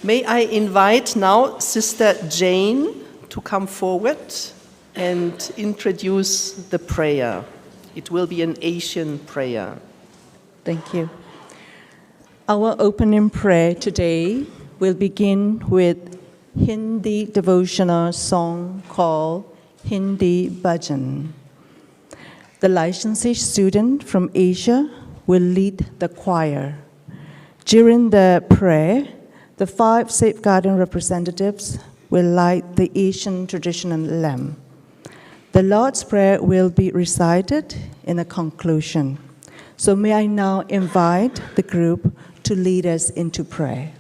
May I invite now Sister Jane to come forward and introduce the prayer. It will be an Asian prayer. Thank you. Our opening prayer today will begin with Hindi devotional song called Hindi Bhajan. The licensed student from Asia will lead the choir. During the prayer, the 5 safeguarding representatives will light the Asian traditional lamp. The Lord's Prayer will be recited in a conclusion. So may I now invite the group to lead us into prayer.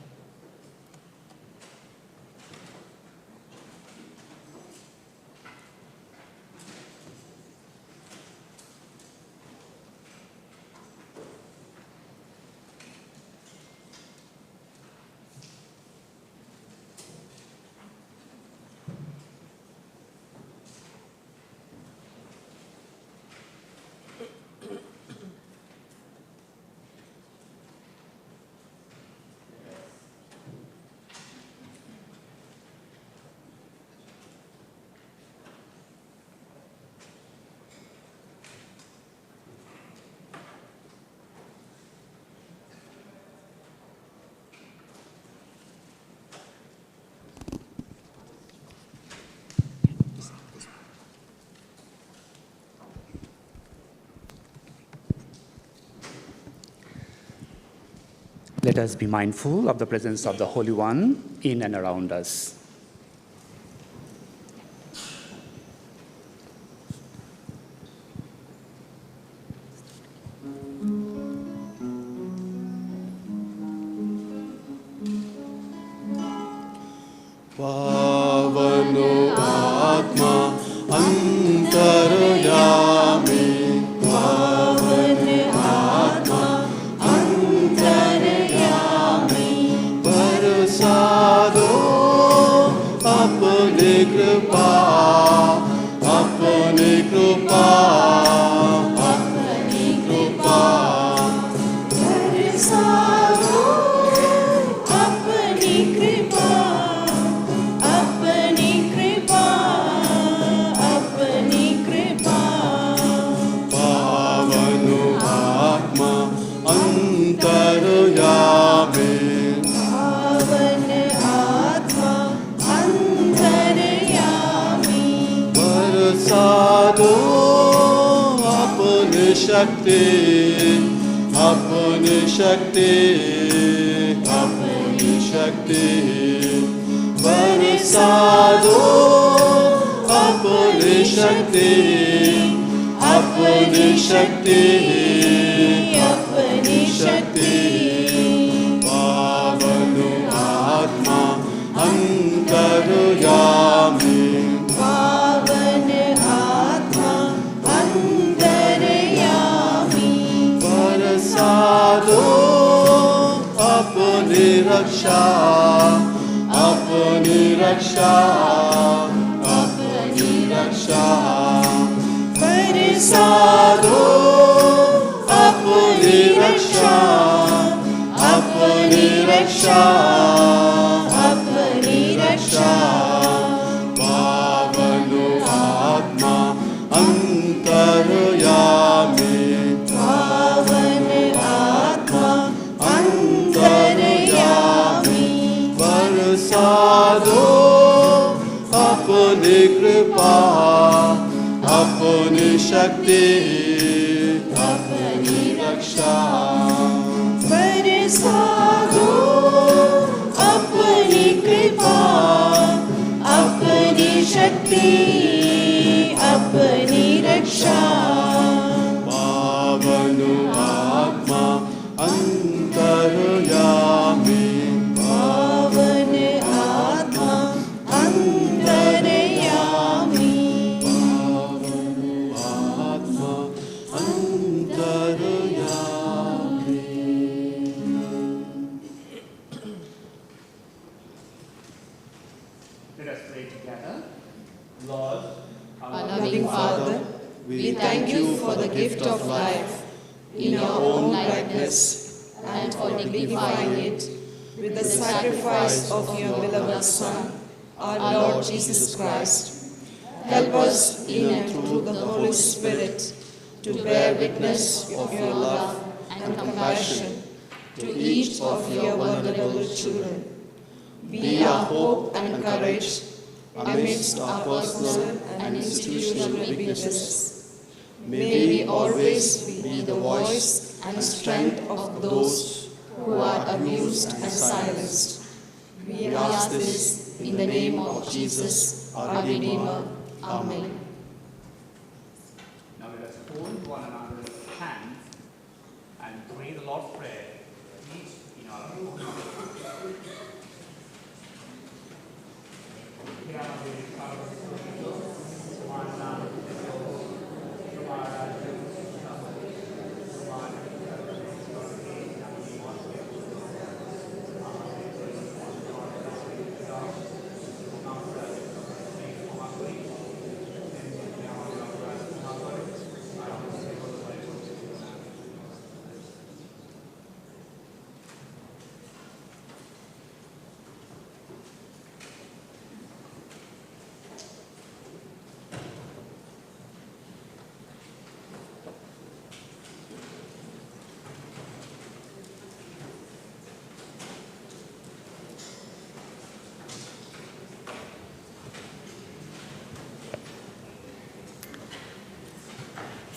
Let us be mindful of the presence of the Holy One in and around us. Pavano Atma Antaryami Pavane Atma Antaryami Parasado Apane Kripa Apane Kripa Apane Kripa Parasado Apane Kripa Shakti, apani Shakti, apani Shakti, Varisado, apani Shakti, apani Shakti, apani Shakti, Pavanu Atma Antaryami, Pavanu Atma Parasado apani raksha, apani raksha, apani raksha. Parasado apani raksha, apani raksha, apani raksha. Pavanu Atma Antaryami. Parasado apani Kripa apani Shakti apani Raksha. Parasado apani Kripa apani Shakti apani Raksha. Pavanu Atma Antaryami. Pavane Atma Antaryami. Pavanu Atma Antaryami. Let us pray together. Lord, our loving Father, we thank you for the gift of life in your own likeness and for dignifying it with the sacrifice of your beloved Son, our Lord Jesus Christ. Help us in and through the Holy Spirit to bear witness of your love and compassion to each of your vulnerable children. Be our hope and courage amidst our personal and institutional weaknesses. May we always be the voice and strength of those who are abused and silenced. We ask this in the name of Jesus, our Redeemer. Amen. Now let us hold one another's hands and pray the Lord's Prayer, each in our own.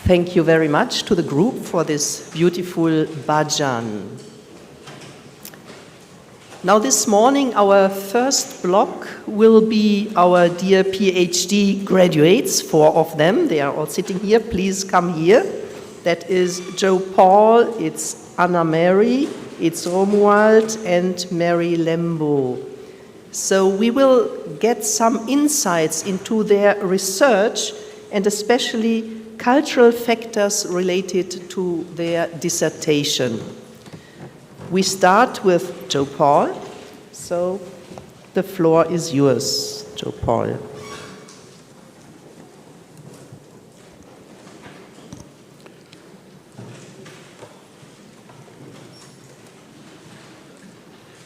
Thank you very much to the group for this beautiful bhajan. Now this morning our first block will be our dear PhD graduates, 4 of them. They are all sitting here. Please come here. That is Joe Paul, it's Anna Mary, it's Romuald and Mary Lembo. So we will get some insights into their research and especially cultural factors related to their dissertation. We start with Joe Paul, so the floor is yours, Joe Paul.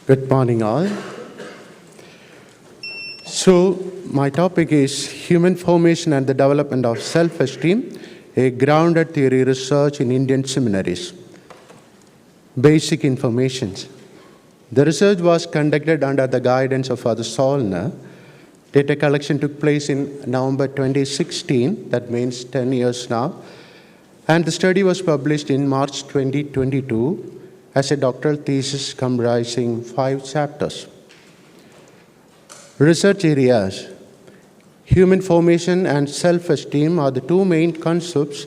Good morning, all. So, my topic is Human Formation and the Development of Self-Esteem, a grounded theory research in Indian seminaries. Basic information. The research was conducted under the guidance of Father Solner. Data collection took place in November 2016, that means 10 years now, and the study was published in March 2022 as a doctoral thesis comprising 5 chapters. Research areas. Human formation and self-esteem are the 2 main concepts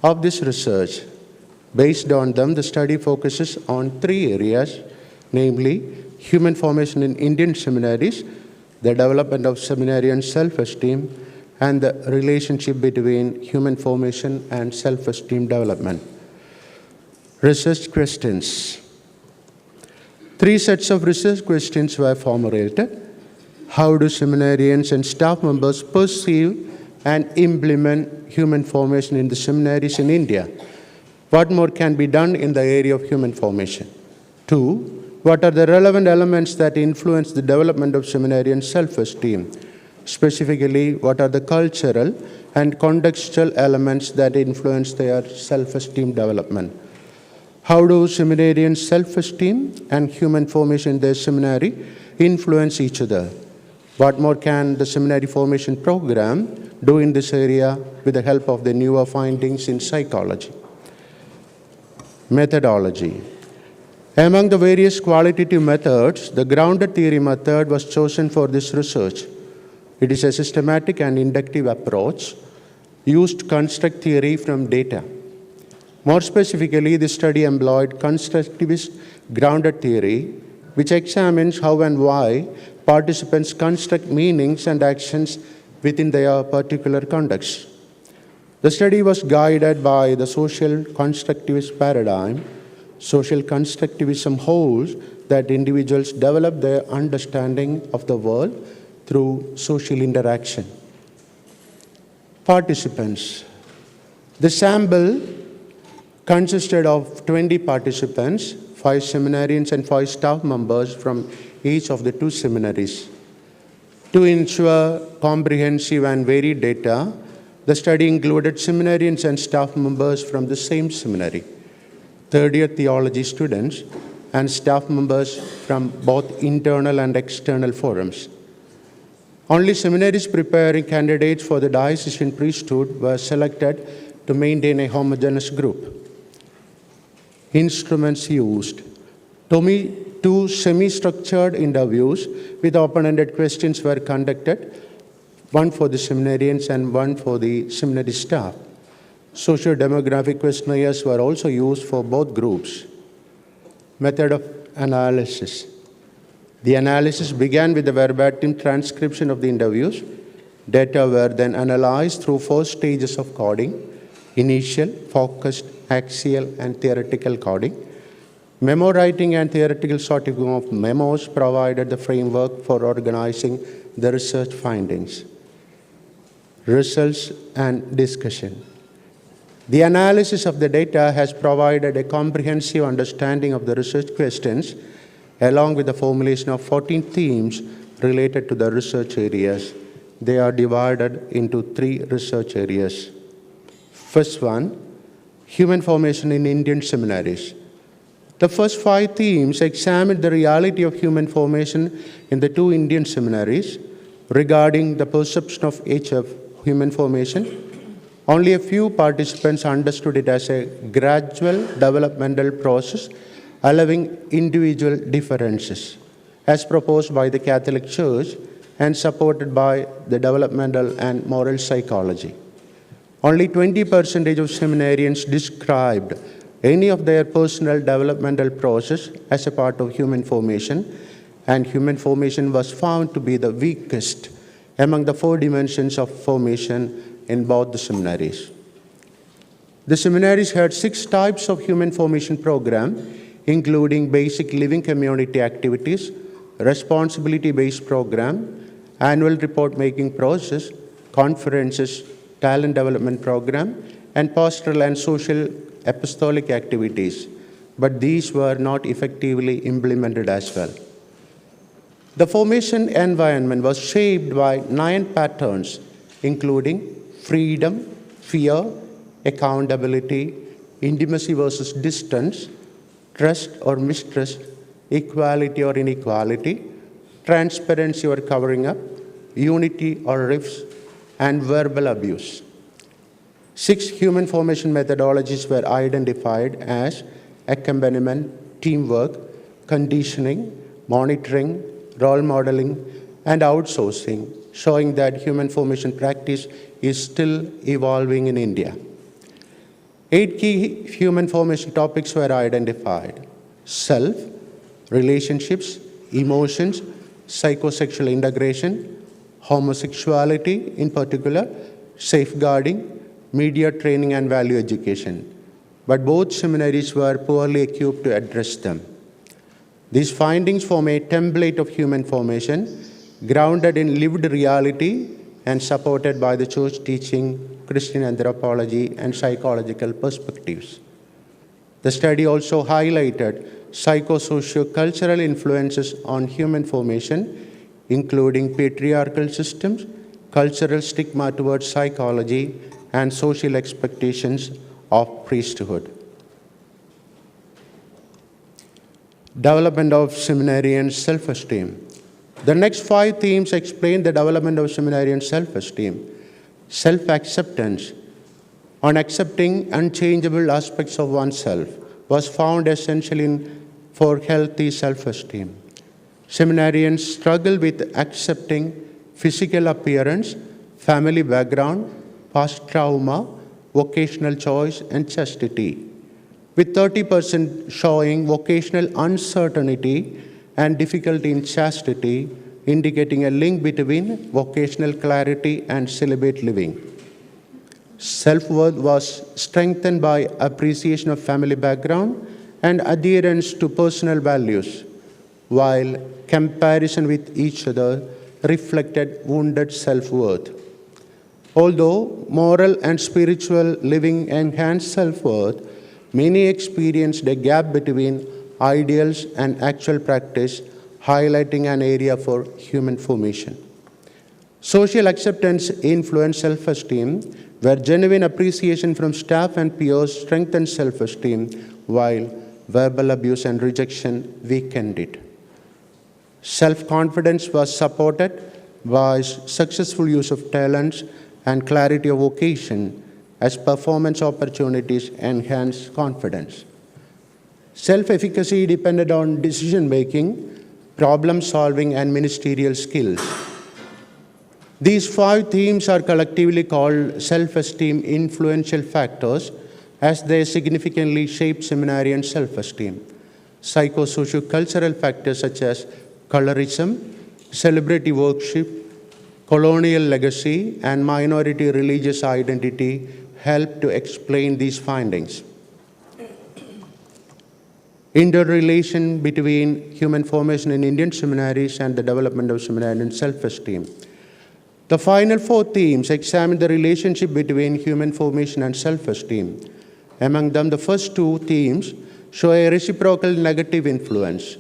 of this research. Based on them, the study focuses on 3 areas, namely human formation in Indian seminaries, the development of seminarian self-esteem, and the relationship between human formation and self-esteem development. Research questions. 3 sets of research questions were formulated. How do seminarians and staff members perceive and implement human formation in the seminaries in India? What more can be done in the area of human formation? 2, what are the relevant elements that influence the development of seminarian self-esteem? Specifically, what are the cultural and contextual elements that influence their self-esteem development? How do seminarian self-esteem and human formation in their seminary influence each other? What more can the seminary formation program do in this area with the help of the newer findings in psychology? Methodology. Among the various qualitative methods, the grounded theory method was chosen for this research. It is a systematic and inductive approach, used to construct theory from data. More specifically, this study employed constructivist grounded theory, which examines how and why participants construct meanings and actions within their particular context. The study was guided by the social constructivist paradigm. Social constructivism holds that individuals develop their understanding of the world through social interaction. Participants. The sample consisted of 20 participants 5 seminarians and 5 staff members from each of the 2 seminaries. To ensure comprehensive and varied data, the study included seminarians and staff members from the same seminary, third-year theology students, and staff members from both internal and external forums. Only seminaries preparing candidates for the diocesan priesthood were selected to maintain a homogeneous group. Instruments used. 2 semi-structured interviews with open-ended questions were conducted, one for the seminarians and one for the seminary staff. Socio-demographic questionnaires were also used for both groups. Method of analysis. The analysis began with the verbatim transcription of the interviews. Data were then analyzed through 4 stages of coding: initial, focused, axial, and theoretical coding. Memo writing and theoretical sorting of memos provided the framework for organizing the research findings. Results and discussion. The analysis of the data has provided a comprehensive understanding of the research questions, along with the formulation of 14 themes related to the research areas. They are divided into 3 research areas. First one, human formation in Indian seminaries. The first 5 themes examined the reality of human formation in the 2 Indian seminaries. Regarding the perception of age of human formation, only a few participants understood it as a gradual developmental process allowing individual differences, as proposed by the Catholic Church and supported by the developmental and moral psychology. Only 20% of seminarians described any of their personal developmental process as a part of human formation, and human formation was found to be the weakest among the 4 dimensions of formation in both the seminaries. The seminaries had 6 types of human formation program, including basic living community activities, responsibility-based program, annual report-making process, conferences, talent development program, and pastoral and social apostolic activities, but these were not effectively implemented as well. The formation environment was shaped by 9 patterns, including freedom, fear, accountability, intimacy versus distance, trust or mistrust, equality or inequality, transparency or covering up, unity or rifts, and verbal abuse. 6 human formation methodologies were identified as accompaniment, teamwork, conditioning, monitoring, role modeling, and outsourcing, showing that human formation practice is still evolving in India. 8 key human formation topics were identified: self, relationships, emotions, psychosexual integration, homosexuality in particular, safeguarding, media training, and value education. But both seminaries were poorly equipped to address them. These findings form a template of human formation, grounded in lived reality and supported by the church teaching, Christian anthropology, and psychological perspectives. The study also highlighted psychosocial-cultural influences on human formation, including patriarchal systems, cultural stigma towards psychology, and social expectations of priesthood. Development of seminarian self-esteem. The next 5 themes explain the development of seminarian self-esteem. Self-acceptance, on accepting unchangeable aspects of oneself, was found essential for healthy self-esteem. Seminarians struggle with accepting physical appearance, family background, past trauma, vocational choice, and chastity, with 30% showing vocational uncertainty and difficulty in chastity, indicating a link between vocational clarity and celibate living. Self-worth was strengthened by appreciation of family background and adherence to personal values, while comparison with each other reflected wounded self-worth. Although moral and spiritual living enhanced self-worth, many experienced a gap between ideals, and actual practice, highlighting an area for human formation. Social acceptance influenced self-esteem, where genuine appreciation from staff and peers strengthened self-esteem, while verbal abuse and rejection weakened it. Self-confidence was supported by successful use of talents and clarity of vocation, as performance opportunities enhanced confidence. Self-efficacy depended on decision-making, problem-solving, and ministerial skills. These 5 themes are collectively called self-esteem influential factors, as they significantly shape seminarian self-esteem. Psychosocial cultural factors such as colorism, celebrity worship, colonial legacy, and minority religious identity help to explain these findings. Interrelation between human formation in Indian seminaries and the development of seminarian self-esteem. The final 4 themes examine the relationship between human formation and self-esteem. Among them, the first 2 themes show a reciprocal negative influence.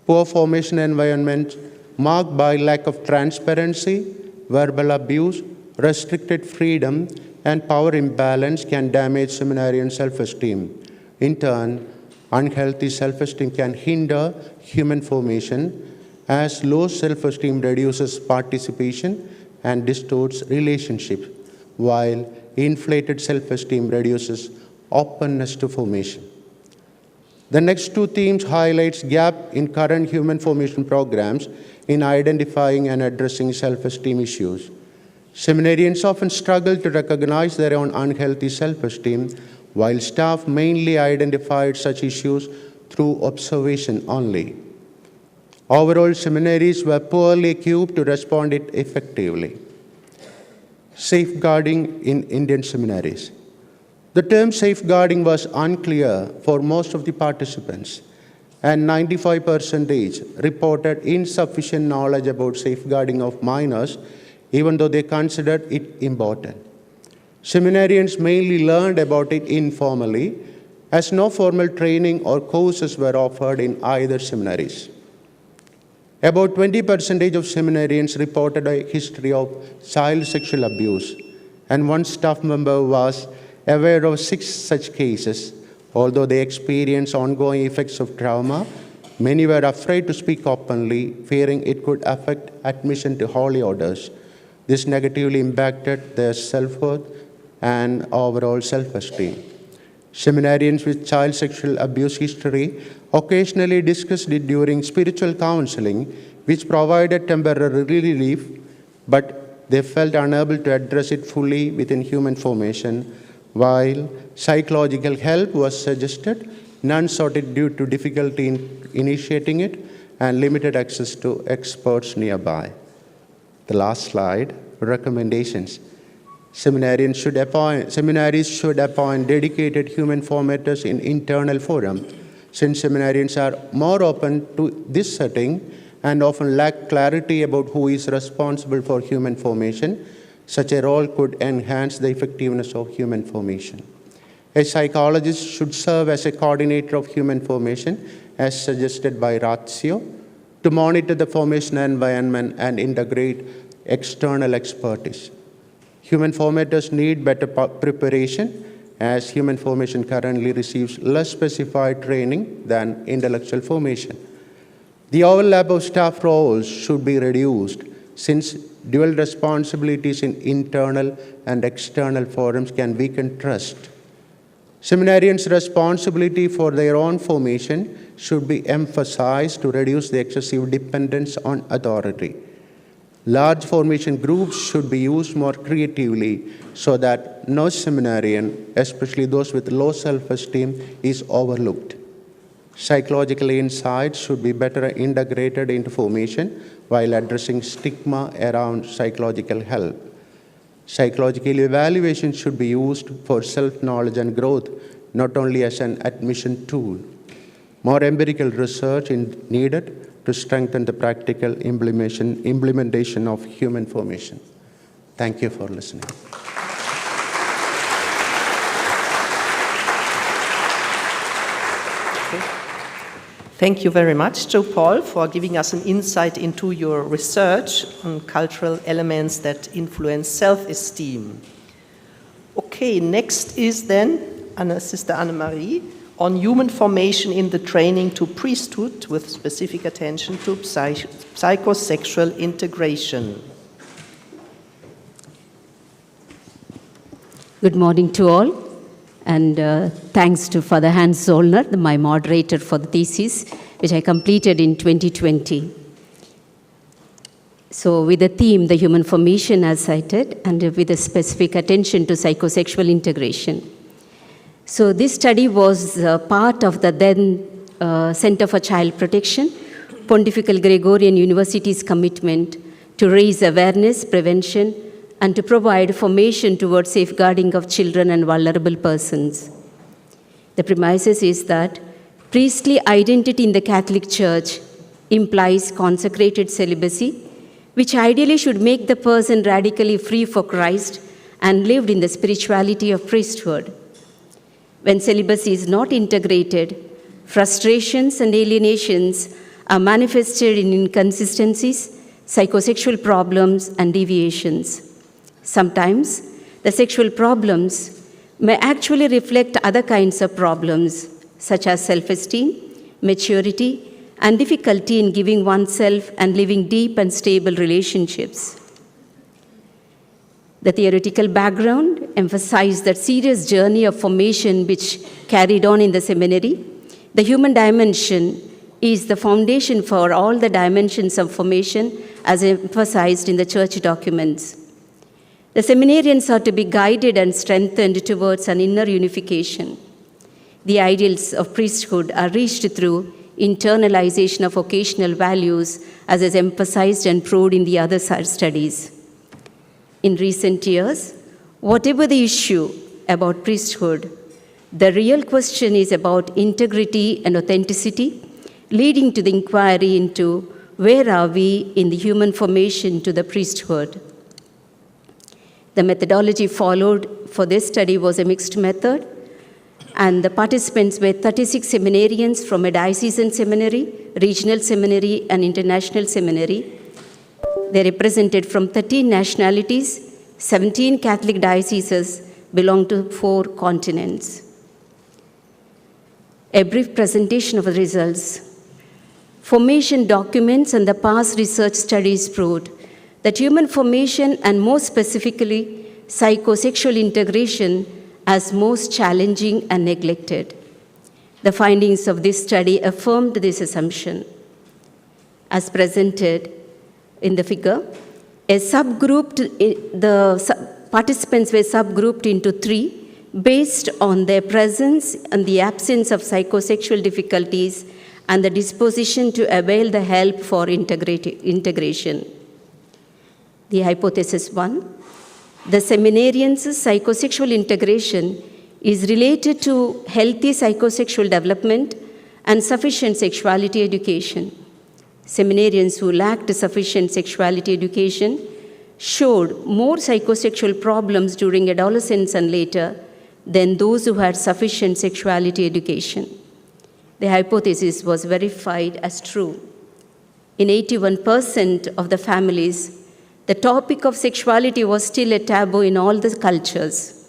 Poor formation environment marked by lack of transparency, verbal abuse, restricted freedom, and power imbalance can damage seminarian self-esteem. In turn, unhealthy self-esteem can hinder human formation, as low self-esteem reduces participation and distorts relationships, while inflated self-esteem reduces openness to formation. The next 2 themes highlights gap in current human formation programs in identifying and addressing self-esteem issues. Seminarians often struggle to recognize their own unhealthy self-esteem, while staff mainly identified such issues through observation only. Overall, seminaries were poorly equipped to respond it effectively. Safeguarding in Indian seminaries. The term safeguarding was unclear for most of the participants, and 95% reported insufficient knowledge about safeguarding of minors, even though they considered it important. Seminarians mainly learned about it informally, as no formal training or courses were offered in either seminaries. About 20% of seminarians reported a history of child sexual abuse, and one staff member was aware of 6 such cases. Although they experienced ongoing effects of trauma, many were afraid to speak openly, fearing it could affect admission to holy orders. This negatively impacted their self-worth and overall self-esteem. Seminarians with child sexual abuse history occasionally discussed it during spiritual counseling, which provided temporary relief, but they felt unable to address it fully within human formation. While psychological help was suggested, none sought it due to difficulty in initiating it and limited access to experts nearby. The last slide, recommendations. Seminaries should appoint dedicated human formators in internal forum, since seminarians are more open to this setting and often lack clarity about who is responsible for human formation. Such a role could enhance the effectiveness of human formation. A psychologist should serve as a coordinator of human formation, as suggested by Ratio, to monitor the formation environment and integrate external expertise. Human formators need better preparation, as human formation currently receives less specified training than intellectual formation. The overlap of staff roles should be reduced, since dual responsibilities in internal and external forums can weaken trust. Seminarians' responsibility for their own formation should be emphasized to reduce the excessive dependence on authority. Large formation groups should be used more creatively so that no seminarian, especially those with low self-esteem, is overlooked. Psychological insights should be better integrated into formation while addressing stigma around psychological help. Psychological evaluation should be used for self-knowledge and growth, not only as an admission tool. More empirical research is needed to strengthen the practical implementation of human formation. Thank you for listening. Thank you very much, Joe Paul, for giving us an insight into your research on cultural elements that influence self-esteem. Okay, next is then Sister Anne-Marie on human formation in the training to priesthood with specific attention to psychosexual integration. Good morning to all, and thanks to Father Hans Zollner, my moderator for the thesis, which I completed in 2020. So with the theme, the human formation as cited, and with a specific attention to psychosexual integration. So this study was part of the then Center for Child Protection, Pontifical Gregorian University's commitment to raise awareness, prevention, and to provide formation towards safeguarding of children and vulnerable persons. The premises is that priestly identity in the Catholic Church implies consecrated celibacy, which ideally should make the person radically free for Christ and lived in the spirituality of priesthood. When celibacy is not integrated, frustrations and alienations are manifested in inconsistencies, psychosexual problems, and deviations. Sometimes, the sexual problems may actually reflect other kinds of problems, such as self-esteem, maturity, and difficulty in giving oneself and living deep and stable relationships. The theoretical background emphasized that serious journey of formation which carried on in the seminary. The human dimension is the foundation for all the dimensions of formation as emphasized in the church documents. The seminarians are to be guided and strengthened towards an inner unification. The ideals of priesthood are reached through internalization of vocational values, as is emphasized and proved in the other studies. In recent years, whatever the issue about priesthood, the real question is about integrity and authenticity, leading to the inquiry into where are we in the human formation to the priesthood. The methodology followed for this study was a mixed method, and the participants were 36 seminarians from a diocesan seminary, regional seminary, and international seminary. They represented from 13 nationalities, 17 Catholic dioceses, belong to 4 continents. A brief presentation of the results. Formation documents and the past research studies proved that human formation, and more specifically, psychosexual integration, as most challenging and neglected. The findings of this study affirmed this assumption. As presented in the figure, participants were subgrouped into 3 based on their presence and the absence of psychosexual difficulties and the disposition to avail the help for integration. The hypothesis 1, the seminarians' psychosexual integration is related to healthy psychosexual development and sufficient sexuality education. Seminarians who lacked sufficient sexuality education showed more psychosexual problems during adolescence and later than those who had sufficient sexuality education. The hypothesis was verified as true. In 81% of the families, the topic of sexuality was still a taboo in all the cultures.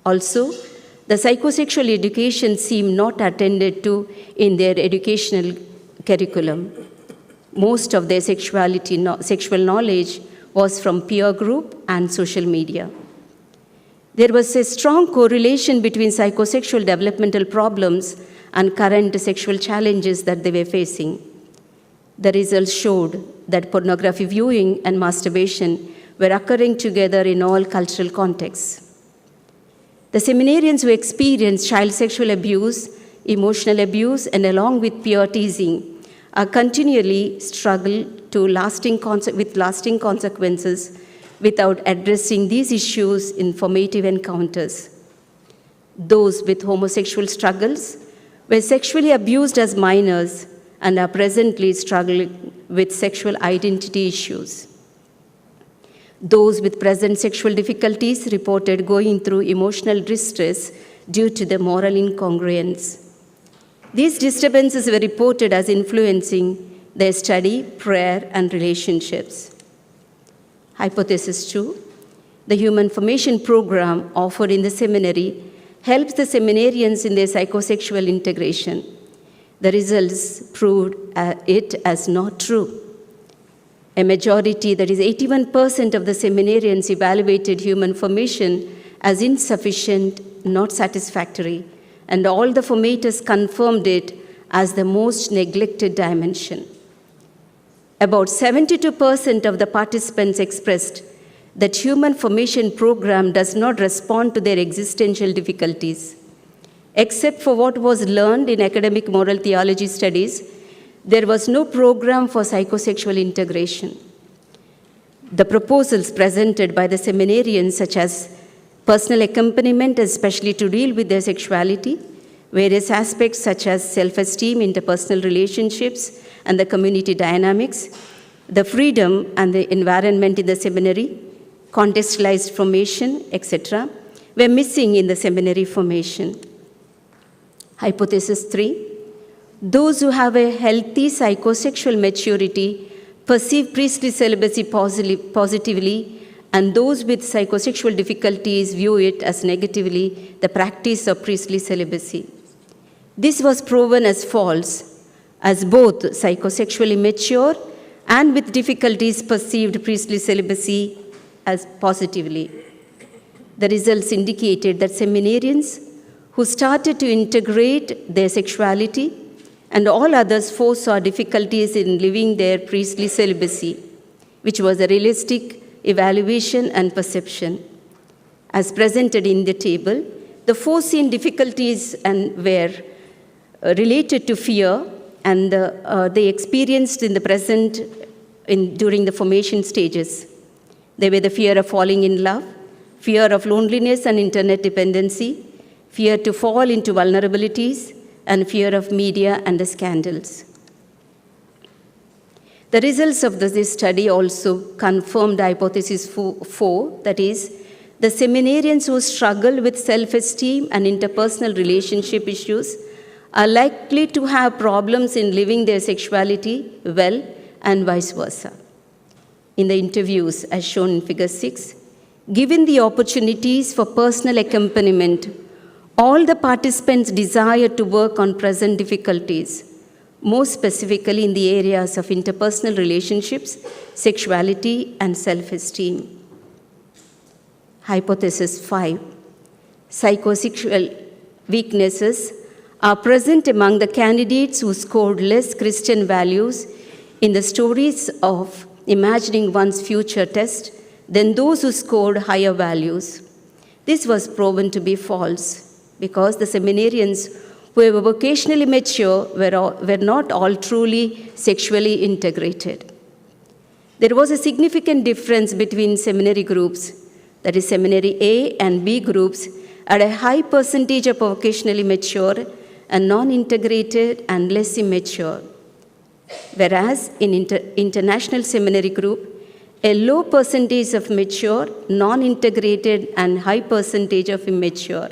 Also, the psychosexual education seemed not attended to in their educational curriculum. Most of their sexual knowledge was from peer group and social media. There was a strong correlation between psychosexual developmental problems and current sexual challenges that they were facing. The results showed that pornography viewing and masturbation were occurring together in all cultural contexts. The seminarians who experienced child sexual abuse, emotional abuse, and along with peer teasing are continually struggle with lasting consequences without addressing these issues in formative encounters. Those with homosexual struggles were sexually abused as minors and are presently struggling with sexual identity issues. Those with present sexual difficulties reported going through emotional distress due to the moral incongruence. These disturbances were reported as influencing their study, prayer, and relationships. Hypothesis 2. The human formation program offered in the seminary helps the seminarians in their psychosexual integration. The results proved it as not true. A majority, that is 81% of the seminarians, evaluated human formation as insufficient, not satisfactory, and all the formators confirmed it as the most neglected dimension. About 72% of the participants expressed that human formation program does not respond to their existential difficulties. Except for what was learned in academic moral theology studies, there was no program for psychosexual integration. The proposals presented by the seminarians, such as personal accompaniment, especially to deal with their sexuality, various aspects such as self-esteem, interpersonal relationships, and the community dynamics, the freedom and the environment in the seminary, contextualized formation, etc., were missing in the seminary formation. Hypothesis 3. Those who have a healthy psychosexual maturity perceive priestly celibacy positively, and those with psychosexual difficulties view it as negatively, the practice of priestly celibacy. This was proven as false, as both psychosexually mature and with difficulties perceived priestly celibacy as positively. The results indicated that seminarians who started to integrate their sexuality and all others foresaw difficulties in living their priestly celibacy, which was a realistic evaluation and perception. As presented in the table, the foreseen difficulties were related to fear, and they experienced in the present during the formation stages. They were the fear of falling in love, fear of loneliness and internet dependency, fear to fall into vulnerabilities, and fear of media and the scandals. The results of this study also confirmed hypothesis 4, that is, the seminarians who struggle with self-esteem and interpersonal relationship issues are likely to have problems in living their sexuality well, and vice versa. In the interviews, as shown in Figure 6, given the opportunities for personal accompaniment, all the participants desired to work on present difficulties, more specifically in the areas of interpersonal relationships, sexuality, and self-esteem. Hypothesis 5. Psychosexual weaknesses are present among the candidates who scored less Christian values in the stories of imagining one's future test than those who scored higher values. This was proven to be false, because the seminarians who were vocationally mature were not all truly sexually integrated. There was a significant difference between seminary groups, that is, seminary A and B groups had a high percentage of vocationally mature and non-integrated and less immature, whereas in international seminary group, a low percentage of mature, non-integrated, and high percentage of immature.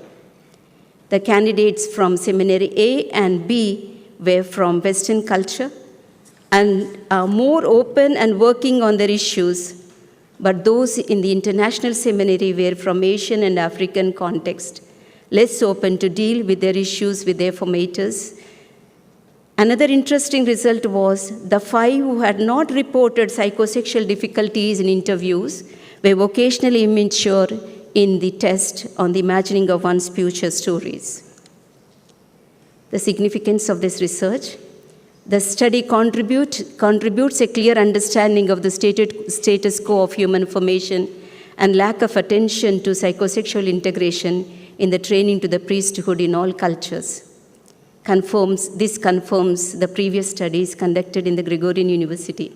The candidates from seminary A and B were from Western culture and are more open and working on their issues, but those in the international seminary were from Asian and African context, less open to deal with their issues with their formators. Another interesting result was the 5 who had not reported psychosexual difficulties in interviews were vocationally immature in the test on the imagining of one's future stories. The significance of this research: the study contributes a clear understanding of the status quo of human formation and lack of attention to psychosexual integration in the training to the priesthood in all cultures. This confirms the previous studies conducted in the Gregorian University.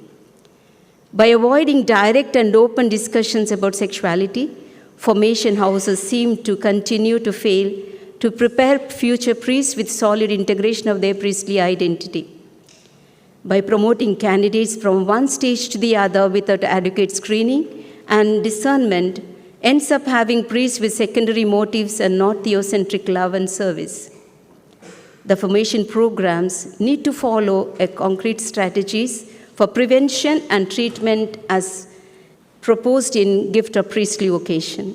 By avoiding direct and open discussions about sexuality, formation houses seem to continue to fail to prepare future priests with solid integration of their priestly identity. By promoting candidates from one stage to the other without adequate screening and discernment, ends up having priests with secondary motives and not theocentric love and service. The formation programs need to follow a concrete strategies for prevention and treatment as proposed in Gift of Priestly Vocation.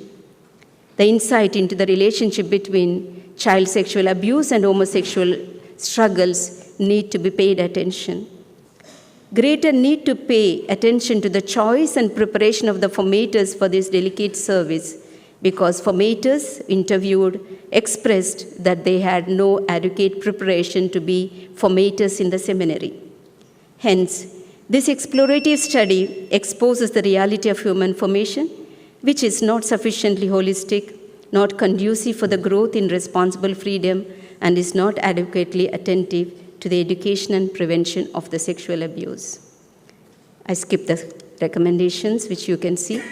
The insight into the relationship between child sexual abuse and homosexual struggles need to be paid attention. Greater need to pay attention to the choice and preparation of the formators for this delicate service, because formators interviewed expressed that they had no adequate preparation to be formators in the seminary. Hence, this explorative study exposes the reality of human formation, which is not sufficiently holistic, not conducive for the growth in responsible freedom, and is not adequately attentive to the education and prevention of the sexual abuse. I skip the recommendations, which you can see.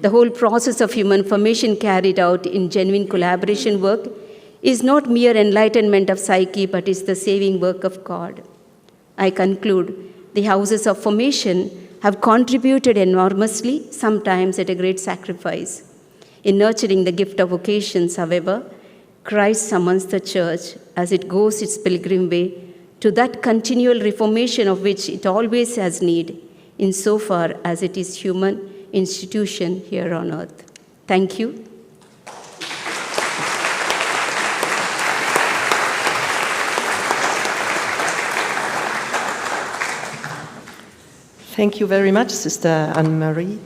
The whole process of human formation carried out in genuine collaboration work is not mere enlightenment of psyche, but is the saving work of God. I conclude, the houses of formation have contributed enormously, sometimes at a great sacrifice. In nurturing the gift of vocations, however, Christ summons the church as it goes its pilgrim way to that continual reformation of which it always has need, insofar as it is human institution here on earth. Thank you. Thank you very much, Sister Anne-Marie,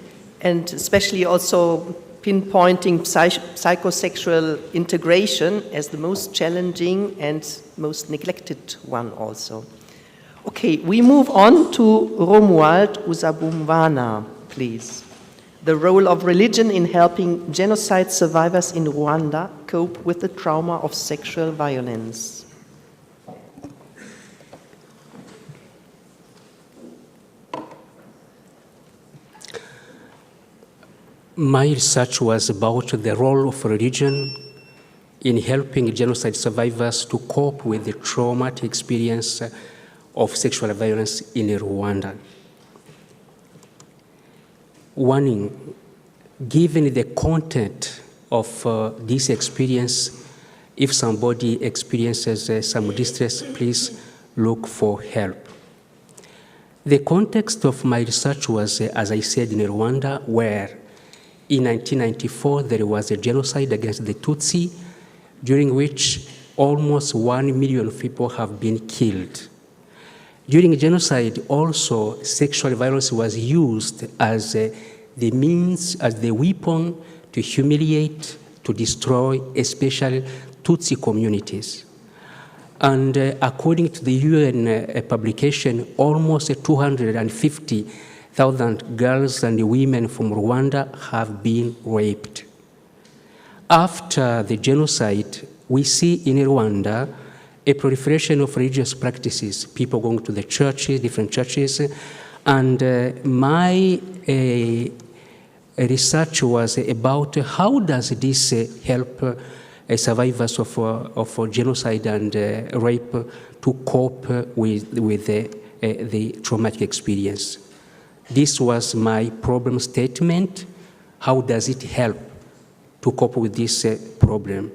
and especially also pinpointing psychosexual integration as the most challenging and most neglected one also. Okay, we move on to Romuald Usabumbana, please. The role of religion in helping genocide survivors in Rwanda cope with the trauma of sexual violence. My research was about the role of religion in helping genocide survivors to cope with the traumatic experience of sexual violence in Rwanda. Warning, given the content of this experience, if somebody experiences some distress, please look for help. The context of my research was, as I said, in Rwanda, where in 1994, there was a genocide against the Tutsi, during which almost 1 million people have been killed. During genocide, also, sexual violence was used as the means, as the weapon to humiliate, to destroy, especially Tutsi communities. And according to the UN publication, almost 250,000 girls and women from Rwanda have been raped. After the genocide, we see in Rwanda a proliferation of religious practices, people going to the churches, different churches, and my research was about how does this help survivors of genocide and rape to cope with the traumatic experience. This was my problem statement. How does it help to cope with this problem?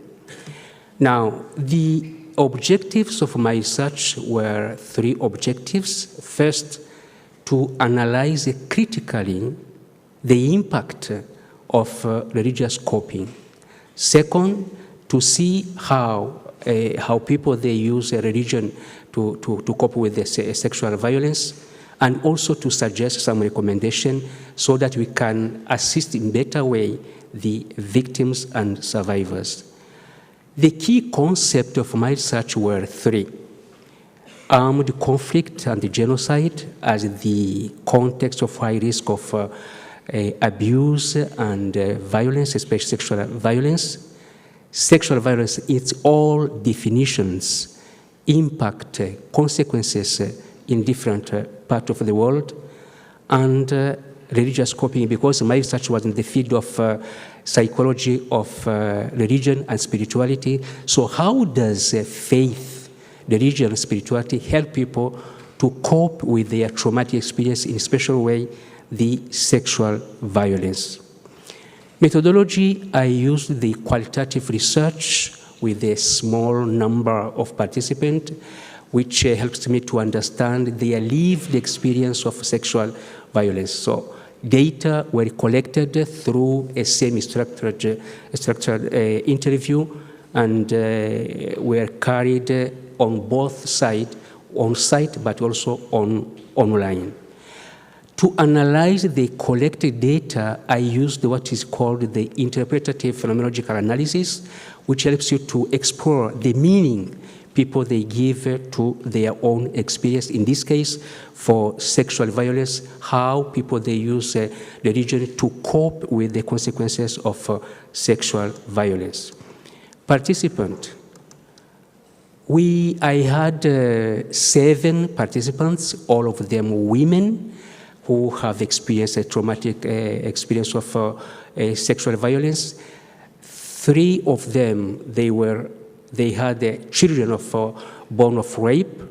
Now, the objectives of my research were 3 objectives. First, to analyze critically the impact of religious coping. Second, to see how people they use religion to cope with the sexual violence, and also to suggest some recommendation so that we can assist in better way the victims and survivors. The key concept of my research were 3. Armed conflict and the genocide as the context of high risk of abuse and violence, especially sexual violence. Sexual violence, its all definitions, impact, consequences in different parts of the world, and religious coping, because my research was in the field of psychology of religion and spirituality. So how does faith, religion, spirituality help people to cope with their traumatic experience, in a special way, the sexual violence? Methodology, I used the qualitative research with a small number of participants, which helps me to understand their lived experience of sexual violence. So data were collected through a semi-structured interview and were carried on both sides, on site but also online. To analyze the collected data, I used what is called the interpretative phenomenological analysis, which helps you to explore the meaning people they give to their own experience. In this case, for sexual violence, how people they use religion to cope with the consequences of sexual violence. Participant. I had 7 participants, all of them women, who have experienced a traumatic experience of sexual violence. 3 of them, they had children born of rape.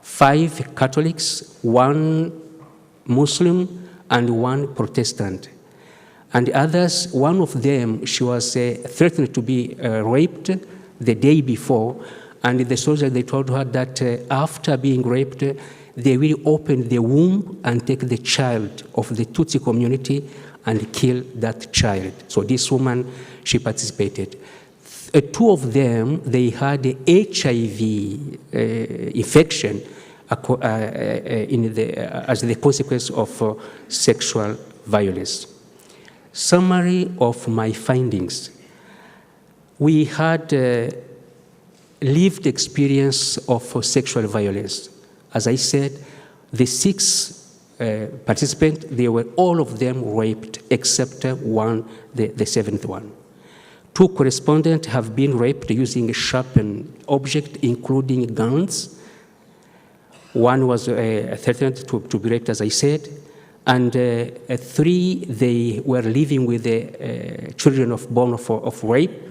5 Catholics, 1 Muslim, and 1 Protestant. And others, one of them, she was threatened to be raped the day before, and the soldiers, they told her that after being raped, they will open the womb and take the child of the Tutsi community and kill that child. So this woman, she participated. 2 of them, they had HIV infection as the consequence of sexual violence. Summary of my findings. We had lived experience of sexual violence. As I said, the 6 participants, all of them raped except one, the 7th one. 2 correspondents have been raped using a sharpened object, including guns. 1 was threatened to be raped, as I said. And 3, they were living with the children born of rape.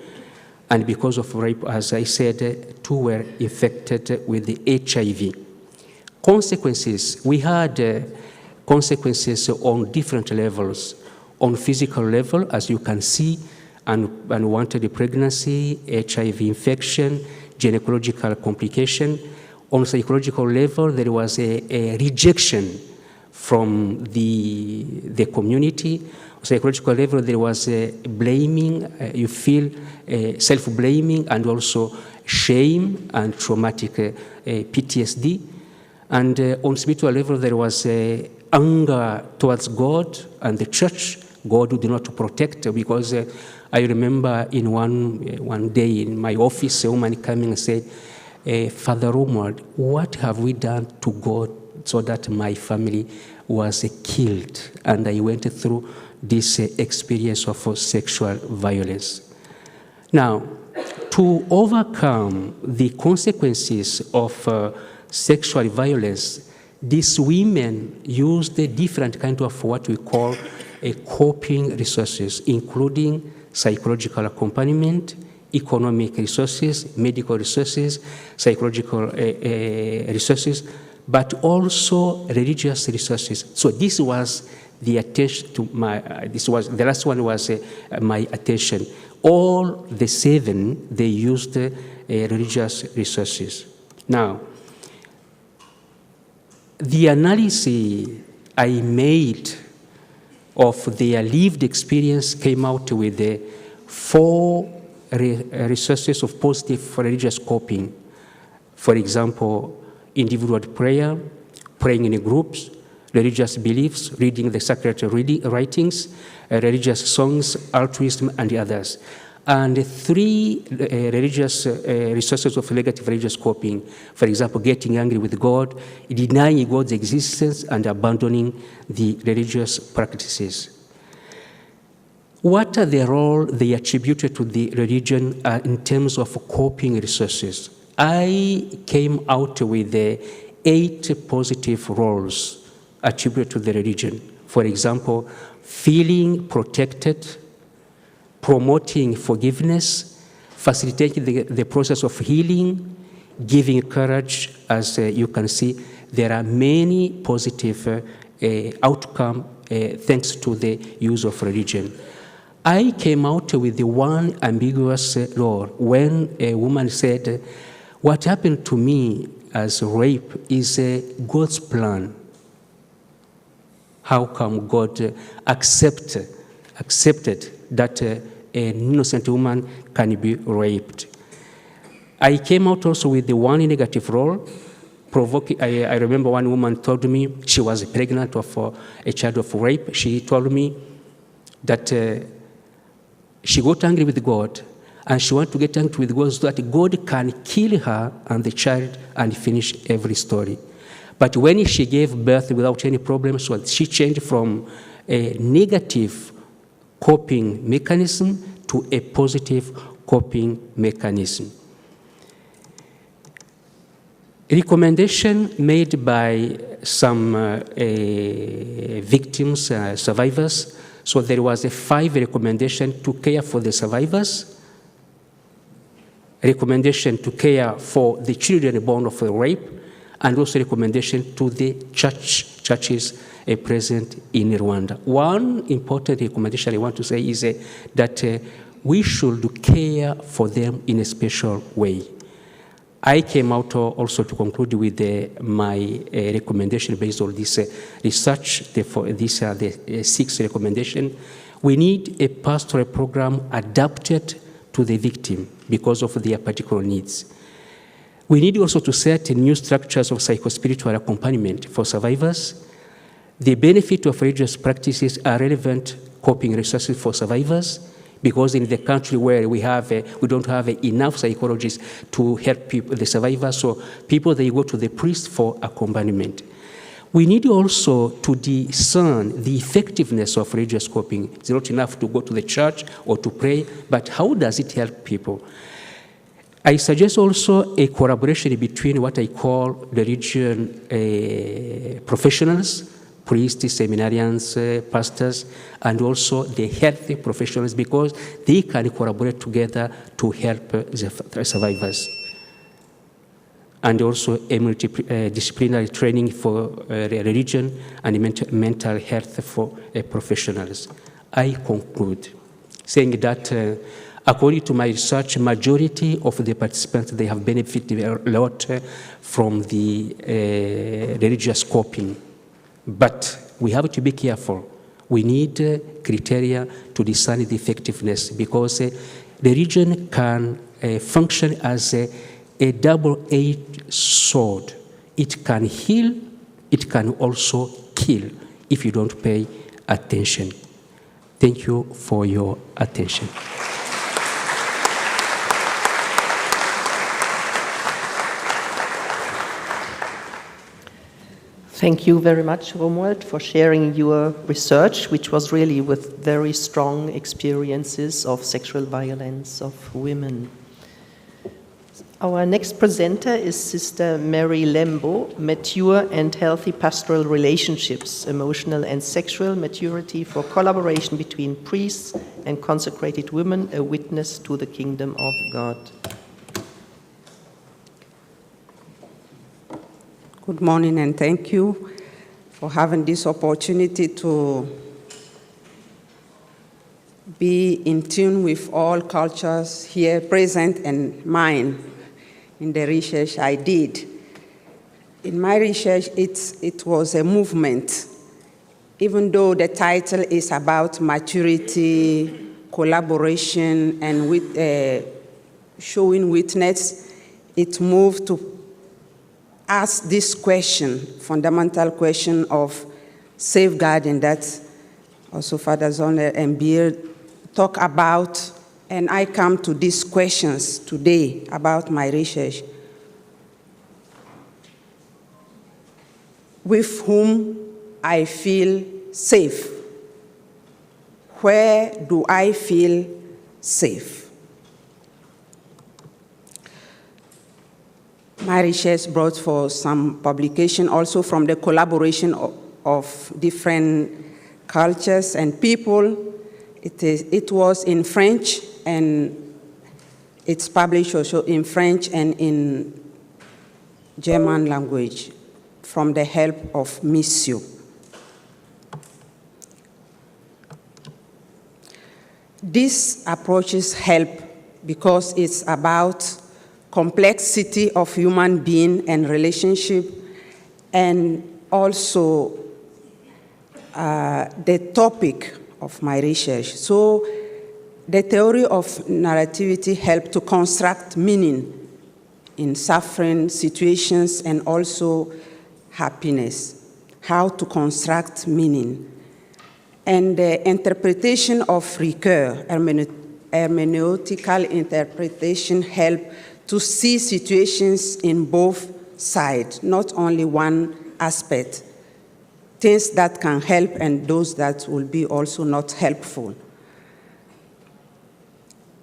And because of rape, as I said, 2 were infected with the HIV. Consequences, we had consequences on different levels. On physical level, as you can see, unwanted pregnancy, HIV infection, gynecological complication. On psychological level, there was a rejection from the community. On psychological level, there was blaming, you feel self-blaming, and also shame and traumatic PTSD. And on spiritual level, there was anger towards God and the church. God did not protect, because I remember in one day in my office, a woman coming and said, Father Romuald, what have we done to God so that my family was killed? And I went through this experience of sexual violence. Now, to overcome the consequences of sexual violence, these women used a different kind of what we call coping resources, including psychological accompaniment, economic resources, medical resources, psychological resources, but also religious resources. So this was the attention to the last one was my attention. All the 7, they used religious resources. Now, the analysis I made of their lived experience came out with 4 resources of positive religious coping. For example, individual prayer, praying in groups, religious beliefs, reading the sacred writings, religious songs, altruism, and the others. And 3 religious resources of negative religious coping. For example, getting angry with God, denying God's existence, and abandoning the religious practices. What are the role they attributed to the religion in terms of coping resources? I came out with 8 positive roles attributed to the religion. For example, feeling protected, promoting forgiveness, facilitating the process of healing, giving courage. As you can see, there are many positive outcomes thanks to the use of religion. I came out with the one ambiguous law when a woman said, what happened to me as rape is God's plan. How come God accepted that an innocent woman can be raped? I came out also with the one negative role. I remember one woman told me she was pregnant of a child of rape. She told me that she got angry with God, and she wanted to get angry with God so that God can kill her and the child and finish every story. But when she gave birth without any problems, so she changed from a negative coping mechanism to a positive coping mechanism. Recommendation made by some victims, survivors. So there was a 5 recommendation to care for the survivors, recommendation to care for the children born of a rape, and also recommendation to the churches present in Rwanda. One important recommendation I want to say is that we should care for them in a special way. I came out also to conclude with my recommendation based on this research. Therefore, these are the 6 recommendations. We need a pastoral program adapted to the victim because of their particular needs. We need also to set new structures of psychospiritual accompaniment for survivors. The benefit of religious practices are relevant coping resources for survivors, because in the country where we don't have enough psychologists to help people, the survivors, so people, they go to the priest for accompaniment. We need also to discern the effectiveness of religious coping. It's not enough to go to the church or to pray, but how does it help people? I suggest also a collaboration between what I call religion professionals, priests, seminarians, pastors, and also the health professionals, because they can collaborate together to help the survivors. And also a multidisciplinary training for religion and mental health for professionals. I conclude saying that according to my research, majority of the participants, they have benefited a lot from the religious coping. But we have to be careful. We need criteria to discern the effectiveness, because religion can function as a double-edged sword. It can heal, it can also kill if you don't pay attention. Thank you for your attention. Thank you very much, Romuald, for sharing your research, which was really with very strong experiences of sexual violence of women. Our next presenter is Sister Mary Lembo, Mature and Healthy Pastoral Relationships, Emotional and Sexual Maturity for Collaboration Between Priests and Consecrated Women, a Witness to the Kingdom of God. Good morning, and thank you for having this opportunity to be in tune with all cultures here present and mine in the research I did. In my research, it was a movement. Even though the title is about maturity, collaboration, and with showing witness, it moved to ask this question, fundamental question of safeguarding, that also Father Zoller and Beer talk about, and I come to these questions today about my research. With whom I feel safe? Where do I feel safe? My research brought for some publication also from the collaboration of different cultures and people. It was in French, and it's published also in French and in German language from the help of Missio. These approaches help because it's about complexity of human being and relationship, and also the topic of my research. So the theory of narrativity helped to construct meaning in suffering situations and also happiness, how to construct meaning. And the interpretation of recur, hermeneutical interpretation, help to see situations in both sides, not only one aspect, things that can help and those that will be also not helpful.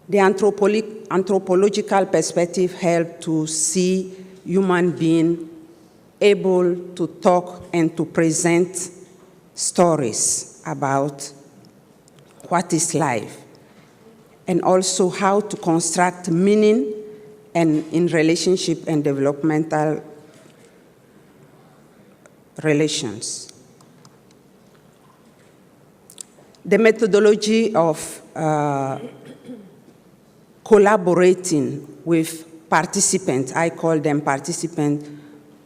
The anthropological perspective helps to see human being able to talk and to present stories about what is life, and also how to construct meaning and in relationship and developmental relations. The methodology of collaborating with participants, I call them participants,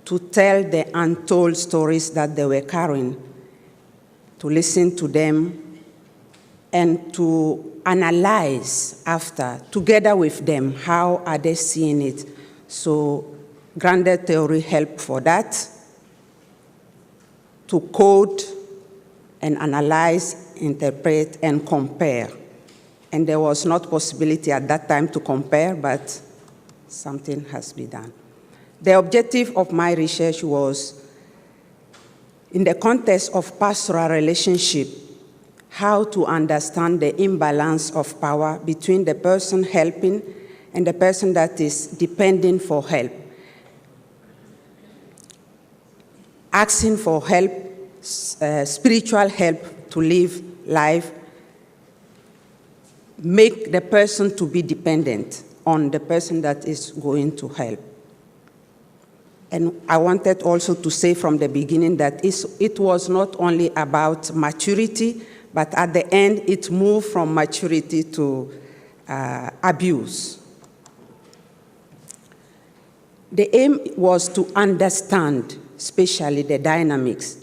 to tell the untold stories that they were carrying, to listen to them, and to analyze after, together with them, how are they seeing it. So grounded theory helped for that, to code and analyze, interpret, and compare. And there was not possibility at that time to compare, but something has been done. The objective of my research was, in the context of pastoral relationship, how to understand the imbalance of power between the person helping and the person that is depending for help. Asking for help, spiritual help to live life, make the person to be dependent on the person that is going to help. And I wanted also to say from the beginning that it was not only about maturity, but at the end it moved from maturity to abuse. The aim was to understand, especially the dynamics,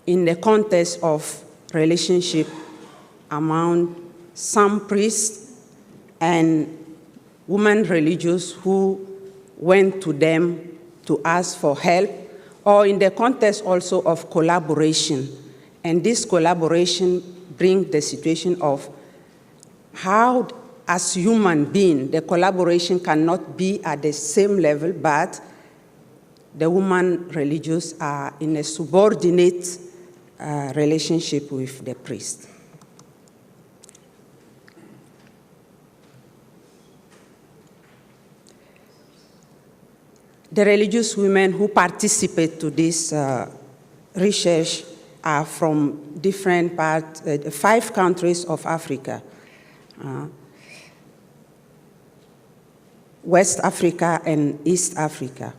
in the context of relationship among some priests and women religious who went to them to ask for help, or in the context also of collaboration. And this collaboration brings the situation of how, as human being, the collaboration cannot be at the same level, but the women religious are in a subordinate relationship with the priest. The religious women who participate to this research are from different parts, 5 countries of Africa. West Africa and East Africa.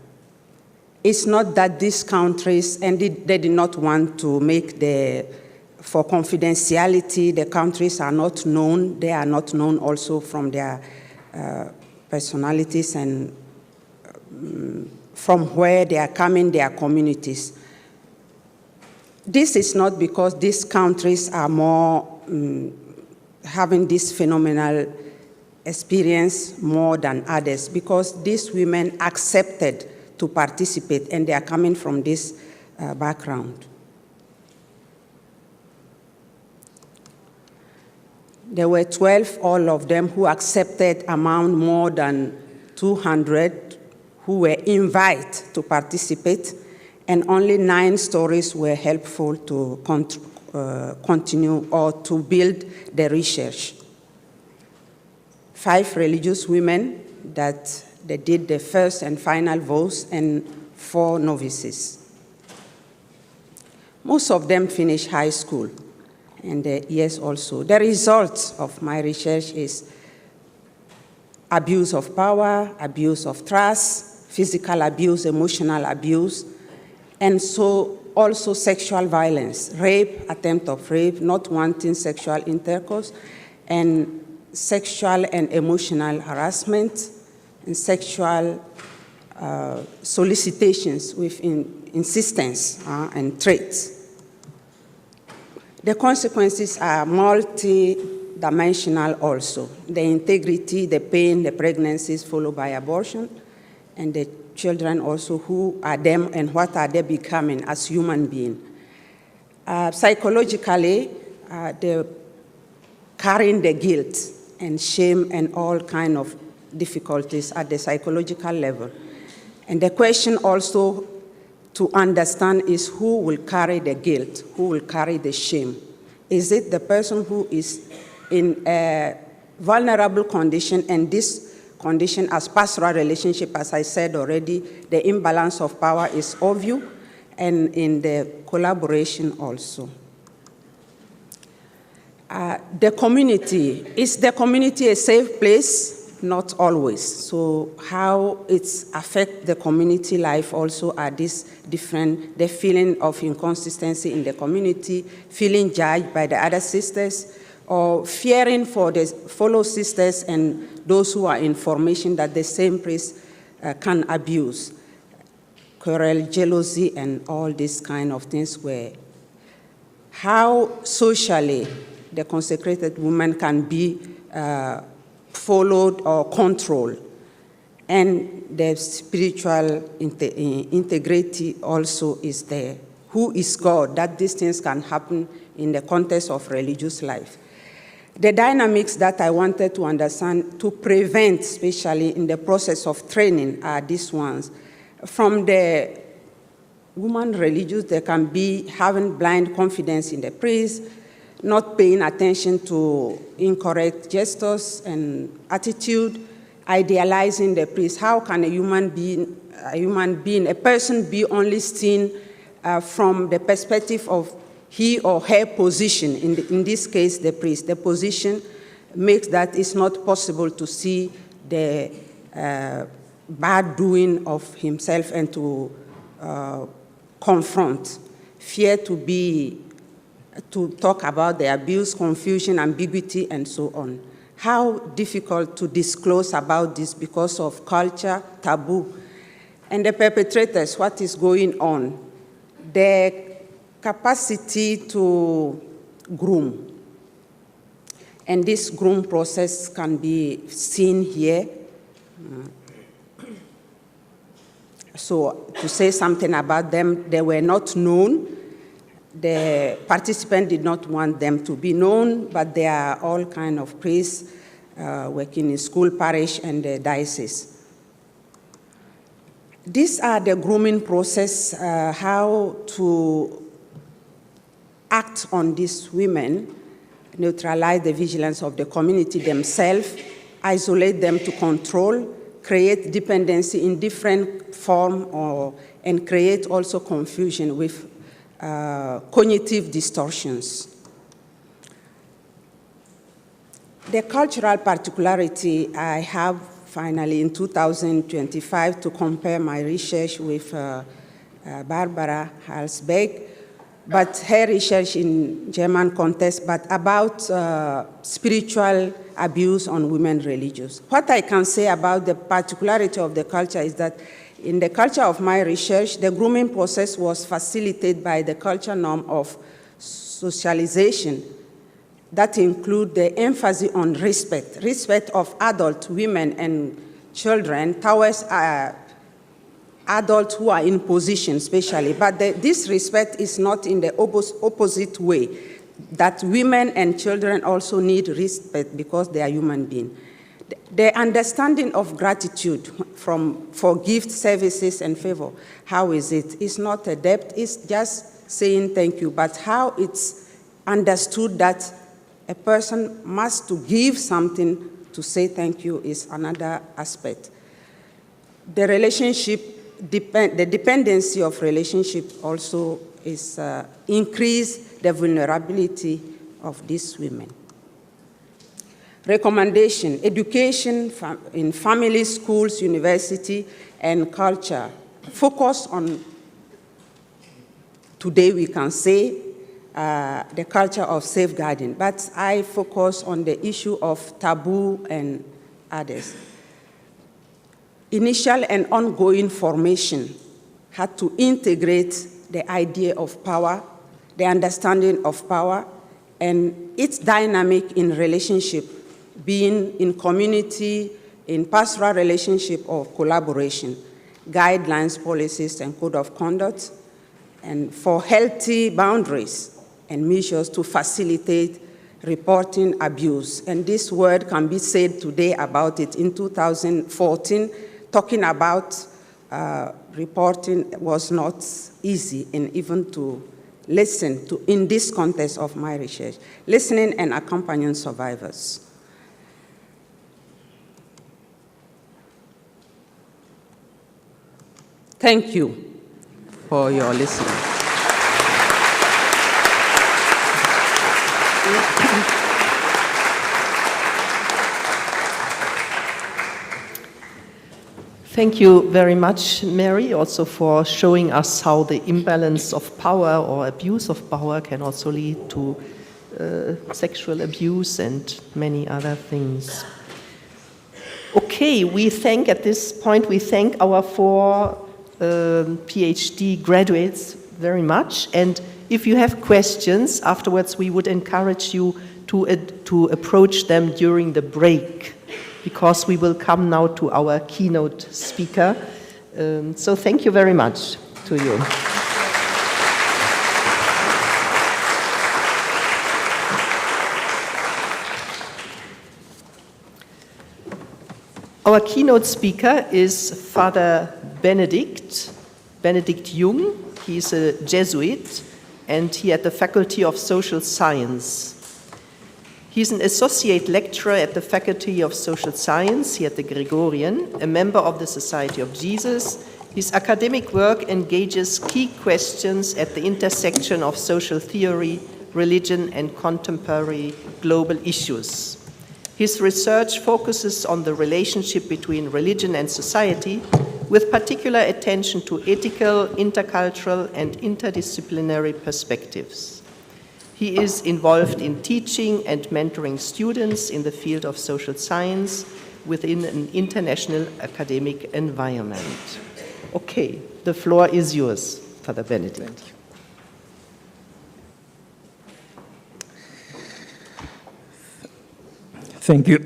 It's not that these countries, and they did not want to make for confidentiality, the countries are not known. They are not known also from their personalities and from where they are coming, their communities. This is not because these countries are more having this phenomenal experience more than others, because these women accepted to participate and they are coming from this background. There were 12, all of them, who accepted among more than 200 who were invited to participate, and only 9 stories were helpful to continue or to build the research. 5 religious women that they did the first and final vows, and 4 novices. Most of them finished high school, and yes, also. The result of my research is abuse of power, abuse of trust, physical abuse, emotional abuse. And so also sexual violence, rape, attempt of rape, not wanting sexual intercourse, and sexual and emotional harassment, and sexual solicitations with insistence and threats. The consequences are multi-dimensional also. The integrity, the pain, the pregnancies followed by abortion, and the children also, who are them and what are they becoming as human beings. Psychologically, they're carrying the guilt and shame and all kind of difficulties at the psychological level. And the question also to understand is who will carry the guilt, who will carry the shame. Is it the person who is in a vulnerable condition, and this condition as pastoral relationship, as I said already, the imbalance of power is obvious, and in the collaboration also. The community, is the community a safe place? Not always. So how it affects the community life also are these different, the feeling of inconsistency in the community, feeling judged by the other sisters, or fearing for the fellow sisters and those who are in formation that the same priest can abuse, quarrel, jealousy, and all these kind of things where how socially the consecrated woman can be followed or controlled, and the spiritual integrity also is there. Who is God? That these things can happen in the context of religious life. The dynamics that I wanted to understand to prevent, especially in the process of training, are these ones. From the woman religious, they can be having blind confidence in the priest, not paying attention to incorrect gestures and attitude, idealizing the priest. How can a human being, a person be only seen from the perspective of he or her position, in this case, the priest. The position makes that it's not possible to see the bad doing of himself and to confront. Fear to talk about the abuse, confusion, ambiguity, and so on. How difficult to disclose about this because of culture, taboo. And the perpetrators, what is going on? The capacity to groom. And this groom process can be seen here. So to say something about them, they were not known. The participant did not want them to be known, but they are all kind of priests working in school, parish, and the diocese. These are the grooming process, how to act on these women, neutralize the vigilance of the community themselves, isolate them to control, create dependency in different form, and create also confusion with cognitive distortions. The cultural particularity I have finally in 2025 to compare my research with Barbara Halsbeck, but her research in German context, but about spiritual abuse on women religious. What I can say about the particularity of the culture is that in the culture of my research, the grooming process was facilitated by the culture norm of socialization that include the emphasis on respect of adult women and children towards adults who are in position, especially. But this respect is not in the opposite way, that women and children also need respect because they are human beings. The understanding of gratitude for gift, services, and favor, how is it? It's not a debt, it's just saying thank you, but how it's understood that a person must to give something to say thank you is another aspect. The relationship, the dependency of relationship also is increase the vulnerability of these women. Recommendation, education in family, schools, university, and culture. Focus on today we can say the culture of safeguarding, but I focus on the issue of taboo and others. Initial and ongoing formation had to integrate the idea of power, the understanding of power, and its dynamic in relationship, being in community, in pastoral relationship or collaboration, guidelines, policies, and code of conduct, and for healthy boundaries and measures to facilitate reporting abuse. And this word can be said today about it. In 2014, talking about reporting was not easy, and even to listen to, in this context of my research, listening and accompanying survivors. Thank you for your listening. Thank you very much, Mary, also for showing us how the imbalance of power or abuse of power can also lead to sexual abuse and many other things. Okay, at this point, we thank our 4 PhD graduates very much. And if you have questions afterwards, we would encourage you to approach them during the break, because we will come now to our keynote speaker. So thank you very much to you. Our keynote speaker is Father Benedict Jung. He's a Jesuit, and he at the Faculty of Social Science. He's an associate lecturer at the Faculty of Social Science here at the Gregorian, a member of the Society of Jesus. His academic work engages key questions at the intersection of social theory, religion, and contemporary global issues. His research focuses on the relationship between religion and society, with particular attention to ethical, intercultural, and interdisciplinary perspectives. He is involved in teaching and mentoring students in the field of social science within an international academic environment. Okay, the floor is yours, Father Benedict. Thank you.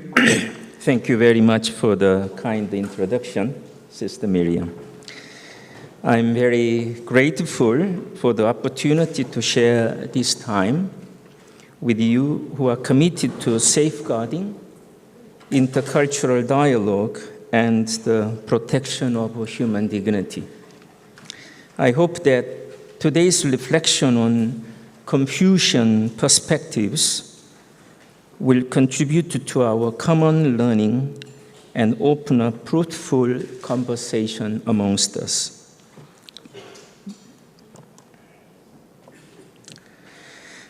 Thank you very much for the kind introduction, Sister Miriam. I'm very grateful for the opportunity to share this time with you who are committed to safeguarding intercultural dialogue and the protection of human dignity. I hope that today's reflection on Confucian perspectives will contribute to our common learning and open a fruitful conversation amongst us.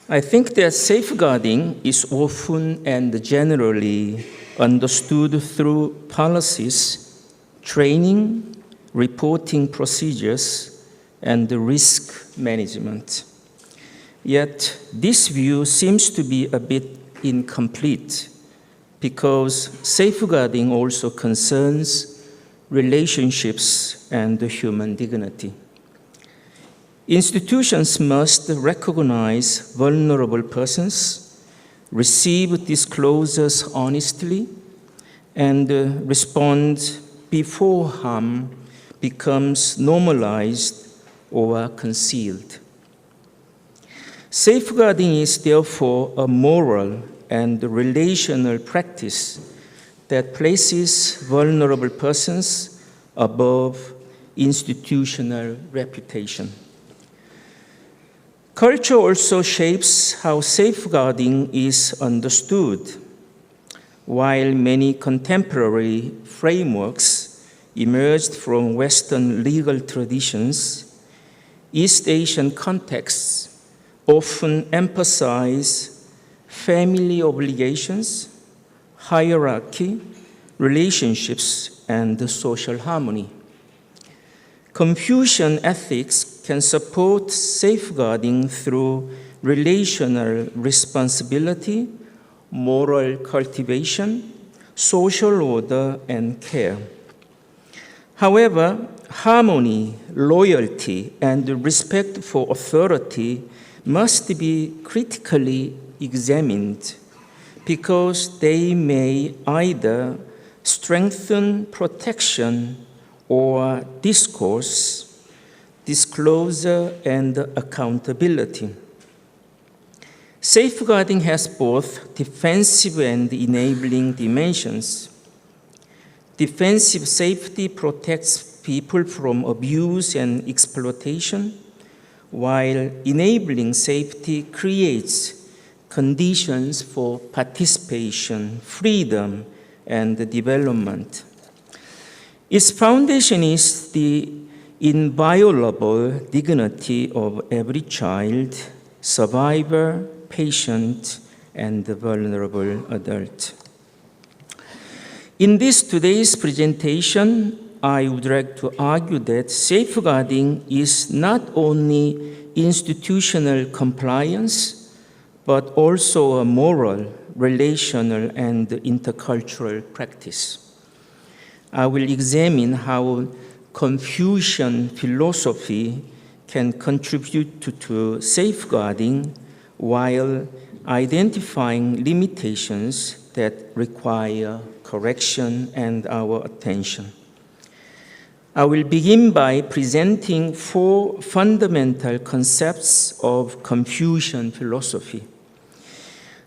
I think that safeguarding is often and generally understood through policies, training, reporting procedures, and risk management. Yet this view seems to be a bit incomplete, because safeguarding also concerns relationships and human dignity. Institutions must recognize vulnerable persons, receive disclosures honestly, and respond before harm becomes normalized or concealed. Safeguarding is therefore a moral and relational practice that places vulnerable persons above institutional reputation. Culture also shapes how safeguarding is understood. While many contemporary frameworks emerged from Western legal traditions, East Asian contexts often emphasize family obligations, hierarchy, relationships, and social harmony. Confucian ethics can support safeguarding through relational responsibility, moral cultivation, social order, and care. However, harmony, loyalty, and respect for authority must be critically examined because they may either strengthen protection or discourse, disclosure, and accountability. Safeguarding has both defensive and enabling dimensions. Defensive safety protects people from abuse and exploitation, while enabling safety creates conditions for participation, freedom, and development. Its foundation is the inviolable dignity of every child, survivor, patient, and vulnerable adult. In today's presentation, I would like to argue that safeguarding is not only institutional compliance, but also a moral, relational, and intercultural practice. I will examine how Confucian philosophy can contribute to safeguarding while identifying limitations that require correction and our attention. I will begin by presenting 4 fundamental concepts of Confucian philosophy.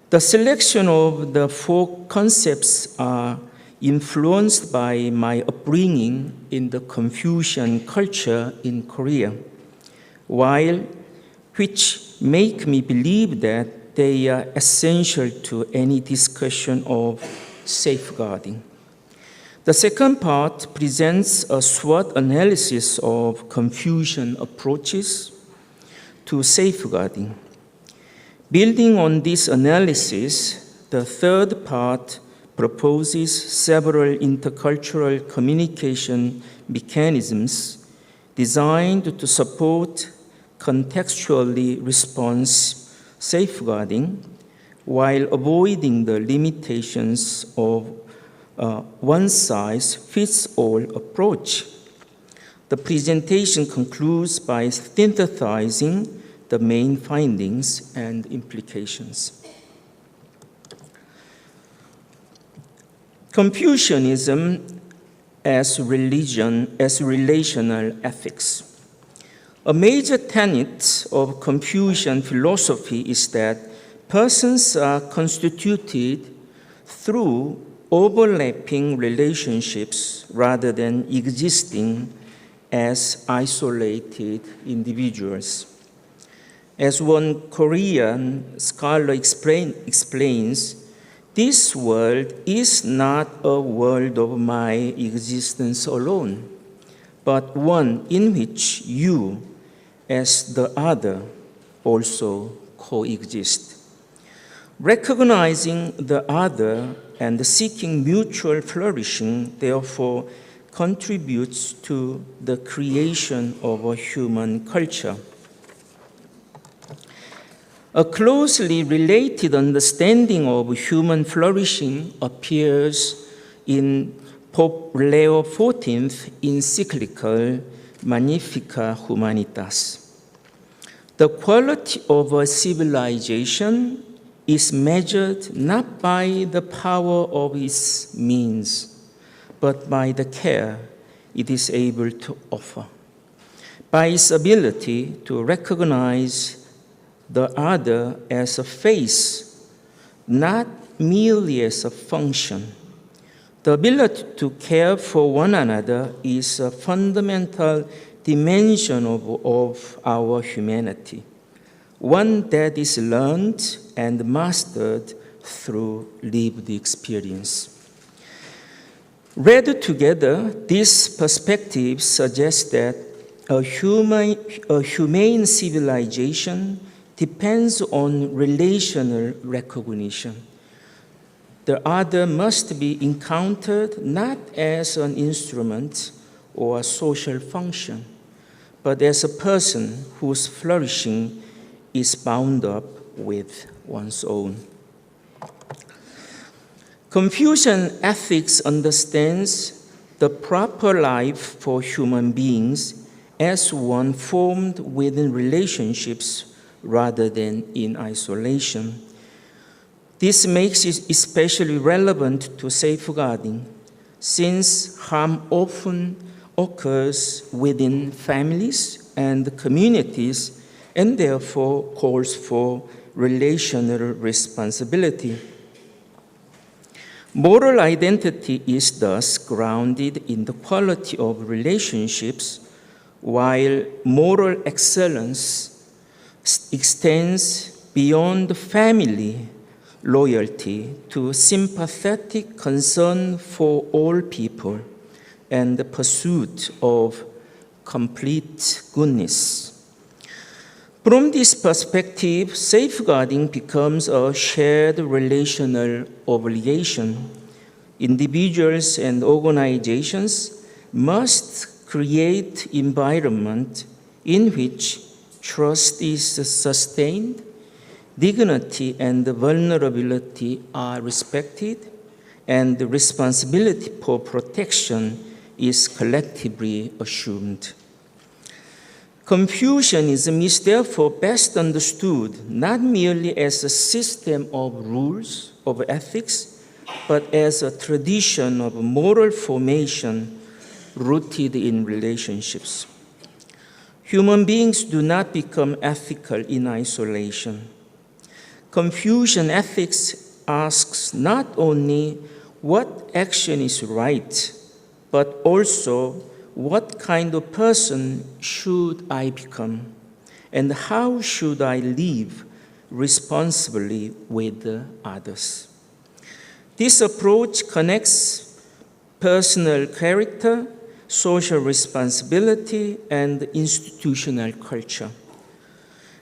The selection of the 4 concepts are influenced by my upbringing in the Confucian culture in Korea, which make me believe that they are essential to any discussion of safeguarding. The second part presents a SWOT analysis of Confucian approaches to safeguarding. Building on this analysis, the third part proposes several intercultural communication mechanisms designed to support contextually response safeguarding while avoiding the limitations of one-size-fits-all approach. The presentation concludes by synthesizing the main findings and implications. Confucianism as relational ethics. A major tenet of Confucian philosophy is that persons are constituted through overlapping relationships rather than existing as isolated individuals. As one Korean scholar explains, this world is not a world of my existence alone, but one in which you, as the other, also coexist. Recognizing the other and seeking mutual flourishing, therefore, contributes to the creation of a human culture. A closely related understanding of human flourishing appears in Pope Leo XIV's encyclical Magnificat Humanitas. The quality of a civilization is measured not by the power of its means, but by the care it is able to offer, by its ability to recognize the other as a face, not merely as a function. The ability to care for one another is a fundamental dimension of our humanity, one that is learned and mastered through lived experience. Read together, these perspectives suggest that a humane civilization depends on relational recognition. The other must be encountered not as an instrument or a social function, but as a person whose flourishing is bound up with one's own. Confucian ethics understands the proper life for human beings as one formed within relationships rather than in isolation. This makes it especially relevant to safeguarding, since harm often occurs within families and communities and therefore calls for relational responsibility. Moral identity is thus grounded in the quality of relationships, while moral excellence extends beyond family loyalty to sympathetic concern for all people and the pursuit of complete goodness. From this perspective, safeguarding becomes a shared relational obligation. Individuals and organizations must create environment in which trust is sustained, dignity and vulnerability are respected, and the responsibility for protection is collectively assumed. Confucianism is therefore best understood not merely as a system of rules of ethics, but as a tradition of moral formation rooted in relationships. Human beings do not become ethical in isolation. Confucian ethics asks not only what action is right, but also what kind of person should I become, and how should I live responsibly with others. This approach connects personal character, social responsibility, and institutional culture.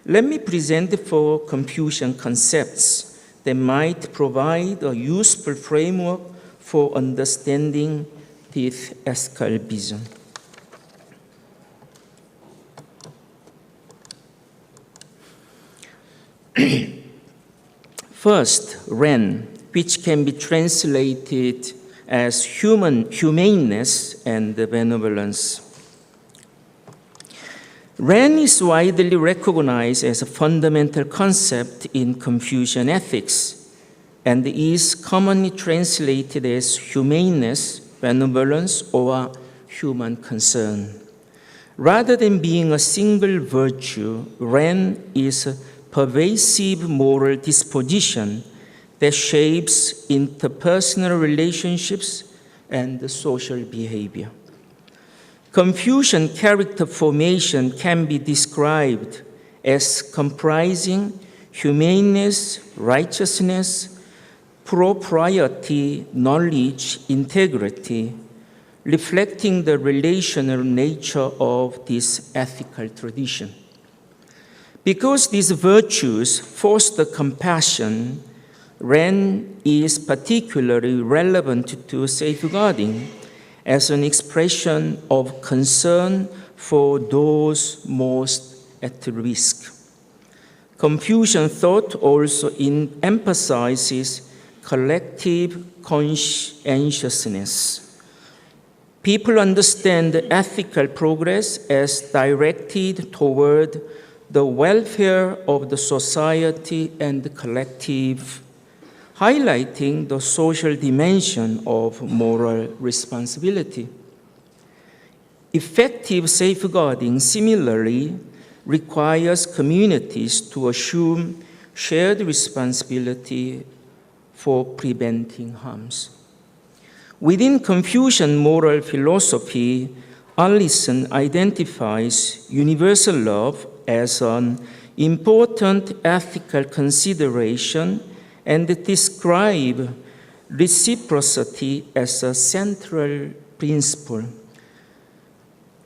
Let me present 4 Confucian concepts that might provide a useful framework for understanding this ethical vision. First, Ren, which can be translated as humaneness and benevolence. Ren is widely recognized as a fundamental concept in Confucian ethics and is commonly translated as humaneness, benevolence, or human concern. Rather than being a single virtue, Ren is a pervasive moral disposition that shapes interpersonal relationships and social behavior. Confucian character formation can be described as comprising humaneness, righteousness, propriety, knowledge, integrity, reflecting the relational nature of this ethical tradition. Because these virtues foster compassion, Ren is particularly relevant to safeguarding as an expression of concern for those most at risk. Confucian thought also emphasizes collective conscientiousness. People understand ethical progress as directed toward the welfare of the society and the collective, highlighting the social dimension of moral responsibility. Effective safeguarding similarly requires communities to assume shared responsibility for preventing harms. Within Confucian moral philosophy, Allison identifies universal love as an important ethical consideration and describe reciprocity as a central principle.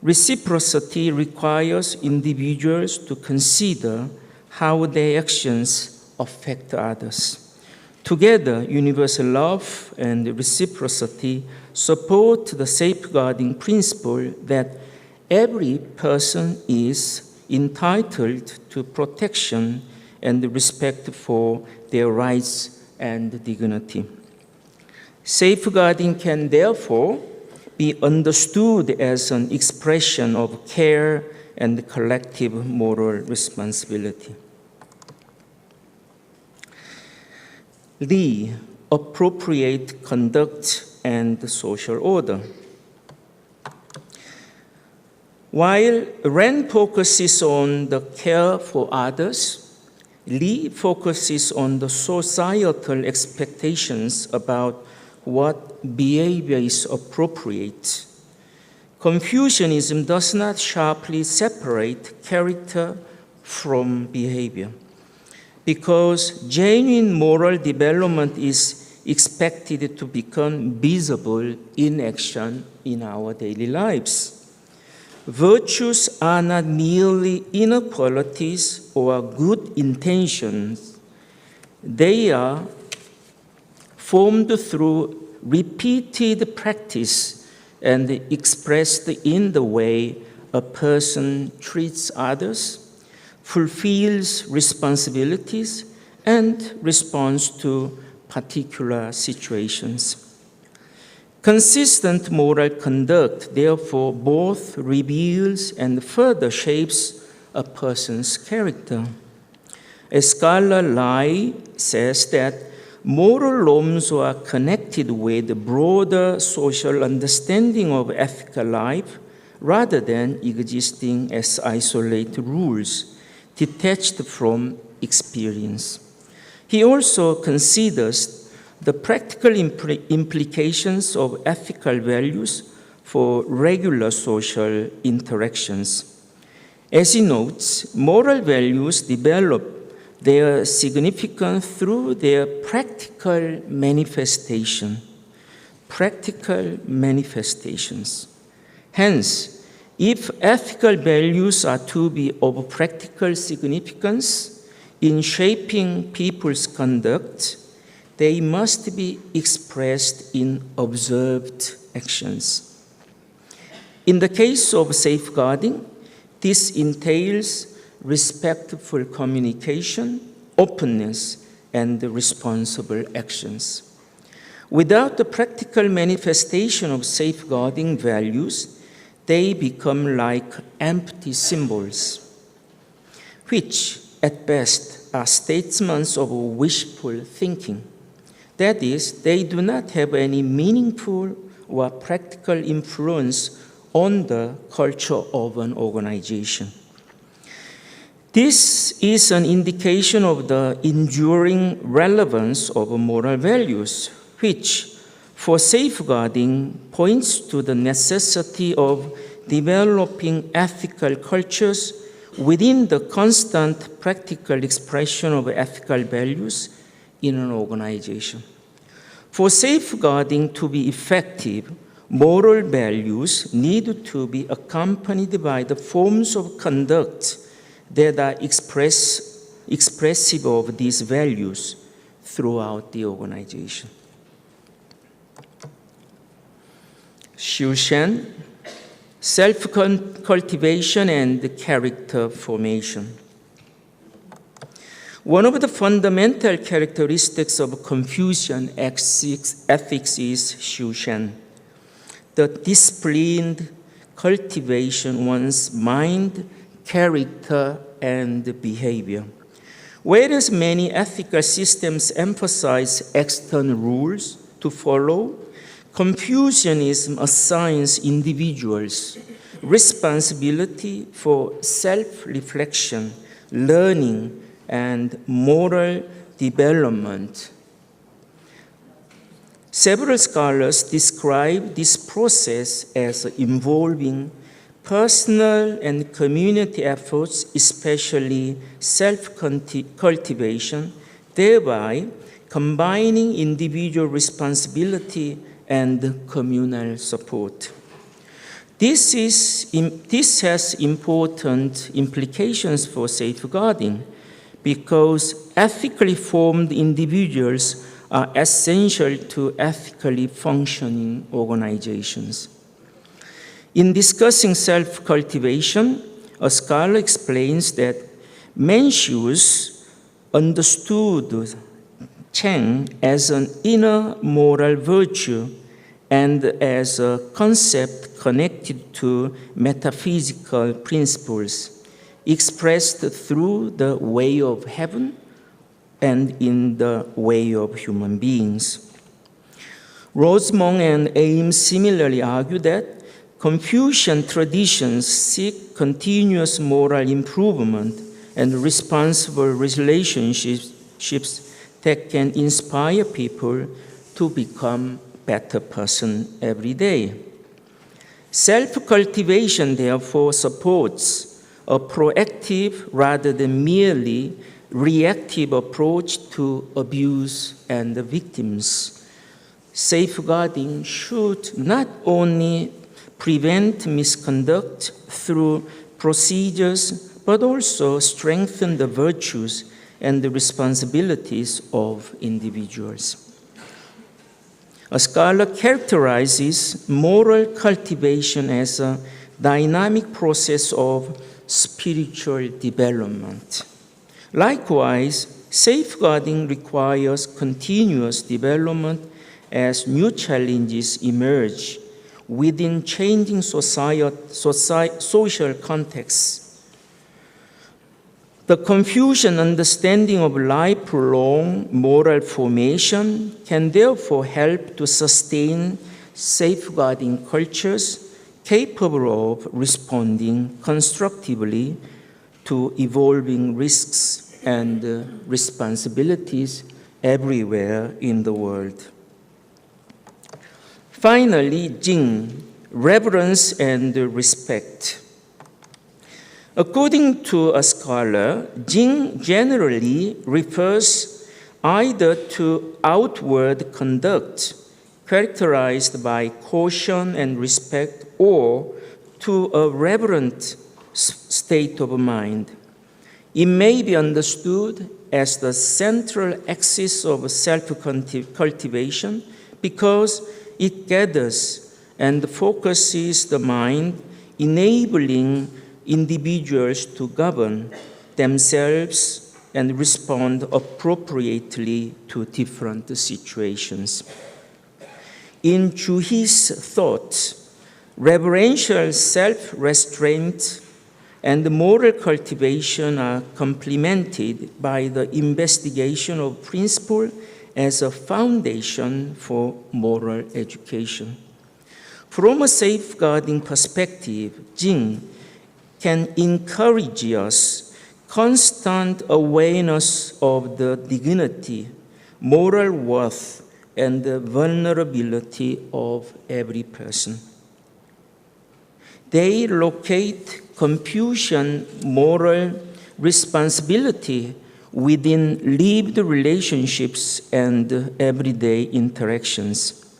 Reciprocity requires individuals to consider how their actions affect others. Together, universal love and reciprocity support the safeguarding principle that every person is entitled to protection and respect for their rights and dignity. Safeguarding can therefore be understood as an expression of care and collective moral responsibility. The appropriate conduct and social order. While Ren focuses on the care for others, Lee focuses on the societal expectations about what behavior is appropriate. Confucianism does not sharply separate character from behavior, because genuine moral development is expected to become visible in action in our daily lives. Virtues are not merely inner qualities or good intentions. They are formed through repeated practice and expressed in the way a person treats others, fulfills responsibilities, and responds to particular situations. Consistent moral conduct, therefore, both reveals and further shapes a person's character. A scholar Lai says that moral norms are connected with the broader social understanding of ethical life rather than existing as isolated rules, detached from experience. He also considers the practical implications of ethical values for regular social interactions. As he notes, moral values develop their significance through their practical manifestation. Practical manifestations. Hence, if ethical values are to be of practical significance in shaping people's conduct, they must be expressed in observed actions. In the case of safeguarding, this entails respectful communication, openness, and responsible actions. Without the practical manifestation of safeguarding values, they become like empty symbols, which at best are statements of wishful thinking. That is, they do not have any meaningful or practical influence on the culture of an organization. This is an indication of the enduring relevance of moral values, which, for safeguarding, points to the necessity of developing ethical cultures within the constant practical expression of ethical values in an organization. For safeguarding to be effective, moral values need to be accompanied by the forms of conduct that are expressive of these values throughout the organization. Xiushan, self-cultivation and character formation. One of the fundamental characteristics of Confucian ethics is Xiushan, the disciplined cultivation of one's mind, character, and behavior. Whereas many ethical systems emphasize external rules to follow, Confucianism assigns individuals responsibility for self-reflection, learning, and moral development. Several scholars describe this process as involving personal and community efforts, especially self-cultivation, thereby combining individual responsibility and communal support. This has important implications for safeguarding, because ethically formed individuals are essential to ethically functioning organizations. In discussing self-cultivation, a scholar explains that Mencius understood Cheng as an inner moral virtue and as a concept connected to metaphysical principles, expressed through the way of heaven and in the way of human beings. Rosemont and Ames similarly argue that Confucian traditions seek continuous moral improvement and responsible relationships that can inspire people to become better person every day. Self-cultivation, therefore, supports a proactive rather than merely reactive approach to abuse and the victims. Safeguarding should not only prevent misconduct through procedures, but also strengthen the virtues and the responsibilities of individuals. A scholar characterizes moral cultivation as a dynamic process of spiritual development. Likewise, safeguarding requires continuous development as new challenges emerge within changing social contexts. The Confucian understanding of lifelong moral formation can therefore help to sustain safeguarding cultures capable of responding constructively to evolving risks and responsibilities everywhere in the world. Finally, Jing, reverence and respect. According to a scholar, Jing generally refers either to outward conduct characterized by caution and respect, or to a reverent state of mind. It may be understood as the central axis of self-cultivation because it gathers and focuses the mind, enabling individuals to govern themselves and respond appropriately to different situations. In Juhi's thought, reverential self-restraint and moral cultivation are complemented by the investigation of principle as a foundation for moral education. From a safeguarding perspective, Jing can encourage us constant awareness of the dignity, moral worth, and the vulnerability of every person. They locate Confucian moral responsibility within lived relationships and everyday interactions.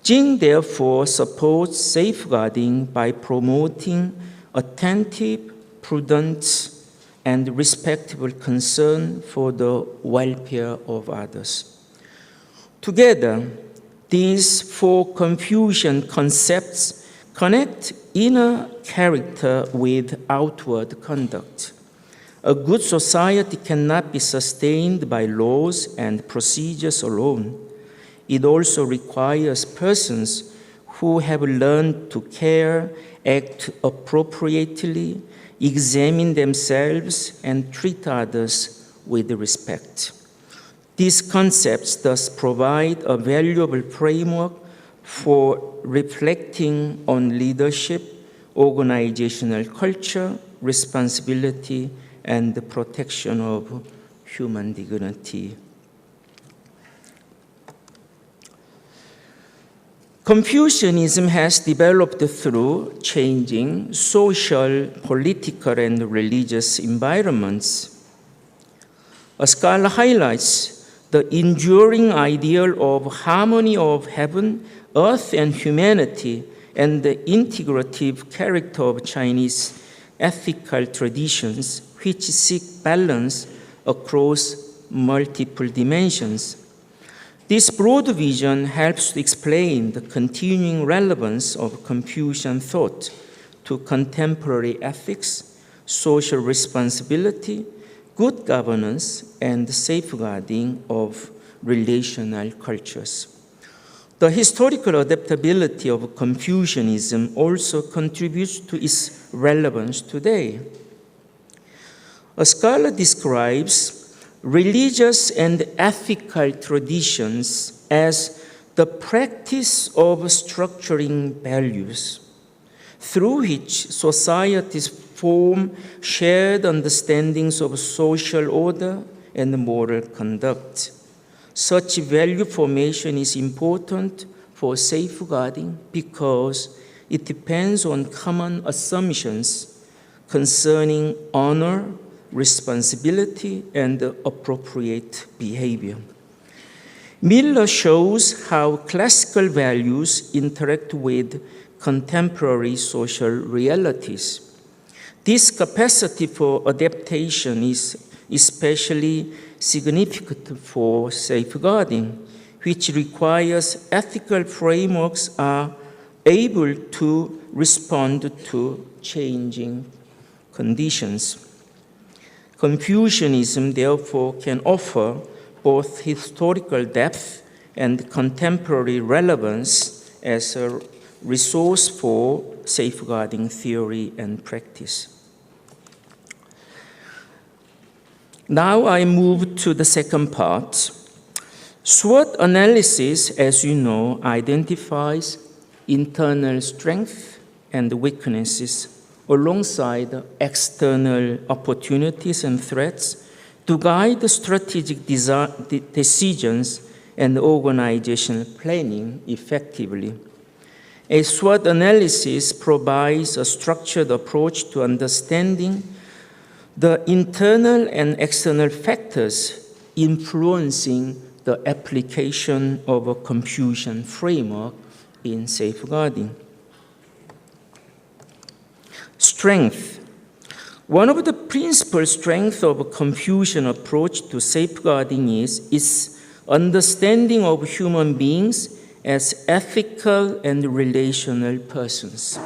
Jing therefore supports safeguarding by promoting attentive, prudent, and respectful concern for the welfare of others. Together, these four Confucian concepts connect inner character with outward conduct. A good society cannot be sustained by laws and procedures alone. It also requires persons who have learned to care, act appropriately, examine themselves, and treat others with respect. These concepts thus provide a valuable framework for reflecting on leadership, organizational culture, responsibility, and the protection of human dignity. Confucianism has developed through changing social, political, and religious environments. A scholar highlights the enduring ideal of harmony of heaven, earth, and humanity, and the integrative character of Chinese ethical traditions, which seek balance across multiple dimensions. This broad vision helps to explain the continuing relevance of Confucian thought to contemporary ethics, social responsibility, good governance, and safeguarding of relational cultures. The historical adaptability of Confucianism also contributes to its relevance today. A scholar describes religious and ethical traditions as the practice of structuring values, through which societies form shared understandings of social order and moral conduct. Such value formation is important for safeguarding because it depends on common assumptions concerning honor, responsibility, and appropriate behavior. Miller shows how classical values interact with contemporary social realities. This capacity for adaptation is especially significant for safeguarding, which requires ethical frameworks are able to respond to changing conditions. Confucianism, therefore, can offer both historical depth and contemporary relevance as a resource for safeguarding theory and practice. Now I move to the second part. SWOT analysis, as you know, identifies internal strengths and weaknesses alongside external opportunities and threats to guide strategic decisions and organizational planning effectively. A SWOT analysis provides a structured approach to understanding the internal and external factors influencing the application of a Confucian framework in safeguarding. Strength. One of the principal strengths of a Confucian approach to safeguarding is its understanding of human beings as ethical and relational persons.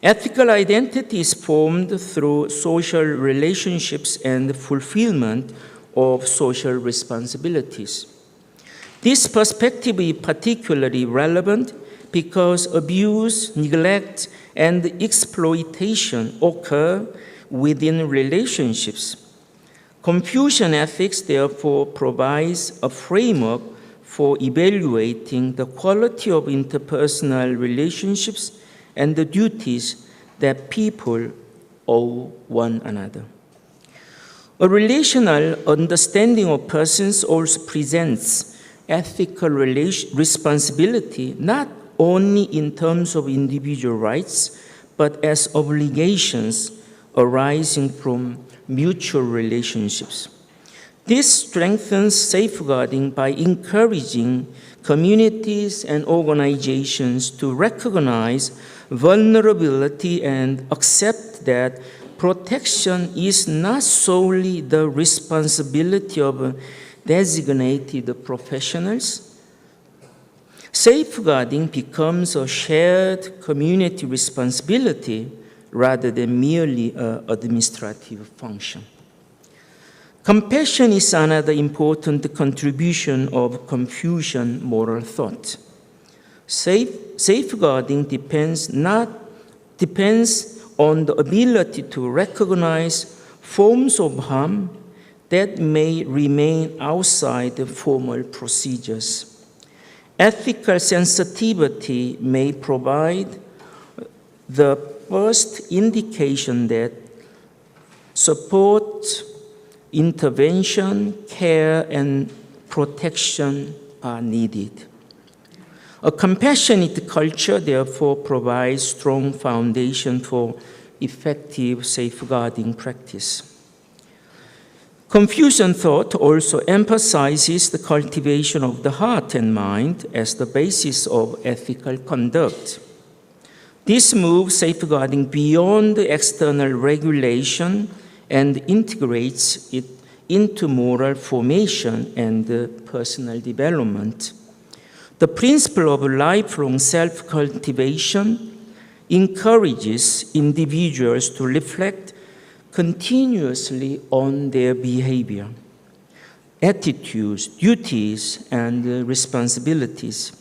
Ethical identity is formed through social relationships and fulfillment of social responsibilities. This perspective is particularly relevant because abuse, neglect, and exploitation occur within relationships. Confucian ethics, therefore, provides a framework for evaluating the quality of interpersonal relationships and the duties that people owe one another. A relational understanding of persons also presents ethical responsibility not only in terms of individual rights, but as obligations arising from mutual relationships. This strengthens safeguarding by encouraging communities and organizations to recognize vulnerability and accept that protection is not solely the responsibility of designated professionals. Safeguarding becomes a shared community responsibility rather than merely an administrative function. Compassion is another important contribution of Confucian moral thought. Safeguarding depends on the ability to recognize forms of harm that may remain outside the formal procedures. Ethical sensitivity may provide the first indication that support, intervention, care, and protection are needed. A compassionate culture, therefore, provides strong foundation for effective safeguarding practice. Confucian thought also emphasizes the cultivation of the heart and mind as the basis of ethical conduct. This moves safeguarding beyond the external regulation and integrates it into moral formation and personal development. The principle of lifelong self-cultivation encourages individuals to reflect continuously on their behavior, attitudes, duties, and responsibilities.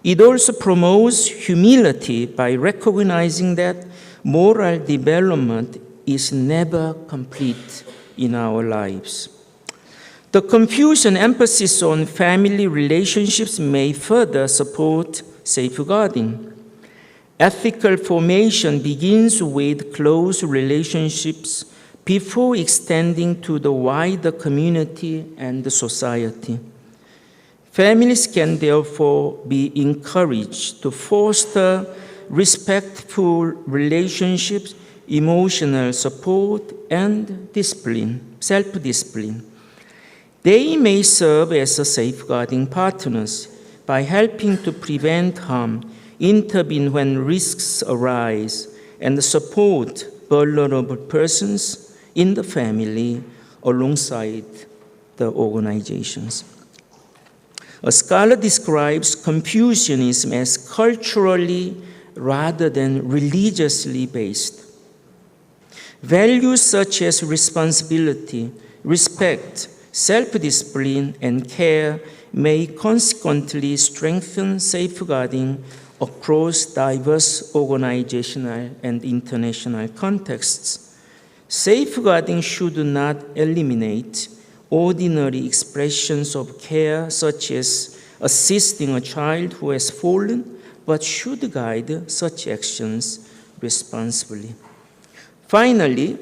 It also promotes humility by recognizing that moral development is never complete in our lives. The Confucian emphasis on family relationships may further support safeguarding. Ethical formation begins with close relationships before extending to the wider community and the society. Families can therefore be encouraged to foster respectful relationships, emotional support, and discipline, self-discipline. They may serve as safeguarding partners by helping to prevent harm, intervene when risks arise, and support vulnerable persons in the family alongside the organizations. A scholar describes Confucianism as culturally rather than religiously based. Values such as responsibility, respect, self-discipline, and care may consequently strengthen safeguarding across diverse organizational and international contexts. Safeguarding should not eliminate ordinary expressions of care, such as assisting a child who has fallen, but should guide such actions responsibly. Finally,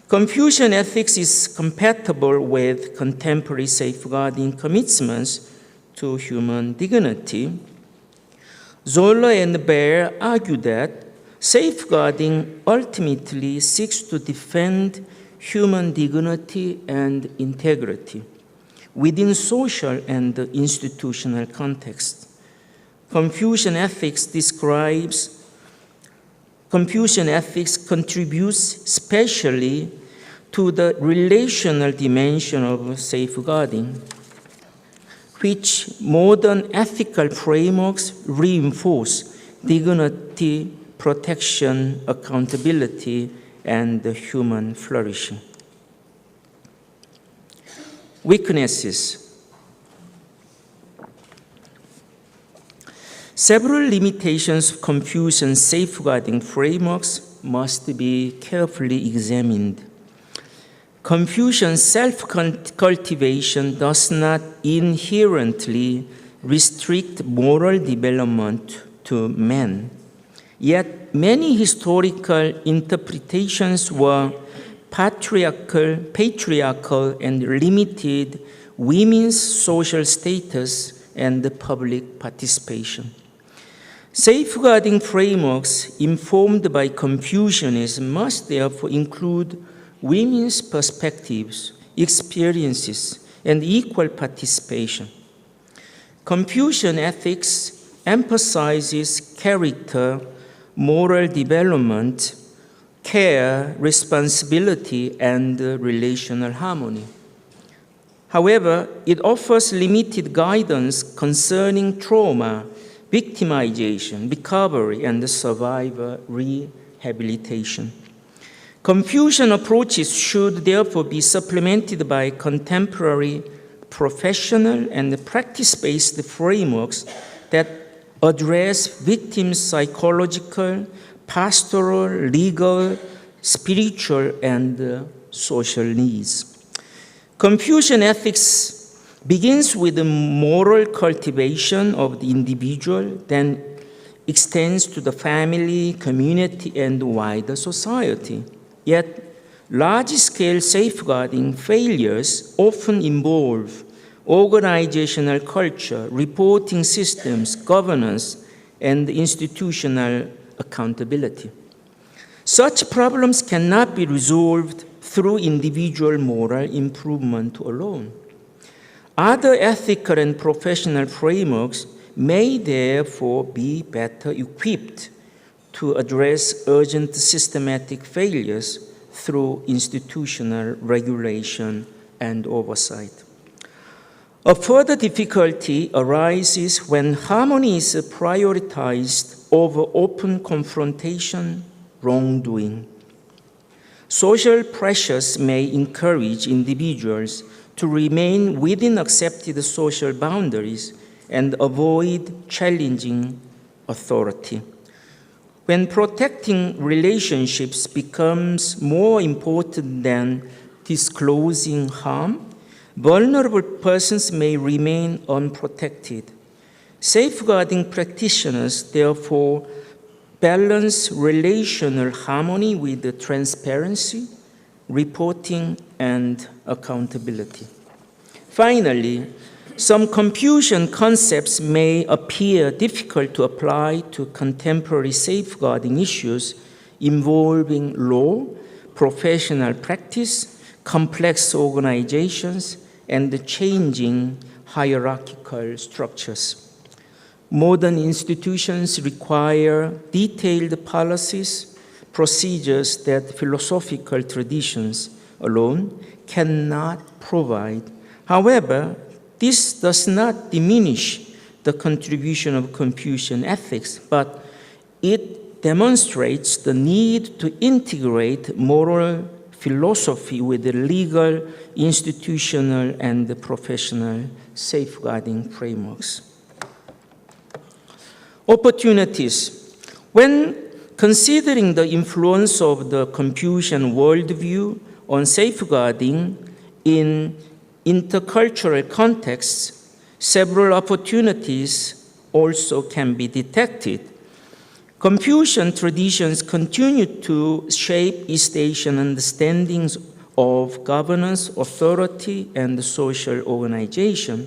Confucian ethics is compatible with contemporary safeguarding commitments to human dignity. Zoller and Baer argue that safeguarding ultimately seeks to defend human dignity and integrity within social and institutional context. Confucian ethics contributes especially to the relational dimension of safeguarding, which modern ethical frameworks reinforce: dignity, protection, accountability, and human flourishing. Weaknesses. Several limitations of Confucian safeguarding frameworks must be carefully examined. Confucian self-cultivation does not inherently restrict moral development to men. Yet many historical interpretations were patriarchal and limited women's social status and public participation. Safeguarding frameworks informed by Confucianism must therefore include women's perspectives, experiences, and equal participation. Confucian ethics emphasizes character, moral development, care, responsibility, and relational harmony. However, it offers limited guidance concerning trauma, victimization, recovery, and survivor rehabilitation. Confucian approaches should therefore be supplemented by contemporary professional and practice-based frameworks that address victims' psychological, pastoral, legal, spiritual, and social needs. Confucian ethics begins with the moral cultivation of the individual, then extends to the family, community, and wider society. Yet, large-scale safeguarding failures often involve organizational culture, reporting systems, governance, and institutional accountability. Such problems cannot be resolved through individual moral improvement alone. Other ethical and professional frameworks may therefore be better equipped to address urgent systematic failures through institutional regulation and oversight. A further difficulty arises when harmony is prioritized over open confrontation, wrongdoing. Social pressures may encourage individuals to remain within accepted social boundaries and avoid challenging authority. When protecting relationships becomes more important than disclosing harm, vulnerable persons may remain unprotected. Safeguarding practitioners, therefore, balance relational harmony with transparency, reporting, and accountability. Finally, some Confucian concepts may appear difficult to apply to contemporary safeguarding issues involving law, professional practice, complex organizations, and changing hierarchical structures. Modern institutions require detailed policies, procedures that philosophical traditions alone cannot provide. However, this does not diminish the contribution of Confucian ethics, but it demonstrates the need to integrate moral philosophy with the legal, institutional, and professional safeguarding frameworks. Opportunities. When considering the influence of the Confucian worldview on safeguarding in intercultural contexts, several opportunities also can be detected. Confucian traditions continue to shape East Asian understandings of governance, authority, and social organization.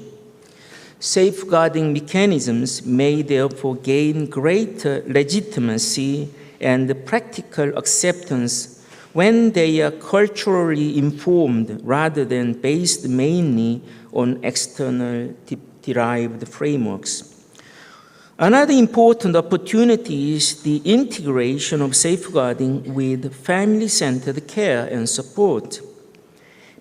Safeguarding mechanisms may therefore gain greater legitimacy and practical acceptance when they are culturally informed rather than based mainly on external derived frameworks. Another important opportunity is the integration of safeguarding with family-centered care and support.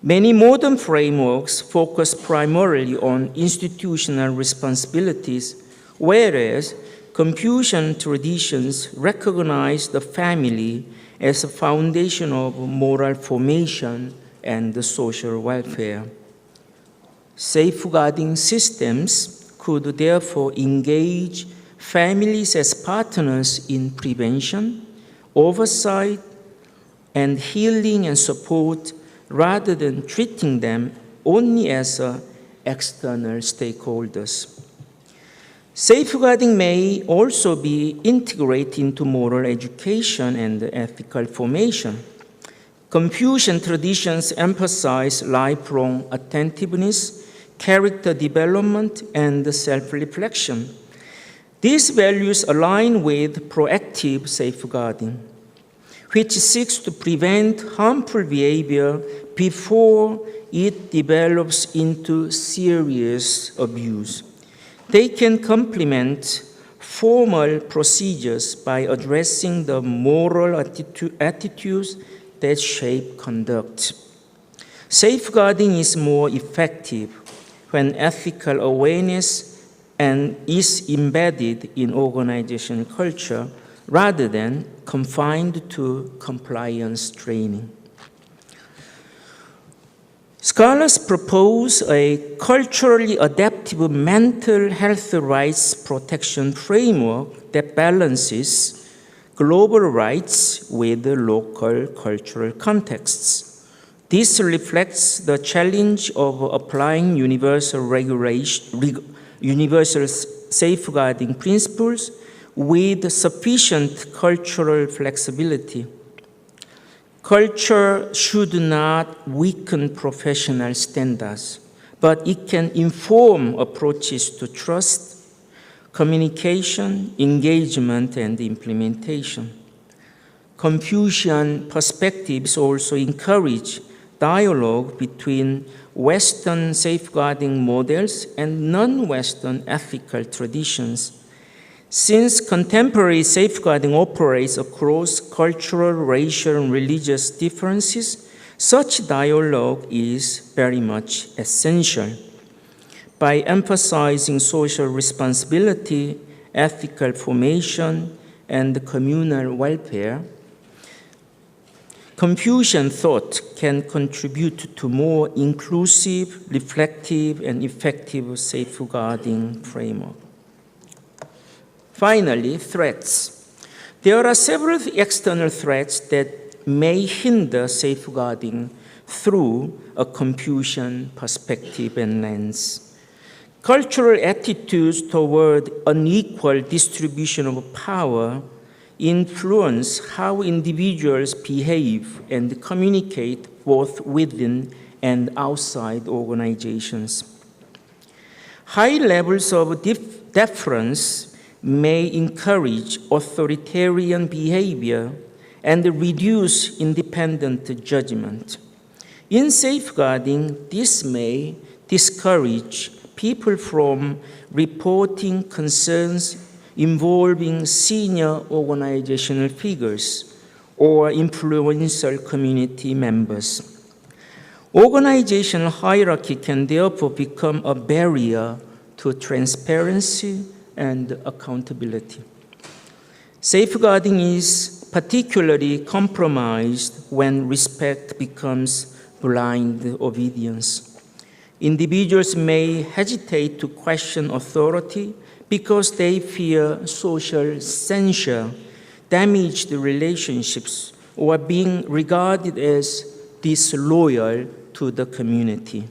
Many modern frameworks focus primarily on institutional responsibilities, whereas Confucian traditions recognize the family as a foundation of moral formation and social welfare. Safeguarding systems could therefore engage families as partners in prevention, oversight, and healing and support rather than treating them only as external stakeholders. Safeguarding may also be integrated into moral education and ethical formation. Confucian traditions emphasize lifelong attentiveness, character development, and self-reflection. These values align with proactive safeguarding, which seeks to prevent harmful behavior before it develops into serious abuse. They can complement formal procedures by addressing the moral attitudes that shape conduct. Safeguarding is more effective when ethical awareness is embedded in organizational culture rather than confined to compliance training. Scholars propose a culturally adaptive mental health rights protection framework that balances global rights with the local cultural contexts. This reflects the challenge of applying universal safeguarding principles with sufficient cultural flexibility. Culture should not weaken professional standards, but it can inform approaches to trust, communication, engagement, and implementation. Confucian perspectives also encourage dialogue between Western safeguarding models and non-Western ethical traditions. Since contemporary safeguarding operates across cultural, racial, and religious differences, Such dialogue is very much essential. By emphasizing social responsibility, ethical formation, and communal welfare, Confucian thought can contribute to more inclusive, reflective, and effective safeguarding framework. Finally, threats. There are several external threats that may hinder safeguarding through a Confucian perspective and lens. Cultural attitudes toward unequal distribution of power influence how individuals behave and communicate both within and outside organizations. High levels of deference may encourage authoritarian behavior and reduce independent judgment. In safeguarding, this may discourage people from reporting concerns involving senior organizational figures or influential community members. Organizational hierarchy can therefore become a barrier to transparency and accountability. Safeguarding is particularly compromised when respect becomes blind obedience. Individuals may hesitate to question authority because they fear social censure, damaged relationships, or being regarded as disloyal to the community.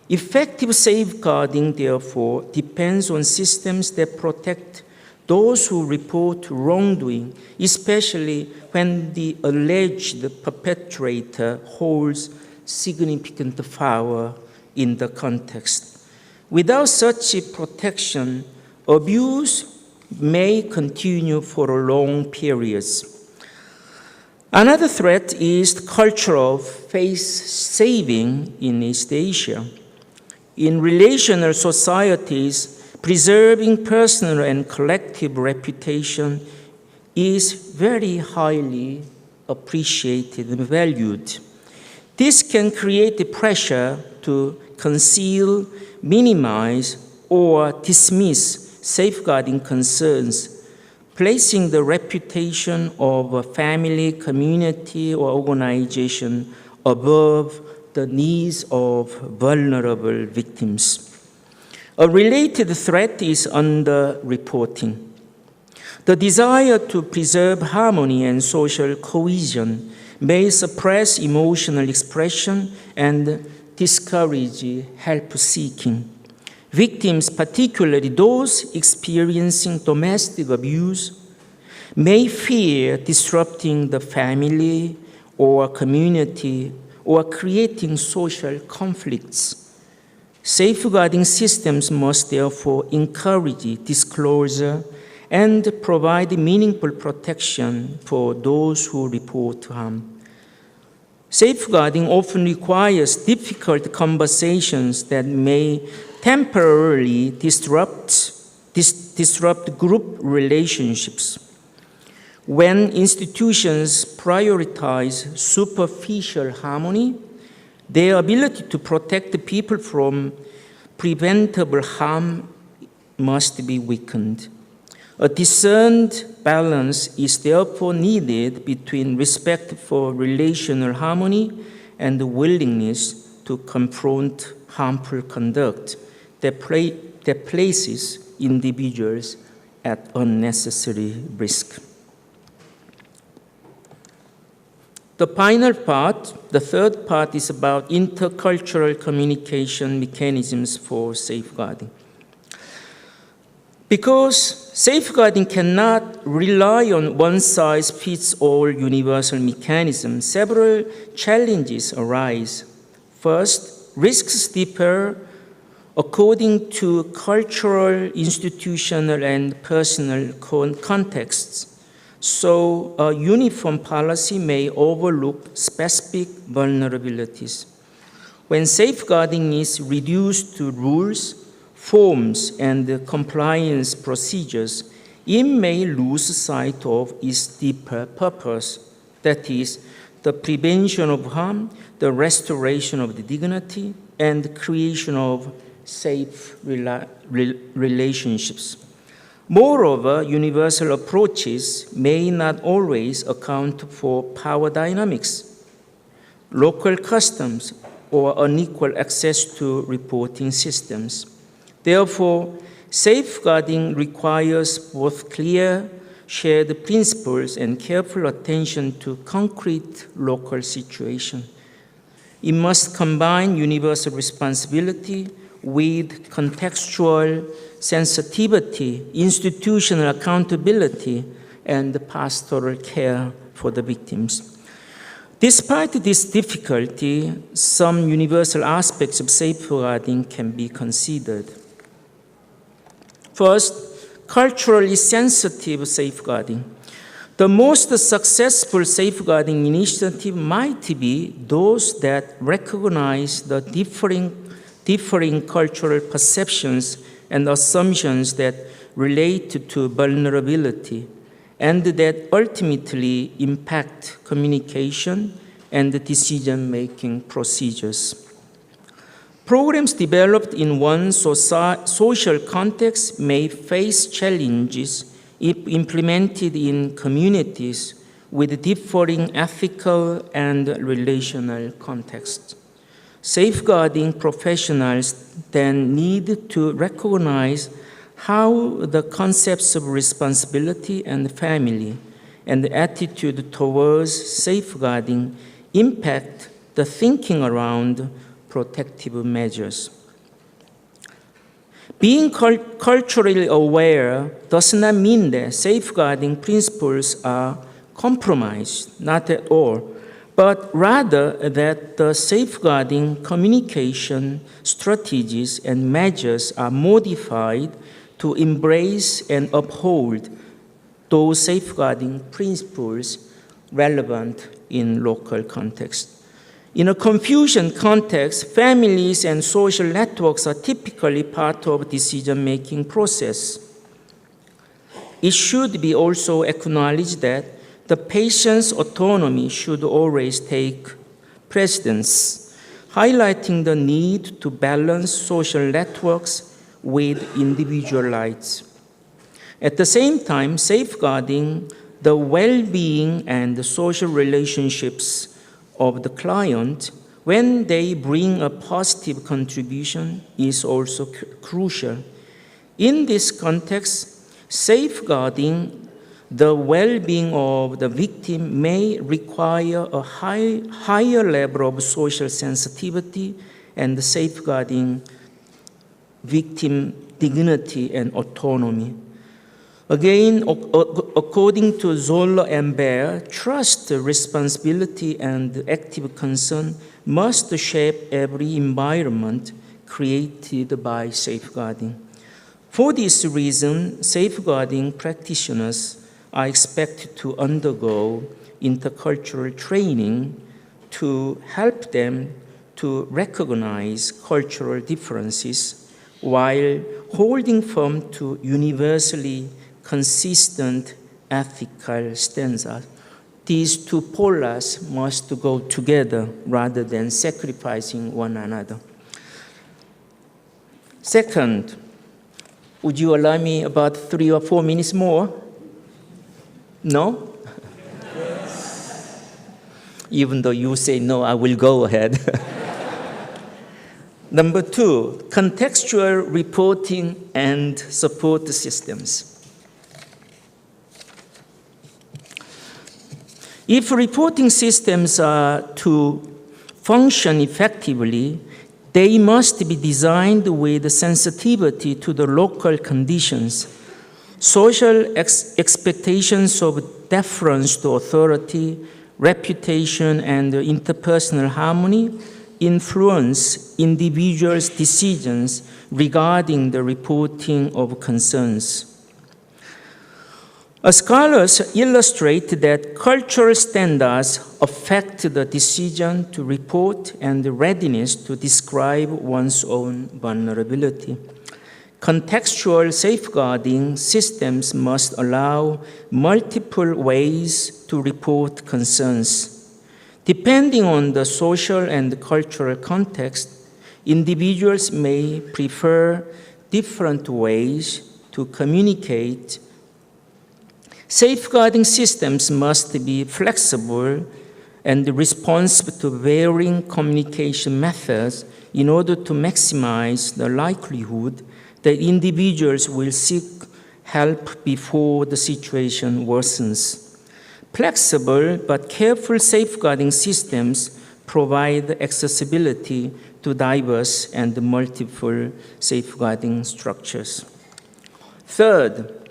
Effective safeguarding, therefore, depends on systems that protect those who report wrongdoing, especially when the alleged perpetrator holds significant power in the context. Without such protection, abuse may continue for long periods. Another threat is the culture of face-saving in East Asia. In relational societies, preserving personal and collective reputation is very highly appreciated and valued. This can create the pressure to conceal, minimize, or dismiss safeguarding concerns, placing the reputation of a family, community, or organization above the needs of vulnerable victims. A related threat is underreporting. The desire to preserve harmony and social cohesion may suppress emotional expression and discourage help-seeking. Victims, particularly those experiencing domestic abuse, may fear disrupting the family or community or creating social conflicts. Safeguarding systems must therefore encourage disclosure and provide meaningful protection for those who report harm. Safeguarding often requires difficult conversations that may temporarily disrupt group relationships. When institutions prioritize superficial harmony, their ability to protect the people from preventable harm must be weakened. A discerned balance is therefore needed between respect for relational harmony and the willingness to confront harmful conduct that places individuals at unnecessary risk. The final part, the third part, is about intercultural communication mechanisms for safeguarding. Because safeguarding cannot rely on one-size-fits-all universal mechanism, several challenges arise. First, risks differ according to cultural, institutional, and personal contexts. So a uniform policy may overlook specific vulnerabilities. When safeguarding is reduced to rules, forms, and compliance procedures, it may lose sight of its deeper purpose, that is, the prevention of harm, the restoration of the dignity, and the creation of safe relationships. Moreover, universal approaches may not always account for power dynamics, local customs, or unequal access to reporting systems. Therefore, safeguarding requires both clear, shared principles and careful attention to concrete local situations. It must combine universal responsibility with contextual sensitivity, institutional accountability, and pastoral care for the victims. Despite this difficulty, some universal aspects of safeguarding can be considered. First, culturally sensitive safeguarding. The most successful safeguarding initiative might be those that recognize the differing cultural perceptions and assumptions that relate to vulnerability, and that ultimately impact communication and decision-making procedures. Programs developed in one social context may face challenges if implemented in communities with differing ethical and relational contexts. Safeguarding professionals then need to recognize how the concepts of responsibility and family and the attitude towards safeguarding impact the thinking around protective measures. Being culturally aware does not mean that safeguarding principles are compromised, not at all, but rather that the safeguarding communication strategies and measures are modified to embrace and uphold those safeguarding principles relevant in local context. In a Confucian context, families and social networks are typically part of the decision-making process. It should be also acknowledged that the patient's autonomy should always take precedence, highlighting the need to balance social networks with individual rights. At the same time, safeguarding the well-being and the social relationships of the client when they bring a positive contribution is also crucial. In this context, safeguarding the well-being of the victim may require a higher level of social sensitivity and safeguarding victim dignity and autonomy. Again, according to Zola and Baer, trust, responsibility, and active concern must shape every environment created by safeguarding. For this reason, safeguarding practitioners are expected to undergo intercultural training to help them to recognize cultural differences while holding firm to universally consistent ethical standards. These two polars must go together rather than sacrificing one another. Second, would you allow me about 3 or 4 minutes more? No? Even though you say no, I will go ahead. Number 2, contextual reporting and support systems. If reporting systems are to function effectively, they must be designed with sensitivity to the local conditions. Social expectations of deference to authority, reputation, and interpersonal harmony influence individuals' decisions regarding the reporting of concerns. Scholars illustrate that cultural standards affect the decision to report and the readiness to describe one's own vulnerability. Contextual safeguarding systems must allow multiple ways to report concerns. Depending on the social and cultural context, individuals may prefer different ways to communicate. Safeguarding systems must be flexible and responsive to varying communication methods in order to maximize the likelihood that individuals will seek help before the situation worsens. Flexible but careful safeguarding systems provide accessibility to diverse and multiple safeguarding structures. Third,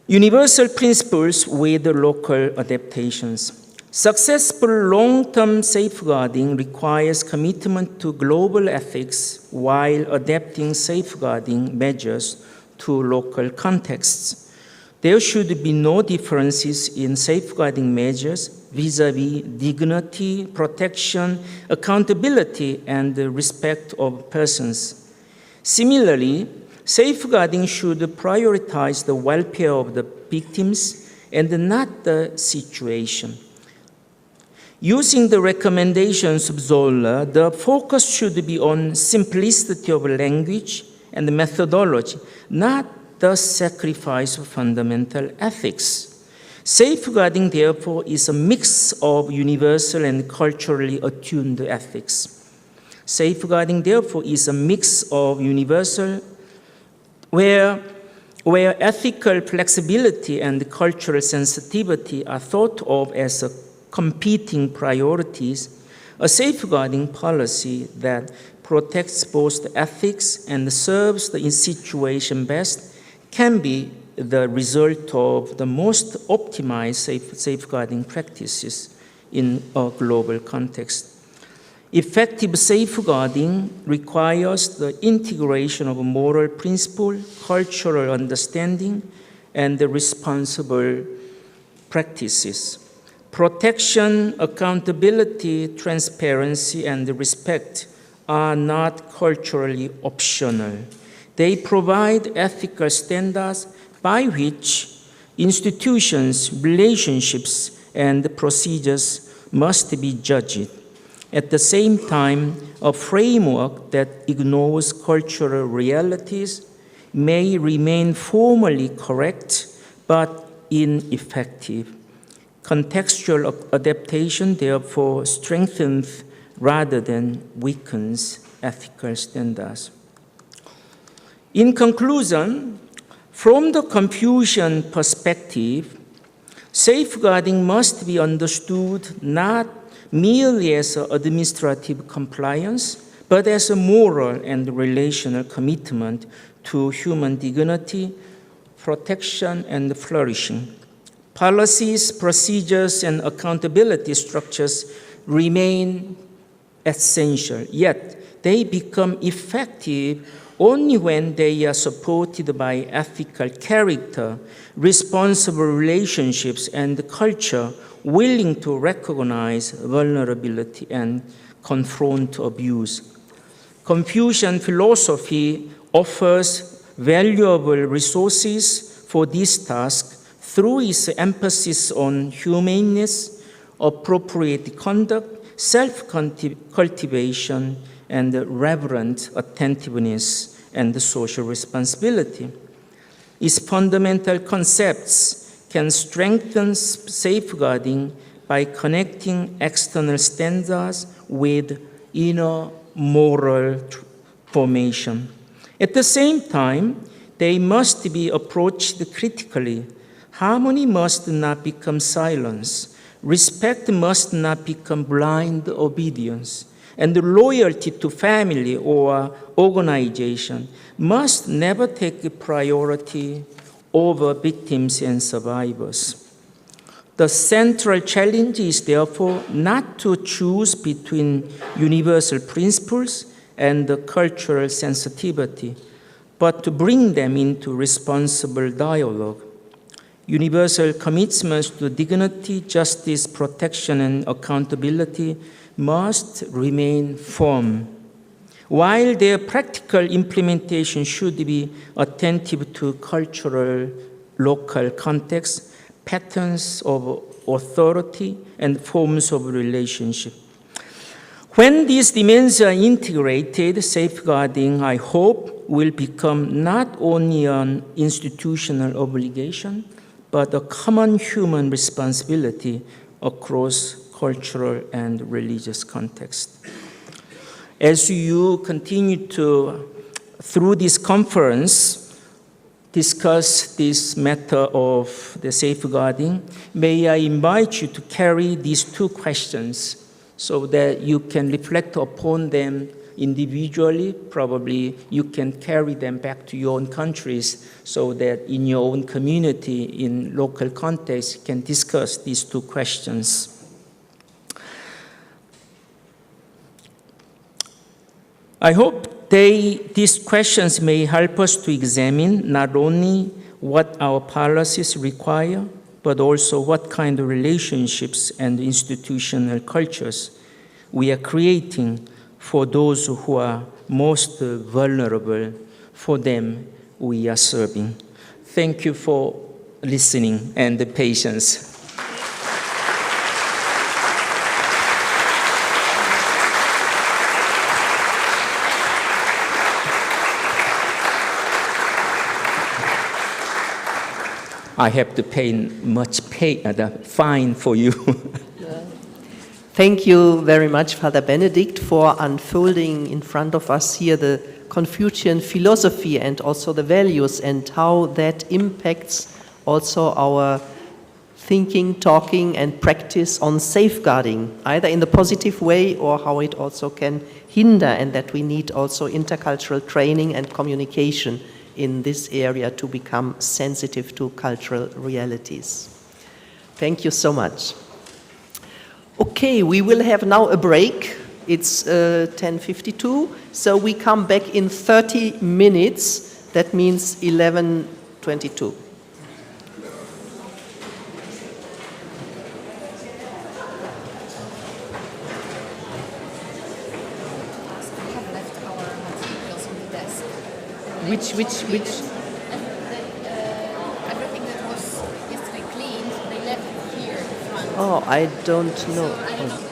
universal principles with local adaptations. Successful long-term safeguarding requires commitment to global ethics while adapting safeguarding measures to local contexts. There should be no differences in safeguarding measures vis-à-vis dignity, protection, accountability, and respect of persons. Similarly, safeguarding should prioritize the welfare of the victims and not the situation. Using the recommendations of Zola, the focus should be on simplicity of language and methodology, not the sacrifice of fundamental ethics. Safeguarding, therefore, is a mix of universal and culturally attuned ethics. Safeguarding, therefore, is a mix of universal, where ethical flexibility and cultural sensitivity are thought of as competing priorities, a safeguarding policy that protects both ethics and serves the situation best can be the result of the most optimized safeguarding practices in a global context. Effective safeguarding requires the integration of moral principle, cultural understanding, and the responsible practices. Protection, accountability, transparency, and respect are not culturally optional. They provide ethical standards by which institutions, relationships, and procedures must be judged. At the same time, a framework that ignores cultural realities may remain formally correct but ineffective. Contextual adaptation, therefore, strengthens rather than weakens ethical standards. In conclusion, from the Confucian perspective, safeguarding must be understood not merely as administrative compliance, but as a moral and relational commitment to human dignity, protection, and flourishing. Policies, procedures, and accountability structures remain essential, yet they become effective only when they are supported by ethical character, responsible relationships, and culture willing to recognize vulnerability and confront abuse. Confucian philosophy offers valuable resources for this task through its emphasis on humaneness, appropriate conduct, self-cultivation, and reverent attentiveness and social responsibility. Its fundamental concepts can strengthen safeguarding by connecting external standards with inner moral formation. At the same time, they must be approached critically. Harmony must not become silence. Respect must not become blind obedience. And loyalty to family or organization must never take priority over victims and survivors. The central challenge is therefore not to choose between universal principles and the cultural sensitivity, but to bring them into responsible dialogue. Universal commitments to dignity, justice, protection, and accountability must remain firm, while their practical implementation should be attentive to cultural, local context, patterns of authority, and forms of relationship. When these dimensions are integrated, safeguarding, I hope, will become not only an institutional obligation, but a common human responsibility across cultural and religious contexts. As you continue to, through this conference, discuss this matter of the safeguarding, may I invite you to carry these two questions so that you can reflect upon them individually. Probably you can carry them back to your own countries so that in your own community, in local context, you can discuss these two questions. I hope these questions may help us to examine not only what our policies require, but also what kind of relationships and institutional cultures we are creating for those who are most vulnerable, for them we are serving. Thank you for listening and the patience. I have to pay the fine for you. Thank you very much, Father Benedict, for unfolding in front of us here the Confucian philosophy and also the values and how that impacts also our thinking, talking, and practice on safeguarding, either in the positive way or how it also can hinder, and that we need also intercultural training and communication in this area to become sensitive to cultural realities. Thank you so much. Okay, we will have now a break. It's 10:52, so we come back in 30 minutes. That means 11:22. Which? Everything that was yesterday cleaned, they left here in front. Oh, I don't know. So I don't know.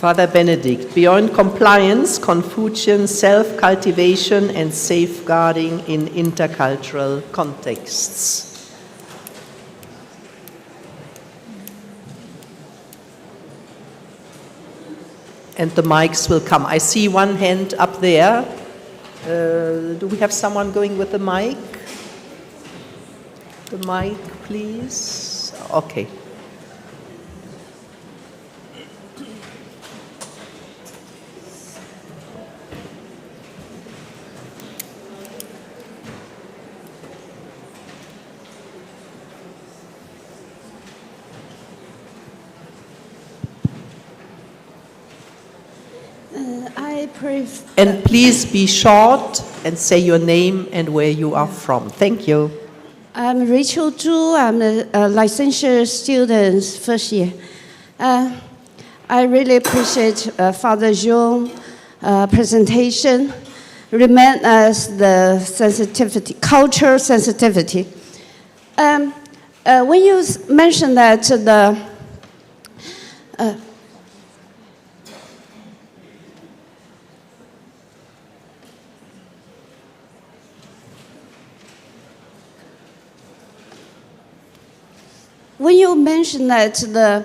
Father Benedict, beyond compliance, Confucian self-cultivation and safeguarding in intercultural contexts. And the mics will come. I see one hand up there. Do we have someone going with the mic? The mic, please. Okay. And please be short and say your name and where you are from. Thank you. I'm Rachel Zhu. I'm a licensure student, first year. I really appreciate Father Zhong's presentation. Remind us the sensitivity, cultural sensitivity. When you mentioned that when you mentioned that the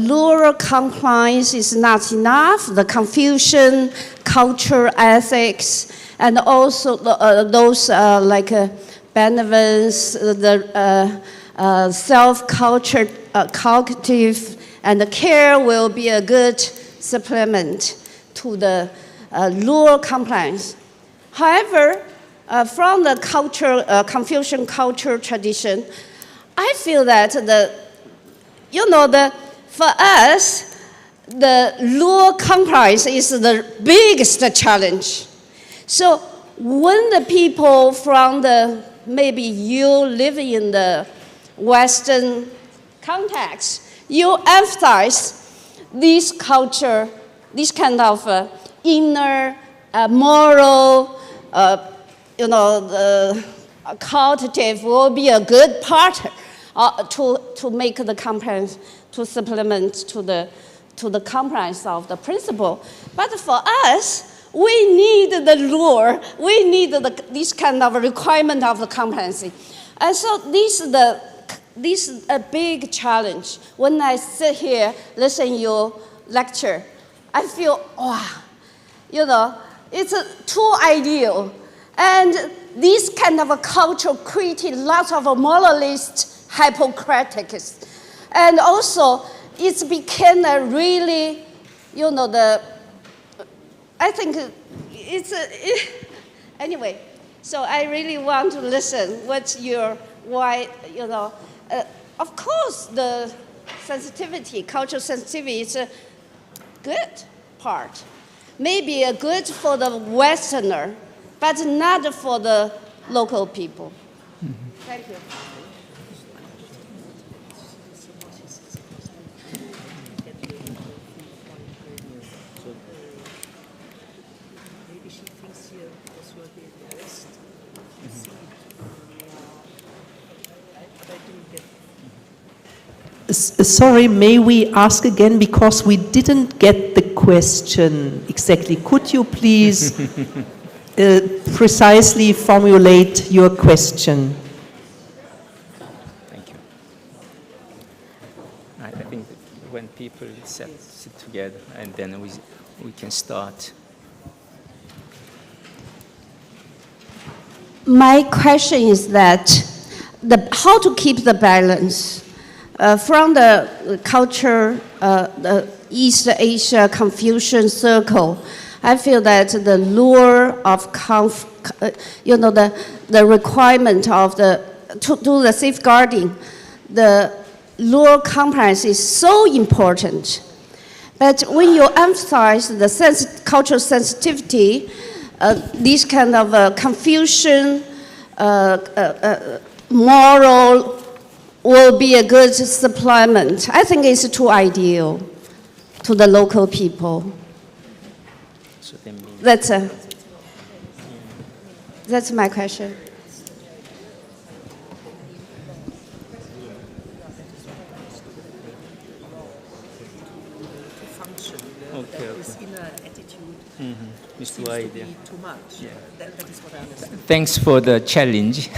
rural compliance is not enough, the Confucian culture ethics, and also those like benevolence, the self-culture, cognitive, and the care will be a good supplement to the rural compliance. However, from the culture, Confucian culture tradition, I feel that for us, the rural compliance is the biggest challenge. So when the people from maybe you live in the Western context, you emphasize this culture, this kind of inner moral, the cognitive will be a good part to make the compliance, to supplement to the compliance of the principle. But for us, we need the rule, we need this kind of requirement of the compliance. And so this is a big challenge. When I sit here, listen to your lecture, I feel, wow, it's too ideal. And this kind of a culture created lots of moralist hypocritics. And also, it became a really, I think anyway, so I really want to listen of course, the sensitivity, cultural sensitivity is a good part. Maybe a good for the Westerner, but not for the local people. Mm-hmm. Thank you. Sorry, may we ask again, because we didn't get the question exactly. Could you please precisely formulate your question? Thank you. I think when people sit together and then we can start. My question is that how to keep the balance from the culture, the East Asia Confucian circle. I feel that the lure of the requirement of to do the safeguarding, the lure compliance is so important. But when you emphasize the cultural sensitivity, this kind of Confucian moral will be a good supplement. I think it's too ideal to the local people. So that's my question. Okay, that this inner attitude It's seems too to idea. be too much. Yeah. That is what I understand. Thanks for the challenge.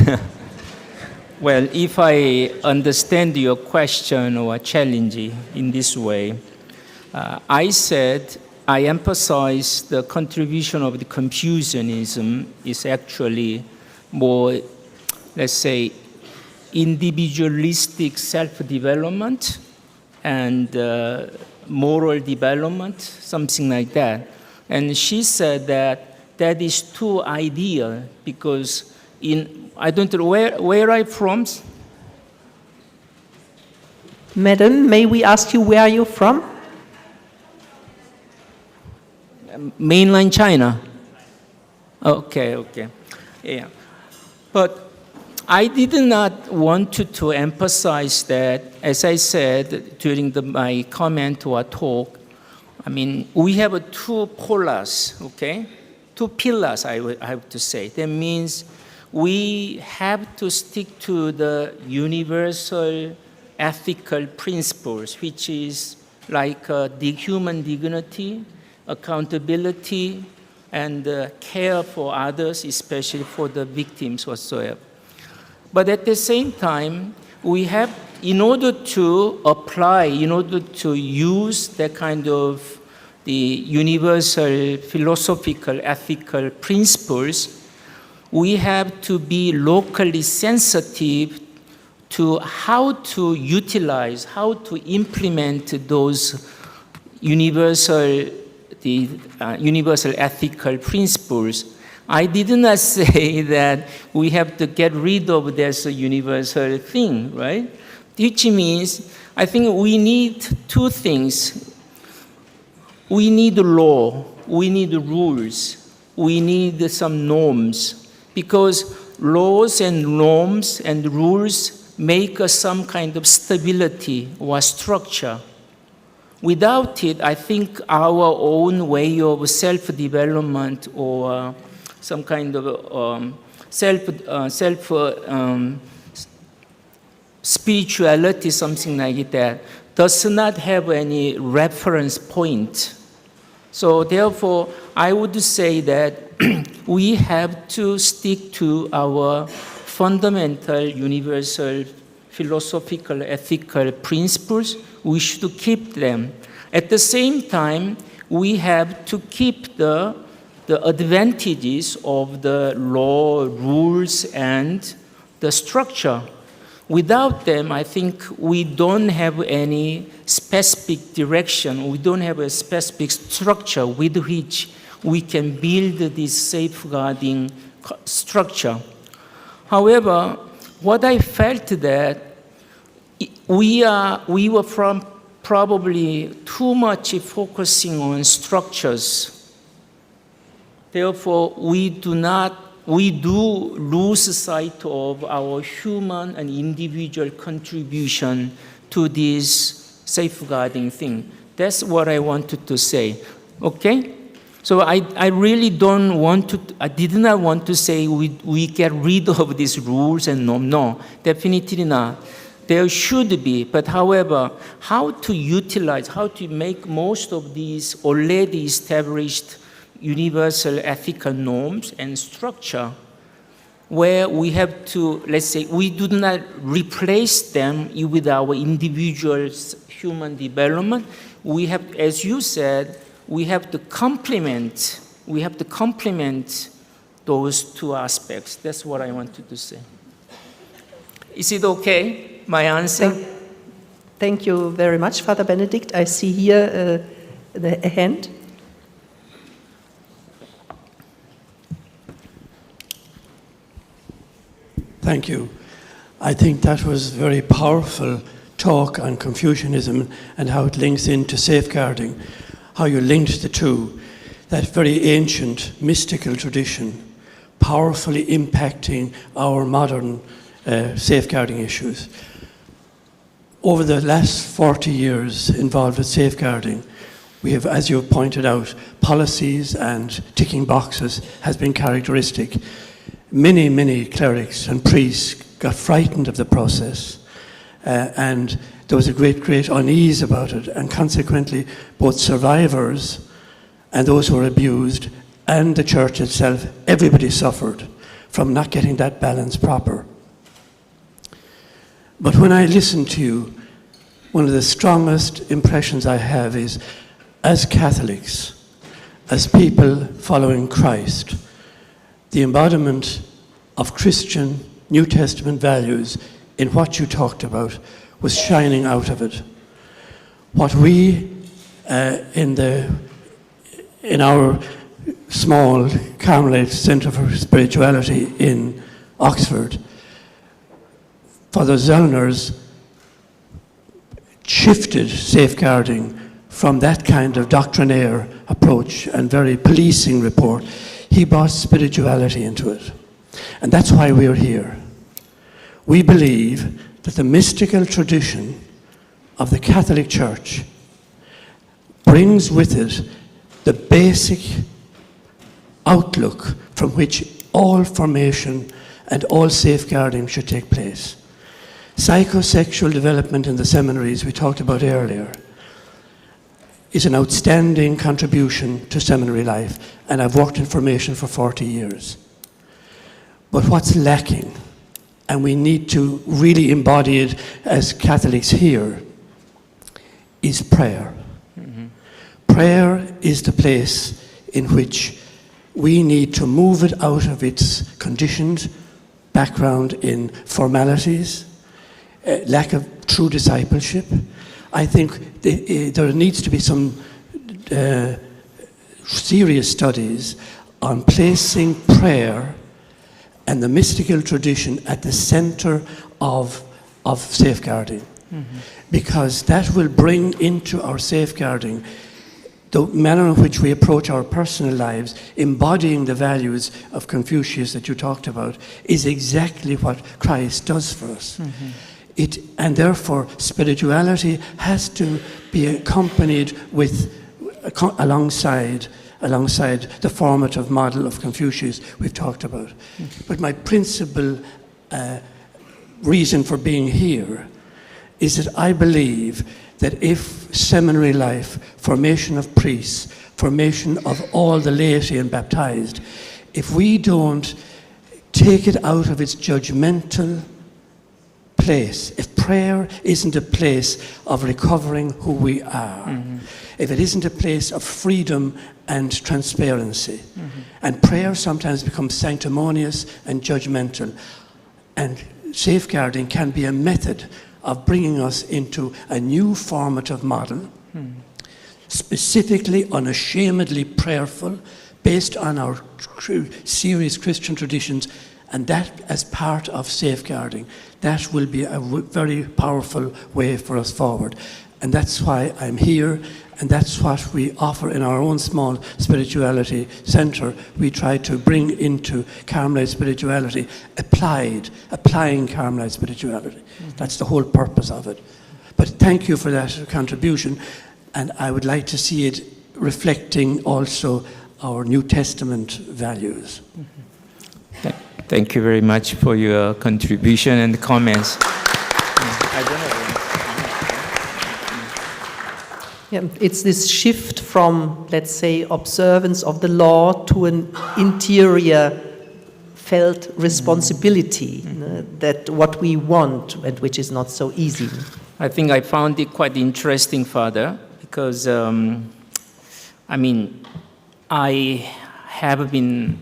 Well, if I understand your question or challenge in this way, I said I emphasize the contribution of the Confucianism is actually more, let's say, individualistic self-development and moral development, something like that. And she said that that is too ideal because I don't know where I'm from. Madam, may we ask you where you're from? Mainland China. Okay. Yeah. But I did not want to emphasize that, as I said during my comment or talk, I mean, we have two polars, okay? Two pillars, I have to say. That means we have to stick to the universal ethical principles, which is like the human dignity, accountability, and care for others, especially for the victims whatsoever. But at the same time, we have, in order to apply, in order to use that kind of the universal philosophical, ethical principles, we have to be locally sensitive to how to utilize, how to implement those universal ethical principles. I did not say that we have to get rid of this universal thing, right? Which means I think we need two things. We need law, we need rules, we need some norms, because laws and norms and rules make some kind of stability or structure. Without it, I think our own way of self-development or some kind of spirituality, something like that, does not have any reference point. So therefore, I would say that we have to stick to our fundamental, universal, philosophical, ethical principles. We should keep them. At the same time, we have to keep the advantages of the law, rules, and the structure. Without them, I think we don't have any specific direction. We don't have a specific structure with which we can build this safeguarding structure. However, what I felt that we were probably too much focusing on structures. Therefore, we do lose sight of our human and individual contribution to this safeguarding thing. That's what I wanted to say, okay? So I really I did not want to say we get rid of these rules and no, definitely not. There should be, but however, how to utilize, how to make most of these already established universal ethical norms and structure where we have to, let's say, we do not replace them with our individual human development. We have, as you said, we have to complement those two aspects. That's what I wanted to say. Is it okay, my answer? Thank you very much, Father Benedict. I see here a hand. Thank you. I think that was a very powerful talk on Confucianism and how it links into safeguarding, how you linked the two, that very ancient mystical tradition powerfully impacting our modern safeguarding issues. Over the last 40 years involved with safeguarding, we have, as you have pointed out, policies and ticking boxes has been characteristic. Many clerics and priests got frightened of the process and there was a great unease about it, and consequently both survivors and those who were abused and the church itself, everybody suffered from not getting that balance proper. But when I listen to you, one of the strongest impressions I have is, as Catholics, as people following Christ, the embodiment of Christian New Testament values in what you talked about was shining out of it. What we in our small Carmelite Centre for Spirituality in Oxford, Father Zellner's shifted safeguarding from that kind of doctrinaire approach and very policing report. He brought spirituality into it. And that's why we're here. We believe that the mystical tradition of the Catholic Church brings with it the basic outlook from which all formation and all safeguarding should take place. Psychosexual development in the seminaries we talked about earlier is an outstanding contribution to seminary life, and I've worked in formation for 40 years. But what's lacking, and we need to really embody it as Catholics here, is prayer. Mm-hmm. Prayer is the place in which we need to move it out of its conditioned background in formalities, lack of true discipleship. I think there needs to be some serious studies on placing prayer and the mystical tradition at the center of safeguarding. Mm-hmm. Because that will bring into our safeguarding the manner in which we approach our personal lives, embodying the values of Confucius that you talked about, is exactly what Christ does for us. Mm-hmm. And therefore, spirituality has to be accompanied with, alongside the formative model of Confucius we've talked about. Mm-hmm. But my principal reason for being here is that I believe that if seminary life, formation of priests, formation of all the laity and baptized, if we don't take it out of its judgmental place, if prayer isn't a place of recovering who we are, mm-hmm. if it isn't a place of freedom and transparency, mm-hmm. and prayer sometimes becomes sanctimonious and judgmental, and safeguarding can be a method of bringing us into a new formative model, specifically unashamedly prayerful, based on our serious Christian traditions, and that as part of safeguarding. That will be a very powerful way for us forward. And that's why I'm here, and that's what we offer in our own small spirituality centre. We try to bring into Carmelite spirituality, applying Carmelite spirituality. Mm-hmm. That's the whole purpose of it. But thank you for that contribution, and I would like to see it reflecting also our New Testament values. Mm-hmm. Thank you very much for your contribution and comments. I don't know. Yeah, it's this shift from, let's say, observance of the law to an interior felt responsibility, that what we want, and which is not so easy. I think I found it quite interesting, Father, because, I have been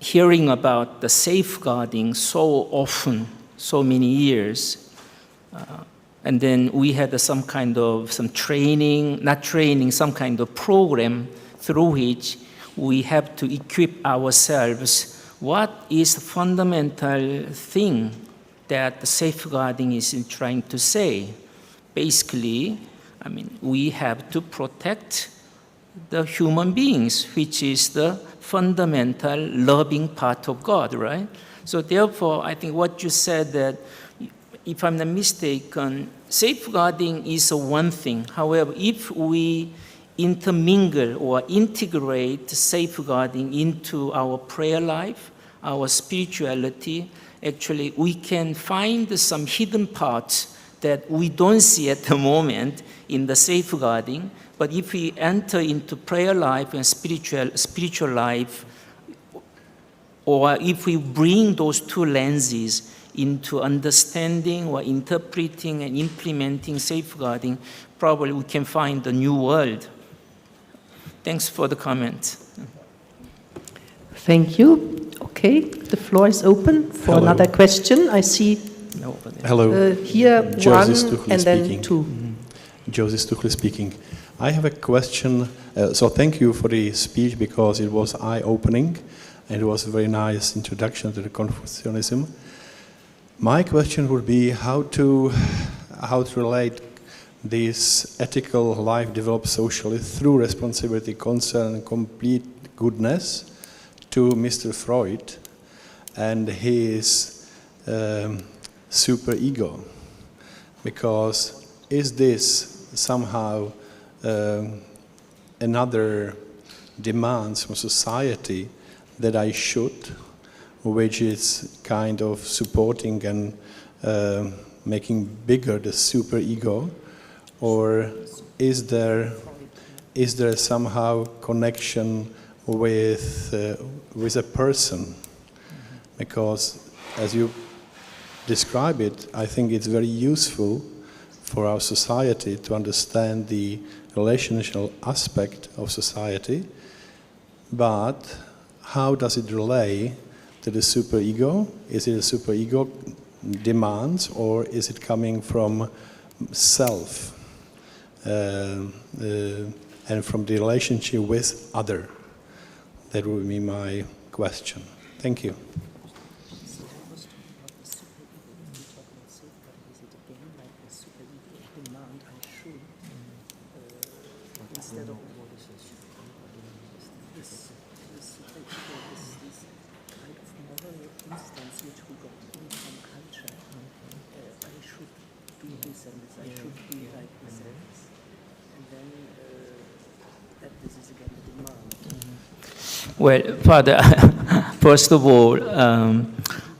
hearing about the safeguarding so often, so many years. And then we had some kind of some program through which we have to equip ourselves. What is the fundamental thing that the safeguarding is trying to say? Basically, we have to protect the human beings, which is the fundamental loving part of God, right? So therefore, I think what you said that, if I'm not mistaken, safeguarding is one thing. However, if we intermingle or integrate safeguarding into our prayer life, our spirituality, actually we can find some hidden parts that we don't see at the moment in the safeguarding, but if we enter into prayer life and spiritual life, or if we bring those two lenses into understanding or interpreting and implementing safeguarding, probably we can find a new world. Thanks for the comment. Thank you. Okay, the floor is open for another question. I see Hello. Here Joseph one Stuchley and then speaking. two. Joseph Stuchley speaking. I have a question. So thank you for the speech because it was eye-opening and it was a very nice introduction to the Confucianism. My question would be how to relate this ethical life developed socially through responsibility, concern, and complete goodness to Mr. Freud and his superego. Because is this somehow another demand from society that I should, which is kind of supporting and making bigger the superego, or is there somehow connection with a person? Because as you describe it, I think it's very useful for our society to understand the relational aspect of society, but how does it relate to the superego? Is it a superego demands, or is it coming from self and from the relationship with other? That would be my question. Thank you. Well, Father, first of all,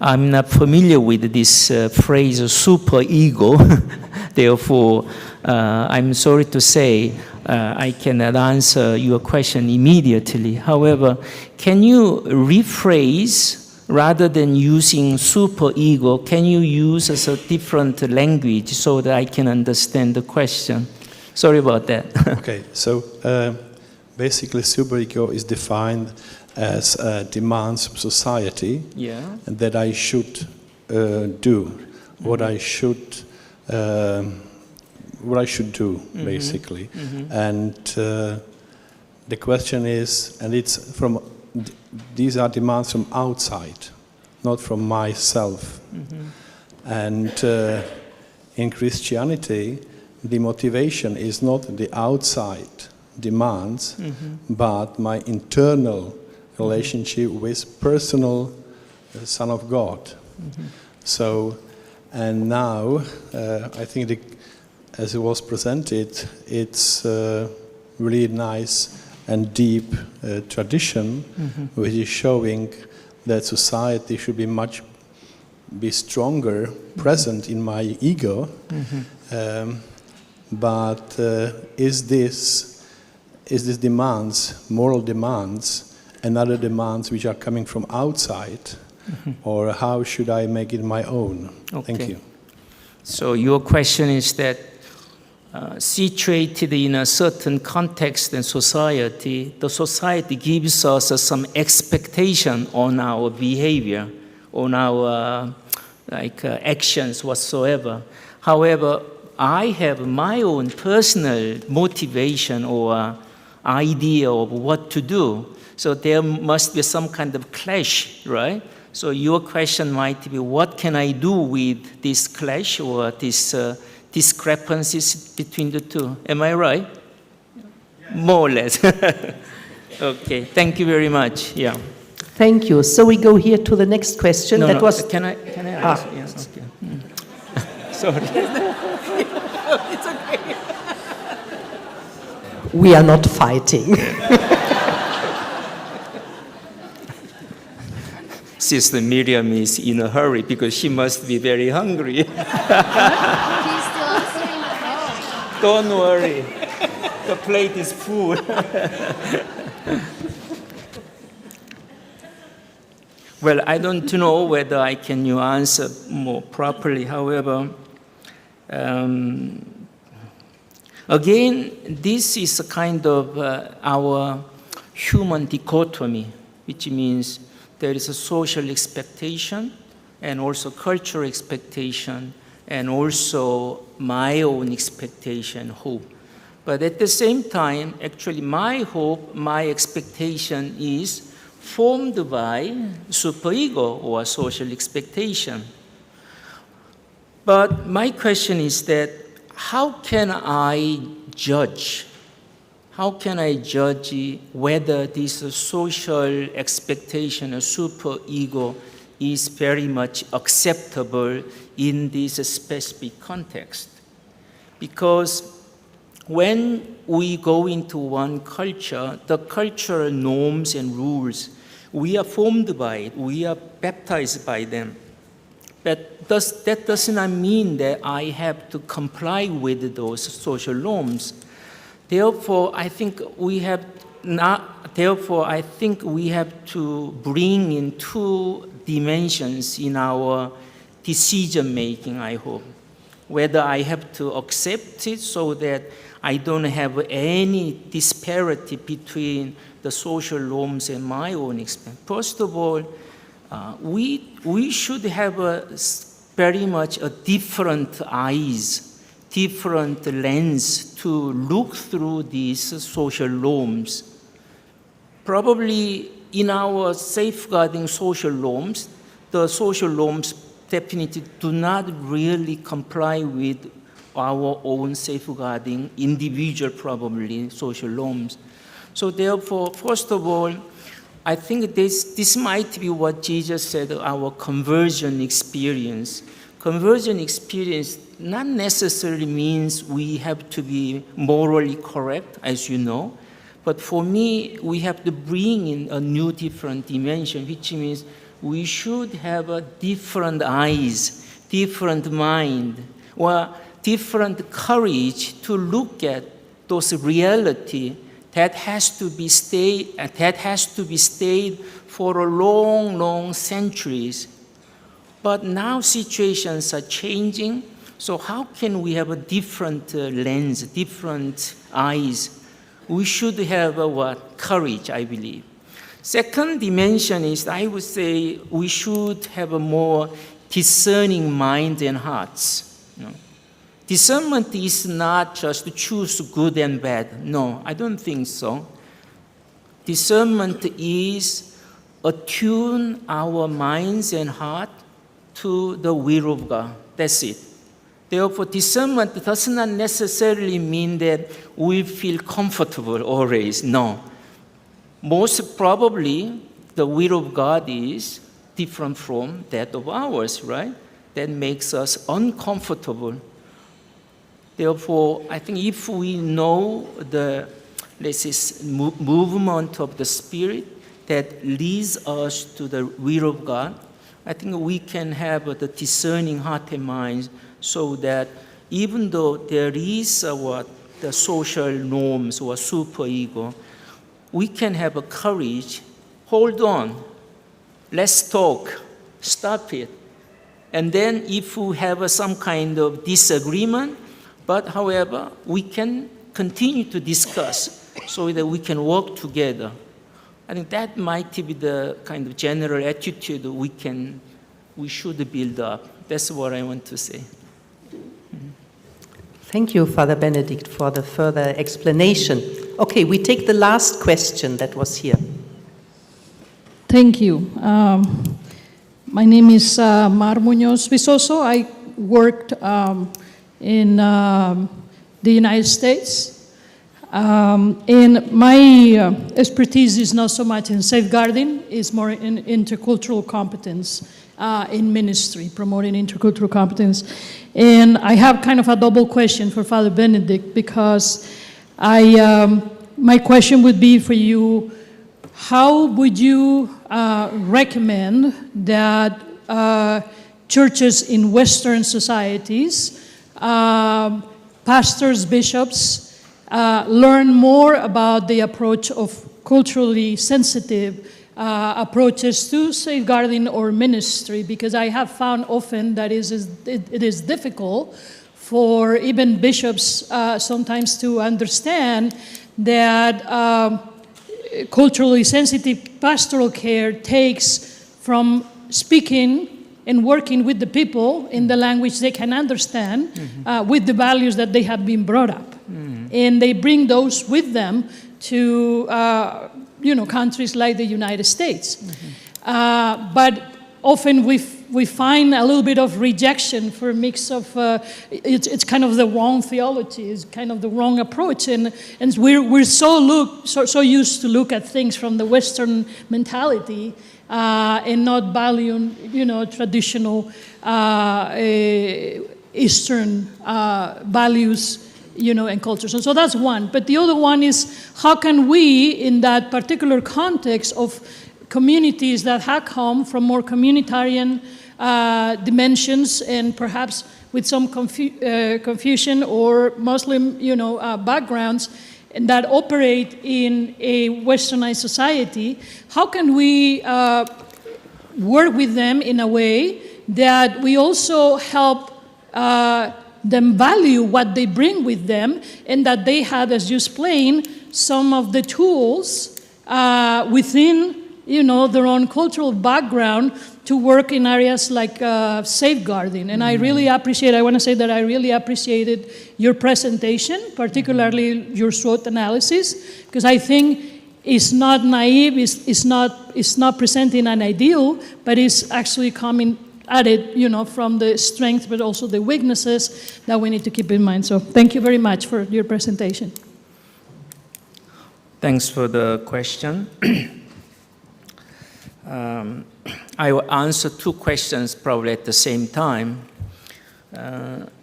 I'm not familiar with this phrase superego. Therefore, I'm sorry to say I cannot answer your question immediately. However, can you rephrase, rather than using superego, can you use a different language so that I can understand the question? Sorry about that. Okay, so basically superego is defined as demands of society, and that I should do, what I should do, basically. And the question is, and it's from, these are demands from outside, not from myself. And in Christianity, the motivation is not the outside demands, but my internal relationship with personal Son of God. So, and now, I think as it was presented, it's really nice and deep tradition, which is showing that society should be stronger, present in my ego. But is this demands, moral demands, and other demands which are coming from outside, or how should I make it my own? Okay. Thank you. So your question is that situated in a certain context and society, the society gives us some expectation on our behavior, on our actions whatsoever. However, I have my own personal motivation or idea of what to do. So there must be some kind of clash, right? So your question might be, what can I do with this clash or this discrepancies between the two? Am I right? Yeah. More or less. Okay, thank you very much. Yeah. Thank you. So we go here to the next question. No, that no. was. Can I answer? Yes. Okay. Sorry. It's okay. We are not Sister Miriam is in a hurry because she must be very hungry. He's still answering the phone. Don't worry, the plate is full. Well, I don't know whether I can answer more properly. However, again, this is a kind of our human dichotomy, which means there is a social expectation and also cultural expectation and also my own expectation, hope. But at the same time, actually my hope, my expectation is formed by superego or social expectation. But my question is that how can I judge? How can I judge whether this social expectation or superego is very much acceptable in this specific context? Because when we go into one culture, the cultural norms and rules, we are formed by it, we are baptized by them. But that does not mean that I have to comply with those social norms. Therefore, I think we have to bring in two dimensions in our decision making, I hope. Whether I have to accept it so that I don't have any disparity between the social norms and my own experience. First of all, we should have very much a different eyes, different lens to look through these social norms. Probably in our safeguarding social norms, the social norms definitely do not really comply with our own safeguarding individual, probably, social norms. So therefore, first of all, I think this might be what Jesus said, our conversion experience. Conversion experience not necessarily means we have to be morally correct, as you know, but for me, we have to bring in a new different dimension, which means we should have a different eyes, different mind, or different courage to look at those reality that has to be stayed for a long, long centuries. But now situations are changing, so how can we have a different lens, different eyes? We should have courage, I believe. Second dimension is, I would say, we should have a more discerning mind and hearts. You know? Discernment is not just to choose good and bad. No, I don't think so. Discernment is attune our minds and heart to the will of God. That's it. Therefore, discernment does not necessarily mean that we feel comfortable always. No. Most probably, the will of God is different from that of ours, right? That makes us uncomfortable. Therefore, I think if we know the, let's say, movement of the Spirit that leads us to the will of God, I think we can have the discerning heart and mind so that even though there is the social norms or superego, we can have a courage, hold on, let's talk, stop it. And then if we have some kind of disagreement, but however, we can continue to discuss so that we can work together. I think that might be the kind of general attitude we should build up. That's what I want to say. Thank you, Father Benedict, for the further explanation. Okay, we take the last question that was here. Thank you. My name is Mar Muñoz Visoso. I worked in the United States. And my expertise is not so much in safeguarding, it's more in intercultural competence in ministry, promoting intercultural competence. And I have kind of a double question for Father Benedict because my question would be for you, how would you recommend that churches in Western societies, pastors, bishops, learn more about the approach of culturally sensitive approaches to safeguarding or ministry? Because I have found often that it is difficult for even bishops sometimes to understand that culturally sensitive pastoral care takes from speaking and working with the people in the language they can understand, with the values that they have been brought up. And they bring those with them to countries like the United States. But often we find a little bit of rejection for a mix of, it's kind of the wrong theology, it's kind of the wrong approach. And we're so used to look at things from the Western mentality and not valuing, traditional Eastern values, and cultures. And so that's one. But the other one is, how can we, in that particular context of communities that have come from more communitarian dimensions and perhaps with some Confucian or Muslim, backgrounds, and that operate in a westernized society, how can we work with them in a way that we also help them value what they bring with them, and that they have, as you explained, some of the tools within their own cultural background to work in areas like safeguarding. And I want to say that I really appreciated your presentation, particularly your SWOT analysis, because I think it's not naive, it's not presenting an ideal, but it's actually coming at it, from the strength, but also the weaknesses that we need to keep in mind. So thank you very much for your presentation. Thanks for the question. I will answer two questions probably at the same time.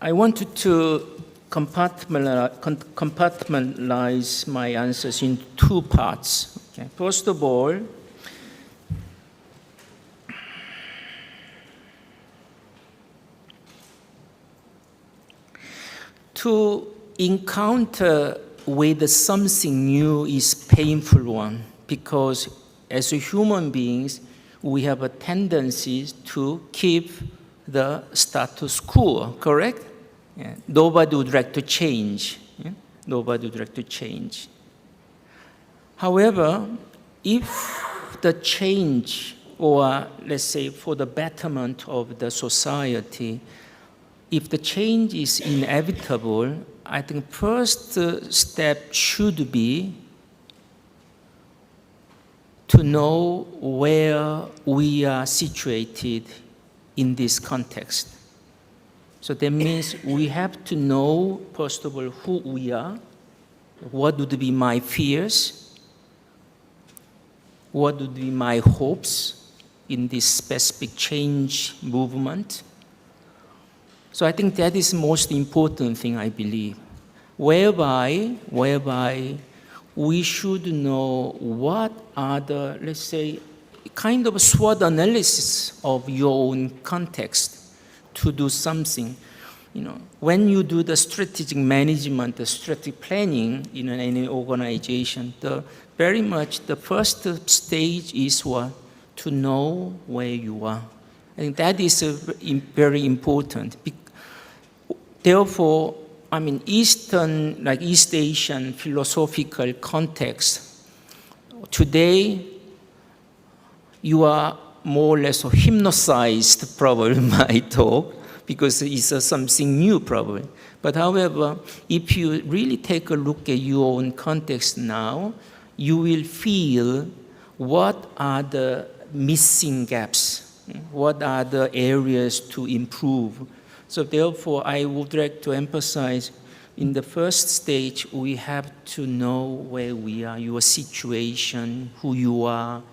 I wanted to compartmentalize my answers in two parts. Okay. First of all, to encounter with something new is painful one, because as human beings, we have a tendency to keep the status quo, correct? Yeah. Nobody would like to change. Yeah? Nobody would like to change. However, if the change, or let's say for the betterment of the society, if the change is inevitable, I think first step should be to know where we are situated in this context. So that means we have to know, first of all, who we are, what would be my fears, what would be my hopes in this specific change movement. So I think that is the most important thing, I believe, whereby we should know what are the, let's say, kind of SWOT analysis of your own context to do something. When you do the strategic management, the strategic planning in any organization, very much the first stage is what? To know where you are. I think that is very important. Therefore, East Asian philosophical context, today you are more or less hypnotized probably by talk, because it's something new probably. But however, if you really take a look at your own context now, you will feel what are the missing gaps, what are the areas to improve. So therefore, I would like to emphasize, in the first stage, we have to know where we are, your situation, who you are,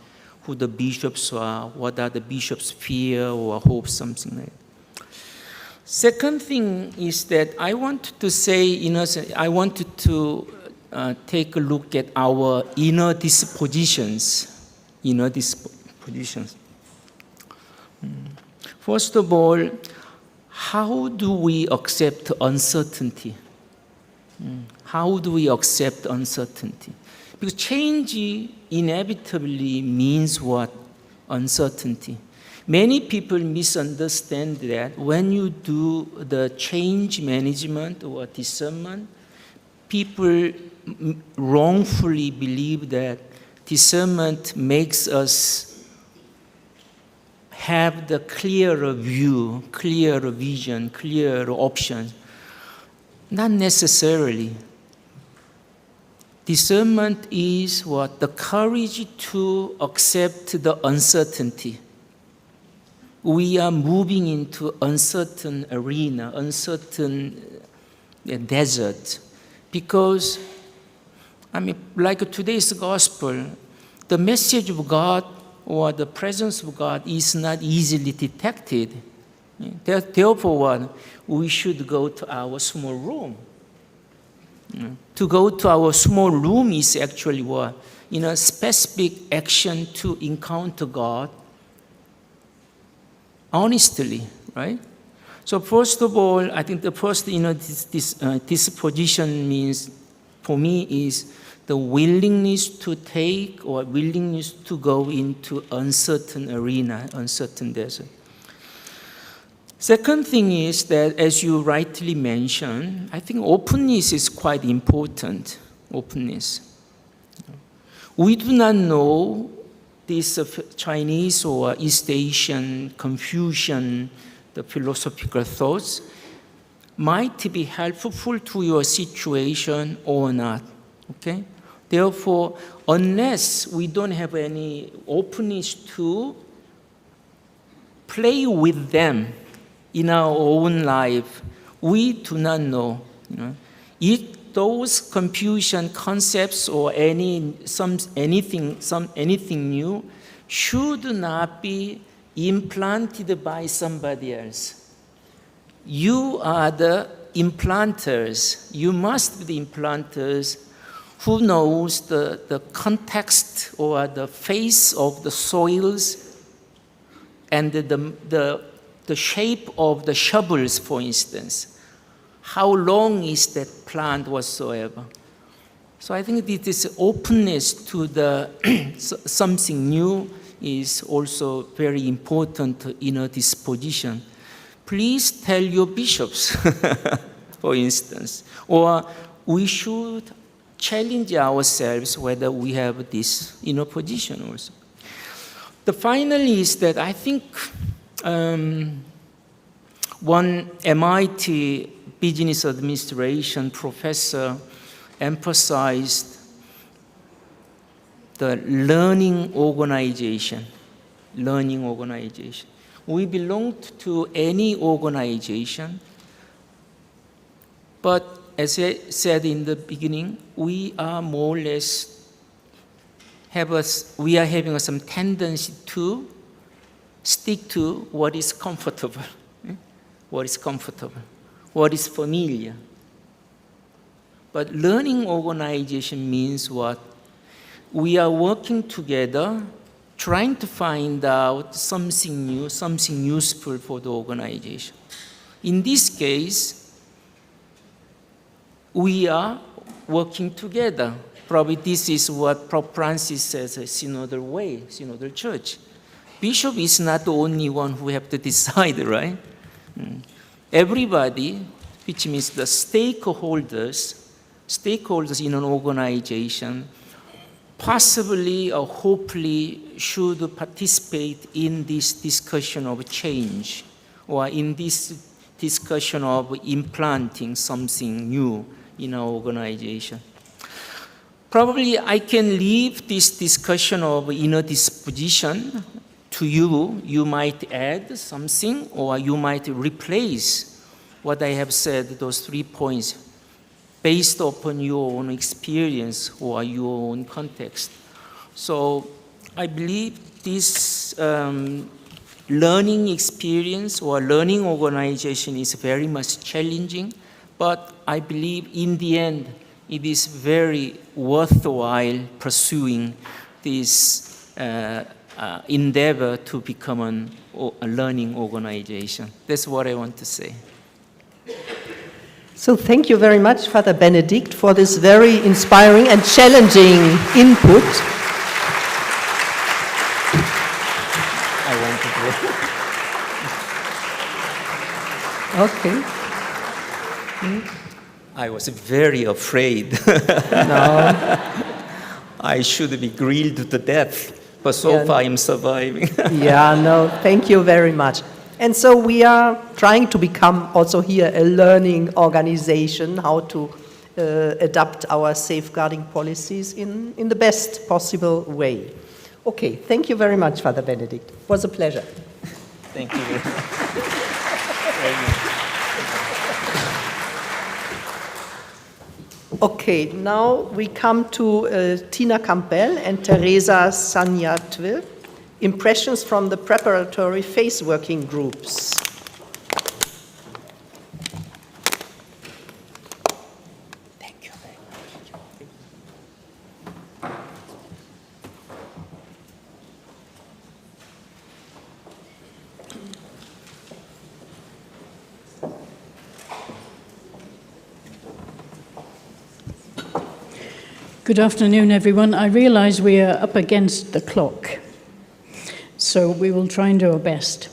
who the bishops are, what are the bishops' fear or hope, something like that. Second thing is that I wanted to say, I wanted to take a look at our inner dispositions. inner dispositions. First of all, how do we accept uncertainty? How do we accept uncertainty? Because change inevitably means what? Uncertainty. Many people misunderstand that when you do the change management or discernment, people wrongfully believe that discernment makes us have the clearer view, clearer vision, clearer options. Not necessarily. Discernment is what? The courage to accept the uncertainty. We are moving into uncertain arena, uncertain desert. Because, like today's gospel, the message of God or the presence of God is not easily detected. Therefore, what? We should go to our small room. To go to our small room is actually what? Specific action to encounter God honestly, right? So first of all, I think the first, this position means, for me, is the willingness to take or willingness to go into uncertain arena, uncertain desert. Second thing is that, as you rightly mentioned, I think openness is quite important, openness. We do not know this Chinese or East Asian Confucian, the philosophical thoughts, might be helpful to your situation or not, okay? Therefore, unless we don't have any openness to play with them in our own life, we do not know. If those Confucian concepts or anything new should not be implanted by somebody else. You are the implanters. You must be the implanters who knows the context or the face of the soils and the shape of the shovels, for instance. How long is that plant whatsoever? So I think this openness to the something new is also very important in a disposition. Please tell your bishops, for instance, or we should challenge ourselves whether we have this position also. The final is that I think one MIT business administration professor emphasized the learning organization. We belong to any organization, but as I said in the beginning, we are more or less we are having some tendency to stick to what is comfortable, what is familiar. But learning organization means what? We are working together, trying to find out something new, something useful for the organization. In this case, we are working together. Probably this is what Pope Francis says, a synodal way, synodal church. Bishop is not the only one who have to decide, right? Everybody, which means the stakeholders in an organization, possibly or hopefully should participate in this discussion of change or in this discussion of implanting something new in our organization. Probably I can leave this discussion of inner disposition to you. You might add something or you might replace what I have said, those 3 points, based upon your own experience or your own context. So I believe this learning experience or learning organization is very much challenging, but I believe in the end it is very worthwhile pursuing this endeavor to become a learning organization. That's what I want to say. So thank you very much, Father Benedict, for this very inspiring and challenging input. I want to Okay. I was very afraid. No. I should be grilled to death, but so far I'm surviving. Yeah, no, thank you very much. And so we are trying to become also here a learning organization, how to adapt our safeguarding policies in the best possible way. Okay, thank you very much, Father Benedict. It was a pleasure. Thank you very much. Okay, now we come to Tina Campbell and Teresa Sanyatwil, impressions from the preparatory phase working groups. Thank you very much. Good afternoon, everyone. I realize we are up against the clock, so we will try and do our best.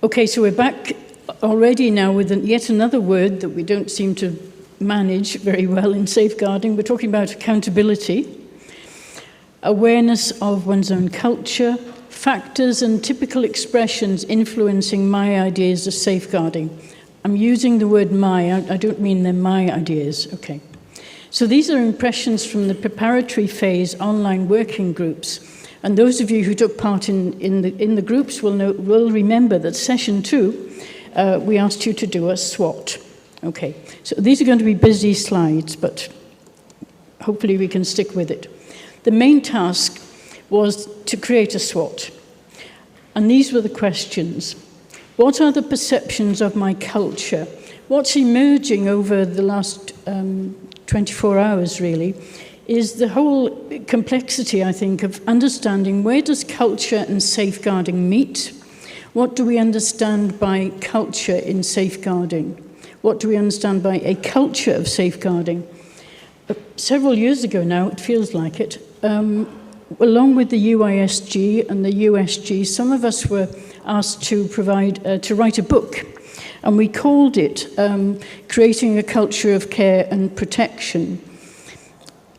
Okay, so we're back already now with yet another word that we don't seem to manage very well in safeguarding. We're talking about accountability, awareness of one's own culture, factors and typical expressions influencing my ideas of safeguarding. I'm using the word my, I don't mean they're my ideas, okay. So these are impressions from the preparatory phase online working groups. And those of you who took part in the groups will remember that session 2, we asked you to do a SWOT. Okay, so these are going to be busy slides, but hopefully we can stick with it. The main task was to create a SWOT. And these were the questions. What are the perceptions of my culture? What's emerging over the last 24 hours, really, is the whole complexity, I think, of understanding where does culture and safeguarding meet? What do we understand by culture in safeguarding? What do we understand by a culture of safeguarding? Several years ago now, it feels like it, along with the UISG and the USG, some of us were asked to write a book. And we called it Creating a Culture of Care and Protection.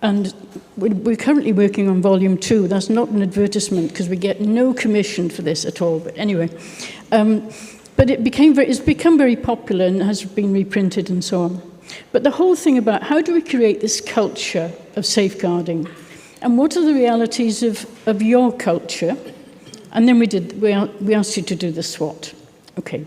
And we're currently working on volume 2. That's not an advertisement because we get no commission for this at all. But anyway, but it's become very popular and has been reprinted and so on. But the whole thing about how do we create this culture of safeguarding? And what are the realities of your culture? And then we asked you to do the SWOT. Okay.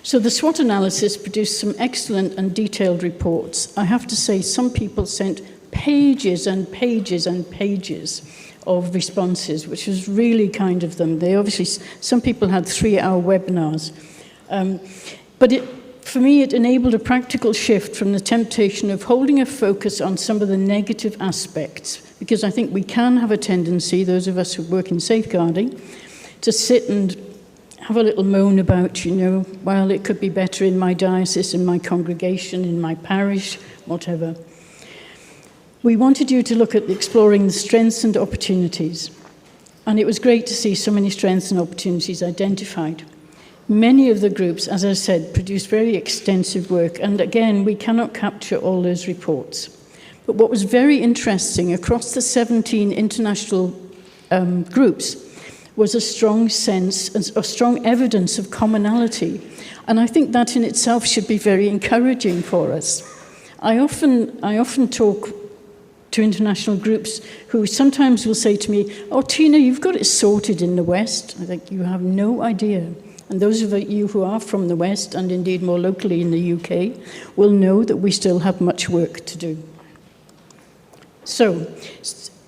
So the SWOT analysis produced some excellent and detailed reports. I have to say, some people sent pages and pages and pages of responses, which was really kind of them. Some people had 3-hour webinars. But for me, it enabled a practical shift from the temptation of holding a focus on some of the negative aspects, because I think we can have a tendency, those of us who work in safeguarding, to sit and have a little moan about, well, it could be better in my diocese, in my congregation, in my parish, whatever. We wanted you to look at exploring the strengths and opportunities. And it was great to see so many strengths and opportunities identified. Many of the groups, as I said, produced very extensive work. And again, we cannot capture all those reports. But what was very interesting across the 17 international groups was a strong sense, a strong evidence of commonality. And I think that in itself should be very encouraging for us. I often talk to international groups who sometimes will say to me, oh, Tina, you've got it sorted in the West. I think you have no idea. And those of you who are from the West, and indeed more locally in the UK, will know that we still have much work to do. So,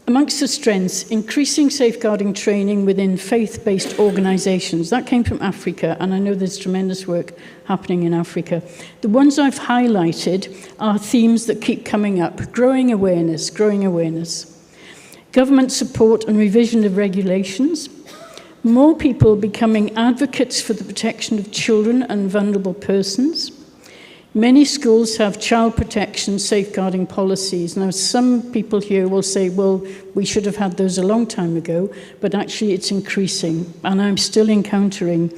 amongst the strengths, increasing safeguarding training within faith-based organisations. That came from Africa, and I know there's tremendous work happening in Africa. The ones I've highlighted are themes that keep coming up. Growing awareness. government support and revision of regulations, more people becoming advocates for the protection of children and vulnerable persons. Many schools have child protection safeguarding policies. Now, some people here will say, well, we should have had those a long time ago, but actually it's increasing. And I'm still encountering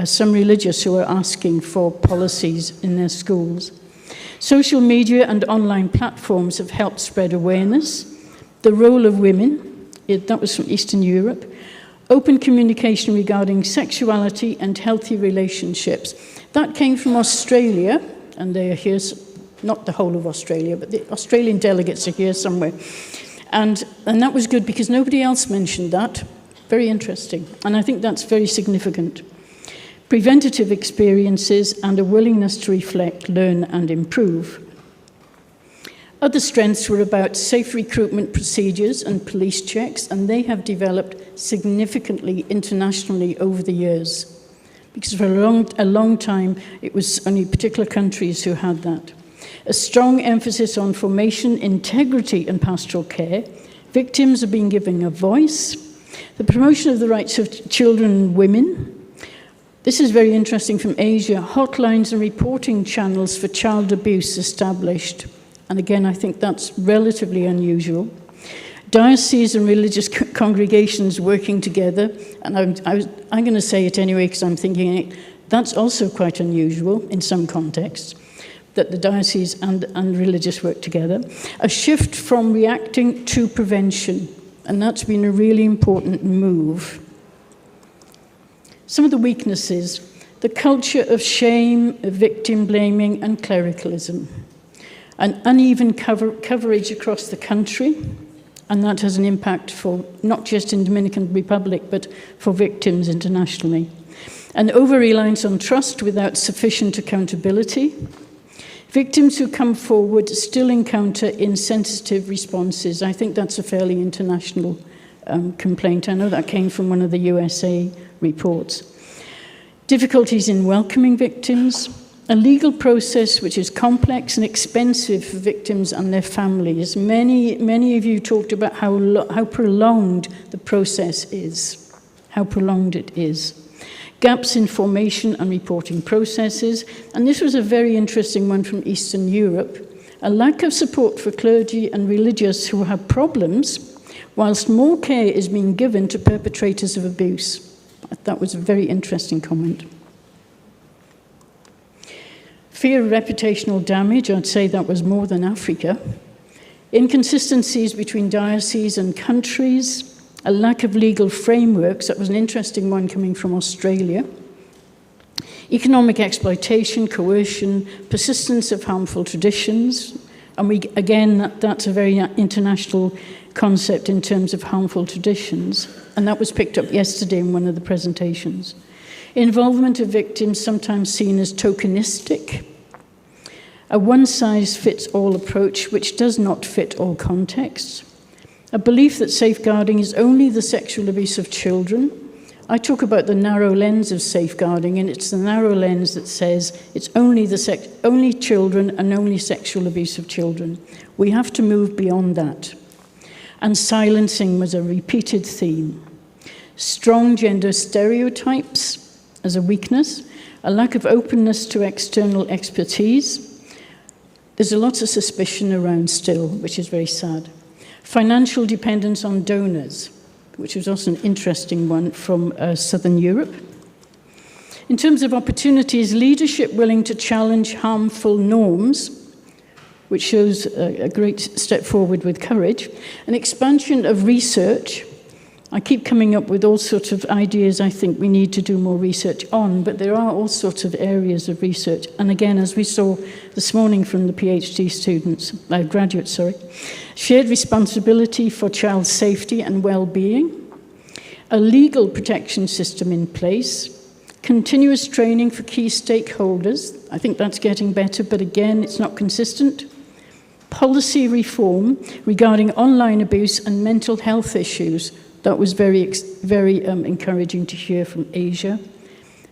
some religious who are asking for policies in their schools. Social media and online platforms have helped spread awareness. The role of women, that was from Eastern Europe. Open communication regarding sexuality and healthy relationships. That came from Australia. And they are here, not the whole of Australia, but the Australian delegates are here somewhere. And that was good because nobody else mentioned that. Very interesting. And I think that's very significant. Preventative experiences and a willingness to reflect, learn, and improve. Other strengths were about safe recruitment procedures and police checks, and they have developed significantly internationally over the years. Because for a long time, it was only particular countries who had that. A strong emphasis on formation, integrity, and pastoral care. Victims are being given a voice. The promotion of the rights of children and women. This is very interesting from Asia. Hotlines and reporting channels for child abuse established. And again, I think that's relatively unusual. Dioceses and religious congregations working together, and I'm going to say it anyway because I'm thinking it, that's also quite unusual in some contexts, that the diocese and religious work together. A shift from reacting to prevention, and that's been a really important move. Some of the weaknesses, the culture of shame, victim blaming, and clericalism. An uneven coverage across the country. And that has an impact for not just in Dominican Republic, but for victims internationally. An over-reliance on trust without sufficient accountability. Victims who come forward still encounter insensitive responses. I think that's a fairly international complaint. I know that came from one of the USA reports. Difficulties in welcoming victims. A legal process which is complex and expensive for victims and their families. Many of you talked about how prolonged the process is, how prolonged it is. Gaps in formation and reporting processes. And this was a very interesting one from Eastern Europe. A lack of support for clergy and religious who have problems, whilst more care is being given to perpetrators of abuse. That was a very interesting comment. Fear of reputational damage, I'd say that was more than Africa. Inconsistencies between dioceses and countries. A lack of legal frameworks, that was an interesting one coming from Australia. Economic exploitation, coercion, persistence of harmful traditions. And that's a very international concept in terms of harmful traditions. And that was picked up yesterday in one of the presentations. Involvement of victims sometimes seen as tokenistic. A one-size-fits-all approach which does not fit all contexts. A belief that safeguarding is only the sexual abuse of children. I talk about the narrow lens of safeguarding, and it's the narrow lens that says it's only children and only sexual abuse of children. We have to move beyond that. And silencing was a repeated theme. Strong gender stereotypes as a weakness, a lack of openness to external expertise. There's a lot of suspicion around still, which is very sad. Financial dependence on donors, which was also an interesting one from Southern Europe. In terms of opportunities, leadership willing to challenge harmful norms, which shows a great step forward with courage. An expansion of research. I keep coming up with all sorts of ideas I think we need to do more research on, but there are all sorts of areas of research. And again, as we saw this morning from the PhD students, graduates, shared responsibility for child safety and well-being, a legal protection system in place, continuous training for key stakeholders. I think that's getting better, but again, it's not consistent. Policy reform regarding online abuse and mental health issues. That was very encouraging to hear from Asia.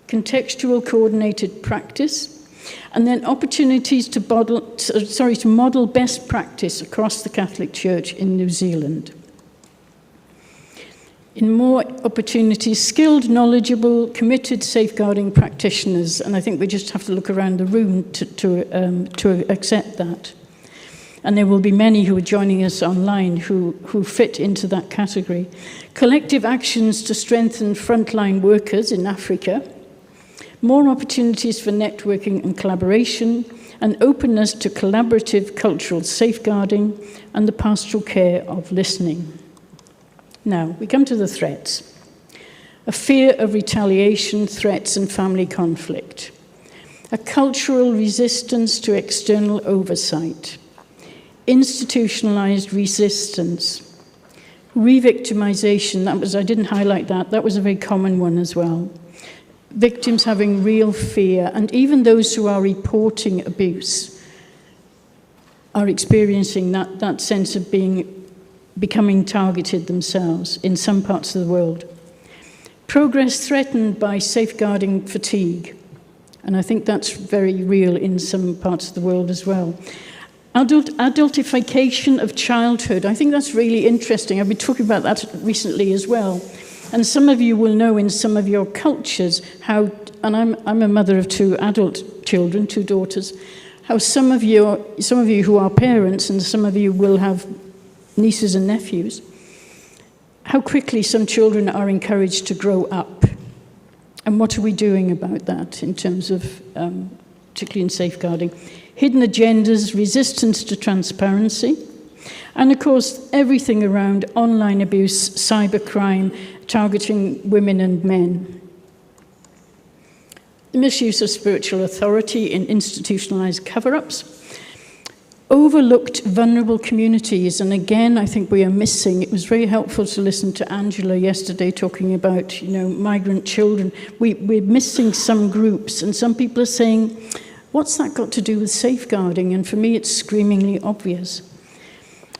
Contextual coordinated practice, and then opportunities to model best practice across the Catholic Church in New Zealand. in more opportunities, skilled, knowledgeable, committed safeguarding practitioners, and I think we just have to look around the room to accept that. And there will be many who are joining us online who fit into that category. Collective actions to strengthen frontline workers in Africa, more opportunities for networking and collaboration, and openness to collaborative cultural safeguarding, and the pastoral care of listening. Now, we come to the threats. A fear of retaliation, threats, and family conflict. A cultural resistance to external oversight. Institutionalized resistance. Re-victimization, I didn't highlight that was a very common one as well. Victims having real fear, and even those who are reporting abuse are experiencing that sense of becoming targeted themselves in some parts of the world. Progress threatened by safeguarding fatigue, and I think that's very real in some parts of the world as well. Adultification of childhood, I think that's really interesting. I've been talking about that recently as well. And some of you will know in some of your cultures how, and I'm a mother of 2 adult children, 2 daughters, how some of you who are parents and some of you will have nieces and nephews, how quickly some children are encouraged to grow up. And what are we doing about that in terms of, particularly in safeguarding? Hidden agendas, resistance to transparency, and of course, everything around online abuse, cybercrime, targeting women and men. The misuse of spiritual authority in institutionalized cover-ups. Overlooked vulnerable communities, and again, I think we are missing. It was very helpful to listen to Angela yesterday talking about, migrant children. We're missing some groups, and some people are saying, what's that got to do with safeguarding? And for me, it's screamingly obvious.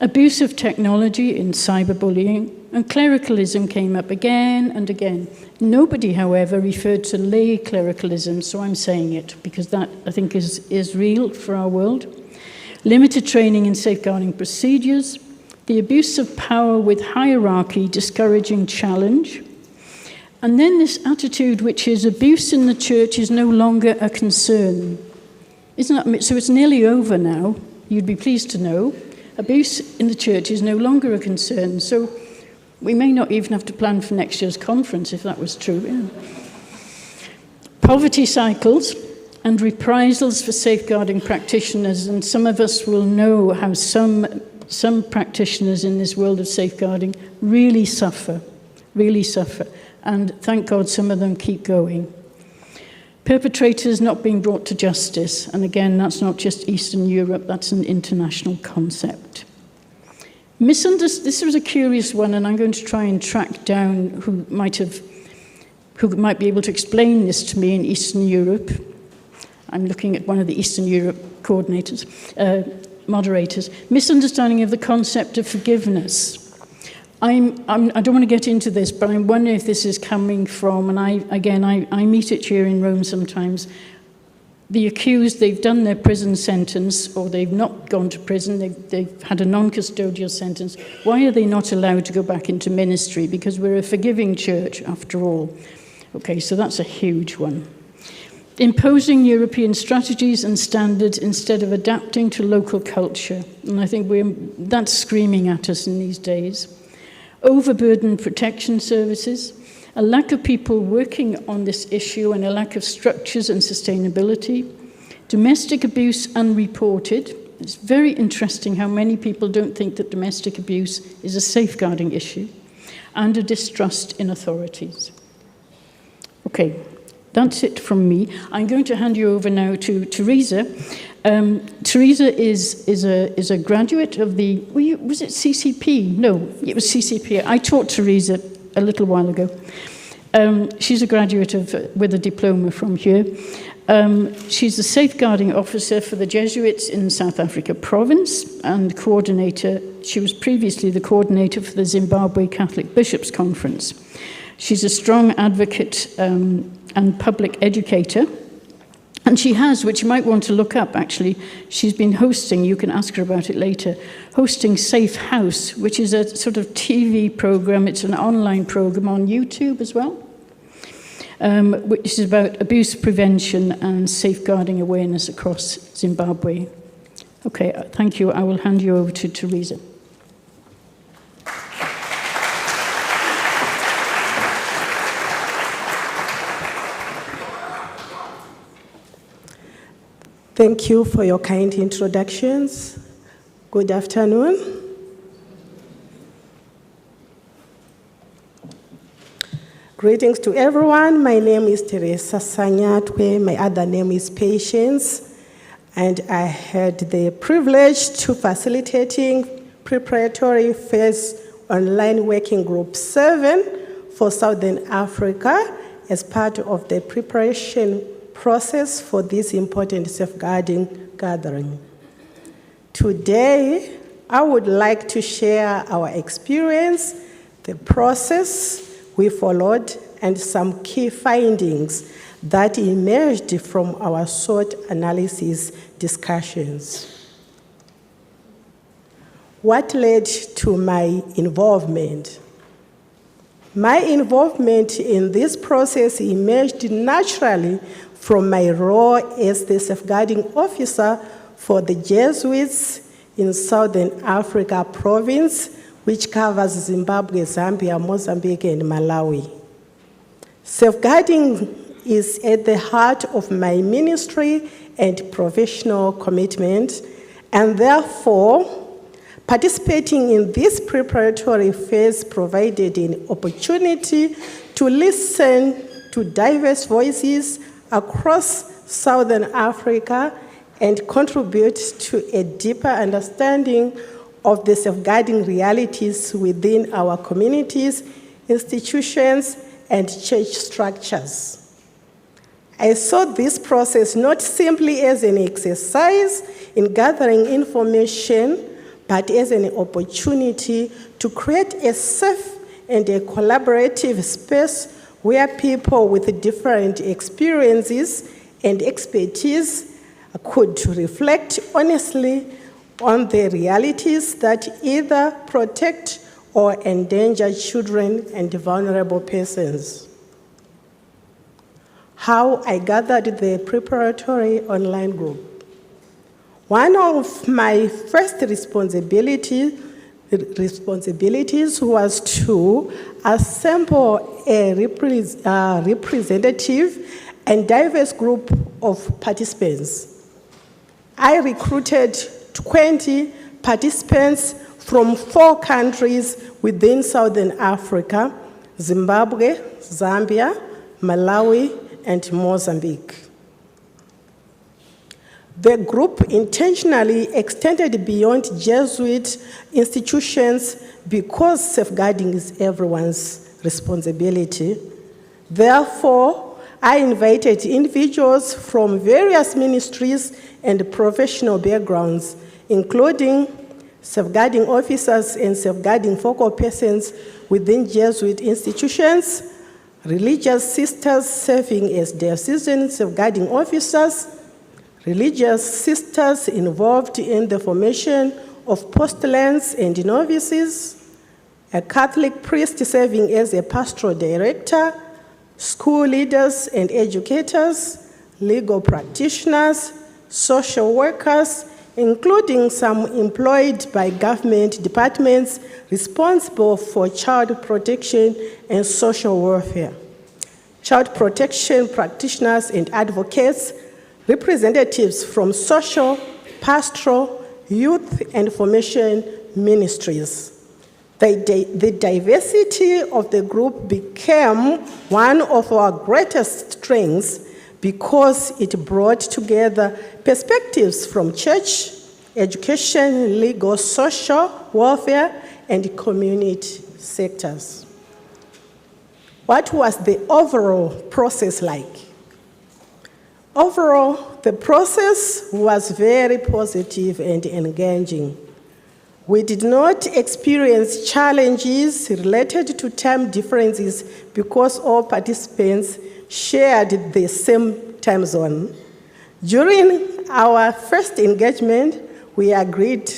Abuse of technology in cyberbullying, and clericalism came up again and again. Nobody, however, referred to lay clericalism, so I'm saying it, because that, I think, is real for our world. Limited training in safeguarding procedures, the abuse of power with hierarchy discouraging challenge, and then this attitude which is abuse in the church is no longer a concern. Isn't that so? It's nearly over now, you'd be pleased to know. Abuse in the church is no longer a concern, so we may not even have to plan for next year's conference if that was true. Yeah. Poverty cycles and reprisals for safeguarding practitioners, and some of us will know how some practitioners in this world of safeguarding really suffer, and thank God some of them keep going. Perpetrators not being brought to justice, and again, that's not just Eastern Europe, that's an international concept. This was a curious one, and I'm going to try and track down who might be able to explain this to me in Eastern Europe. I'm looking at one of the Eastern Europe coordinators, moderators. Misunderstanding of the concept of forgiveness. I don't want to get into this, but I'm wondering if this is coming from, and I meet it here in Rome sometimes, the accused, they've done their prison sentence, or they've not gone to prison, they've had a non-custodial sentence. Why are they not allowed to go back into ministry? Because we're a forgiving church, after all. Okay, so that's a huge one. Imposing European strategies and standards instead of adapting to local culture. And I think that's screaming at us in these days. Overburdened protection services, a lack of people working on this issue and a lack of structures and sustainability. Domestic abuse unreported. It's very interesting how many people don't think that domestic abuse is a safeguarding issue. And a distrust in authorities. Okay. That's it from me. I'm going to hand you over now to Teresa. Teresa is a graduate of the, was it CCP? No, it was CCP. I taught Teresa a little while ago. She's a graduate with a diploma from here. She's the safeguarding officer for the Jesuits in South Africa province and coordinator. She was previously the coordinator for the Zimbabwe Catholic Bishops' Conference. She's a strong advocate and public educator, And she has, which you might want to look up actually, she's been hosting, you can ask her about it later, hosting Safe House, which is a sort of TV program, it's an online program on YouTube as well, which is about abuse prevention and safeguarding awareness across Zimbabwe. Okay, thank you. I will hand you over to Teresa. Thank you for your kind introductions. Good afternoon. Greetings to everyone. My name is Teresa Sanyatwe. My other name is Patience. And I had the privilege to facilitating preparatory phase online working group 7 for Southern Africa as part of the preparation process for this important safeguarding gathering. Today, I would like to share our experience, the process we followed, and some key findings that emerged from our SWOT analysis discussions. What led to my involvement? My involvement in this process emerged naturally from my role as the safeguarding officer for the Jesuits in Southern Africa province, which covers Zimbabwe, Zambia, Mozambique, and Malawi. Safeguarding is at the heart of my ministry and professional commitment, and therefore, participating in this preparatory phase provided an opportunity to listen to diverse voices across Southern Africa and contribute to a deeper understanding of the safeguarding realities within our communities, institutions, and church structures. I saw this process not simply as an exercise in gathering information, but as an opportunity to create a safe and a collaborative space where people with different experiences and expertise could reflect honestly on the realities that either protect or endanger children and vulnerable persons. How I gathered the preparatory online group. One of my first responsibilities was to assemble a representative and diverse group of participants. I recruited 20 participants from 4 countries within Southern Africa: Zimbabwe, Zambia, Malawi, and Mozambique. The group intentionally extended beyond Jesuit institutions because safeguarding is everyone's responsibility. Therefore, I invited individuals from various ministries and professional backgrounds, including safeguarding officers and safeguarding focal persons within Jesuit institutions, religious sisters serving as diocesan safeguarding officers, religious sisters involved in the formation of postulants and novices, a Catholic priest serving as a pastoral director, school leaders and educators, legal practitioners, social workers, including some employed by government departments responsible for child protection and social welfare, child protection practitioners and advocates, representatives from social, pastoral, youth, and formation ministries. The diversity of the group became one of our greatest strengths because it brought together perspectives from church, education, legal, social, welfare, and community sectors. What was the overall process like? Overall, the process was very positive and engaging. We did not experience challenges related to time differences because all participants shared the same time zone. During our first engagement, we agreed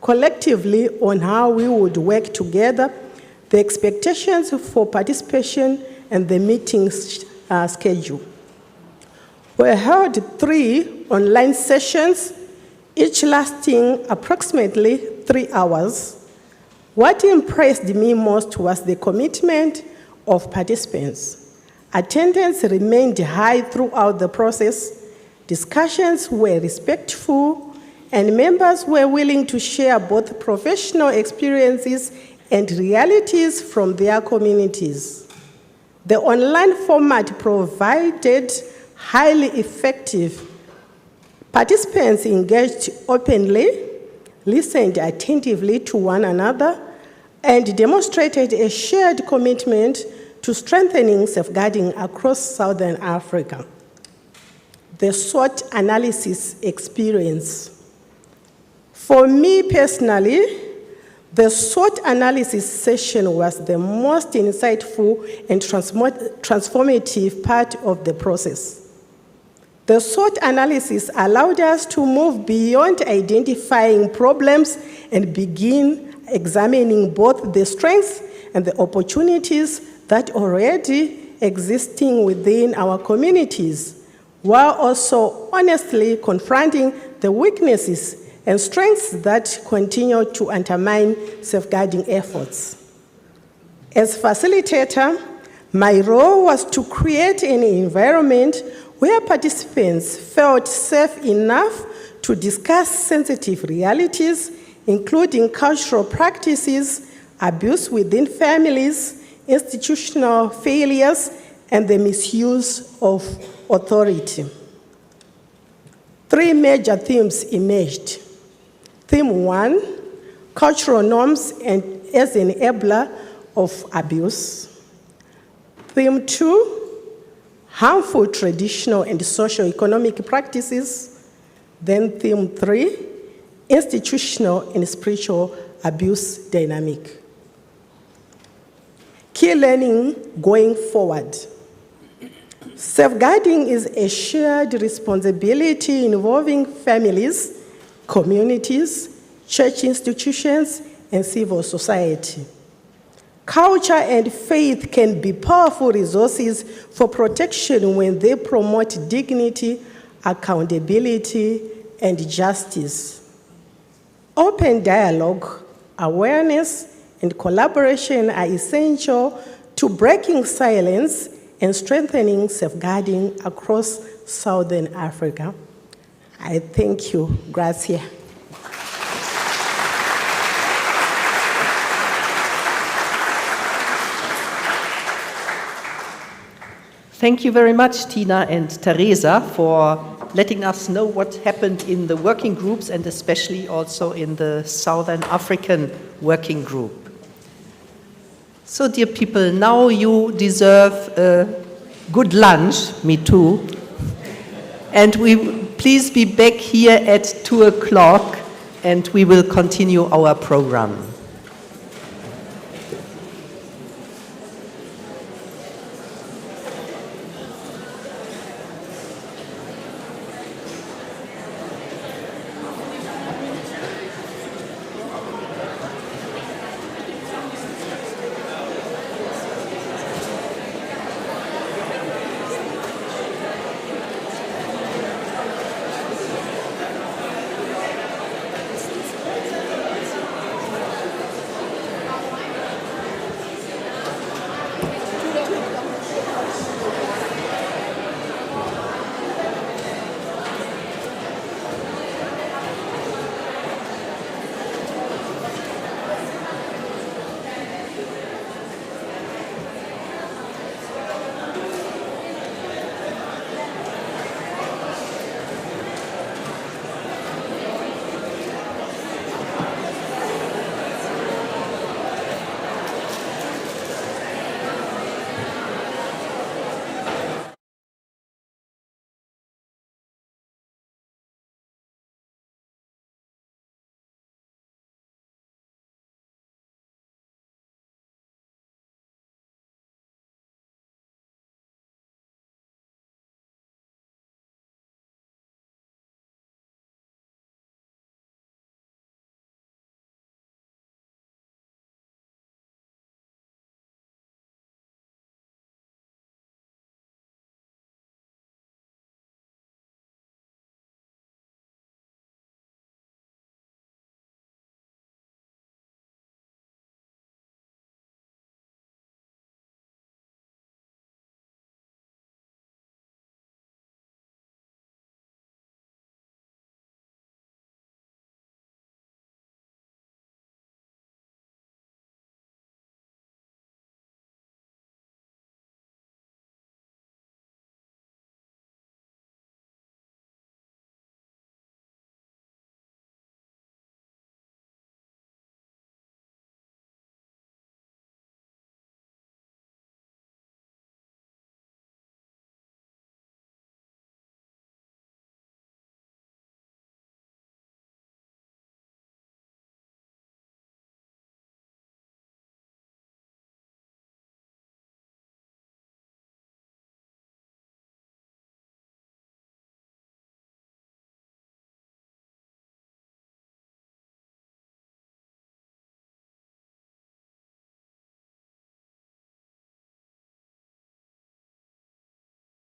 collectively on how we would work together, the expectations for participation, and the meeting schedule. We held 3 online sessions, each lasting approximately 3 hours. What impressed me most was the commitment of participants. Attendance remained high throughout the process, discussions were respectful, and members were willing to share both professional experiences and realities from their communities. The online format provided highly effective. Participants engaged openly, listened attentively to one another, and demonstrated a shared commitment to strengthening safeguarding across Southern Africa. The SWOT analysis experience. For me personally, the SWOT analysis session was the most insightful and transformative part of the process. The SWOT analysis allowed us to move beyond identifying problems and begin examining both the strengths and the opportunities that already existing within our communities, while also honestly confronting the weaknesses and strengths that continue to undermine safeguarding efforts. As facilitator, my role was to create an environment where participants felt safe enough to discuss sensitive realities, including cultural practices, abuse within families, institutional failures, and the misuse of authority. 3 major themes emerged. Theme 1, cultural norms and as an enabler of abuse. Theme 2, harmful traditional and socio-economic practices. Then theme 3, institutional and spiritual abuse dynamic. Key learning going forward. Safeguarding is a shared responsibility involving families, communities, church institutions, and civil society. Culture and faith can be powerful resources for protection when they promote dignity, accountability, and justice. Open dialogue, awareness, and collaboration are essential to breaking silence and strengthening safeguarding across Southern Africa. I thank you. Grazie. Thank you very much, Tina and Teresa, for letting us know what happened in the working groups and especially also in the Southern African working group. So, dear people, now you deserve a good lunch, me too. And please be back here at 2 o'clock and we will continue our program.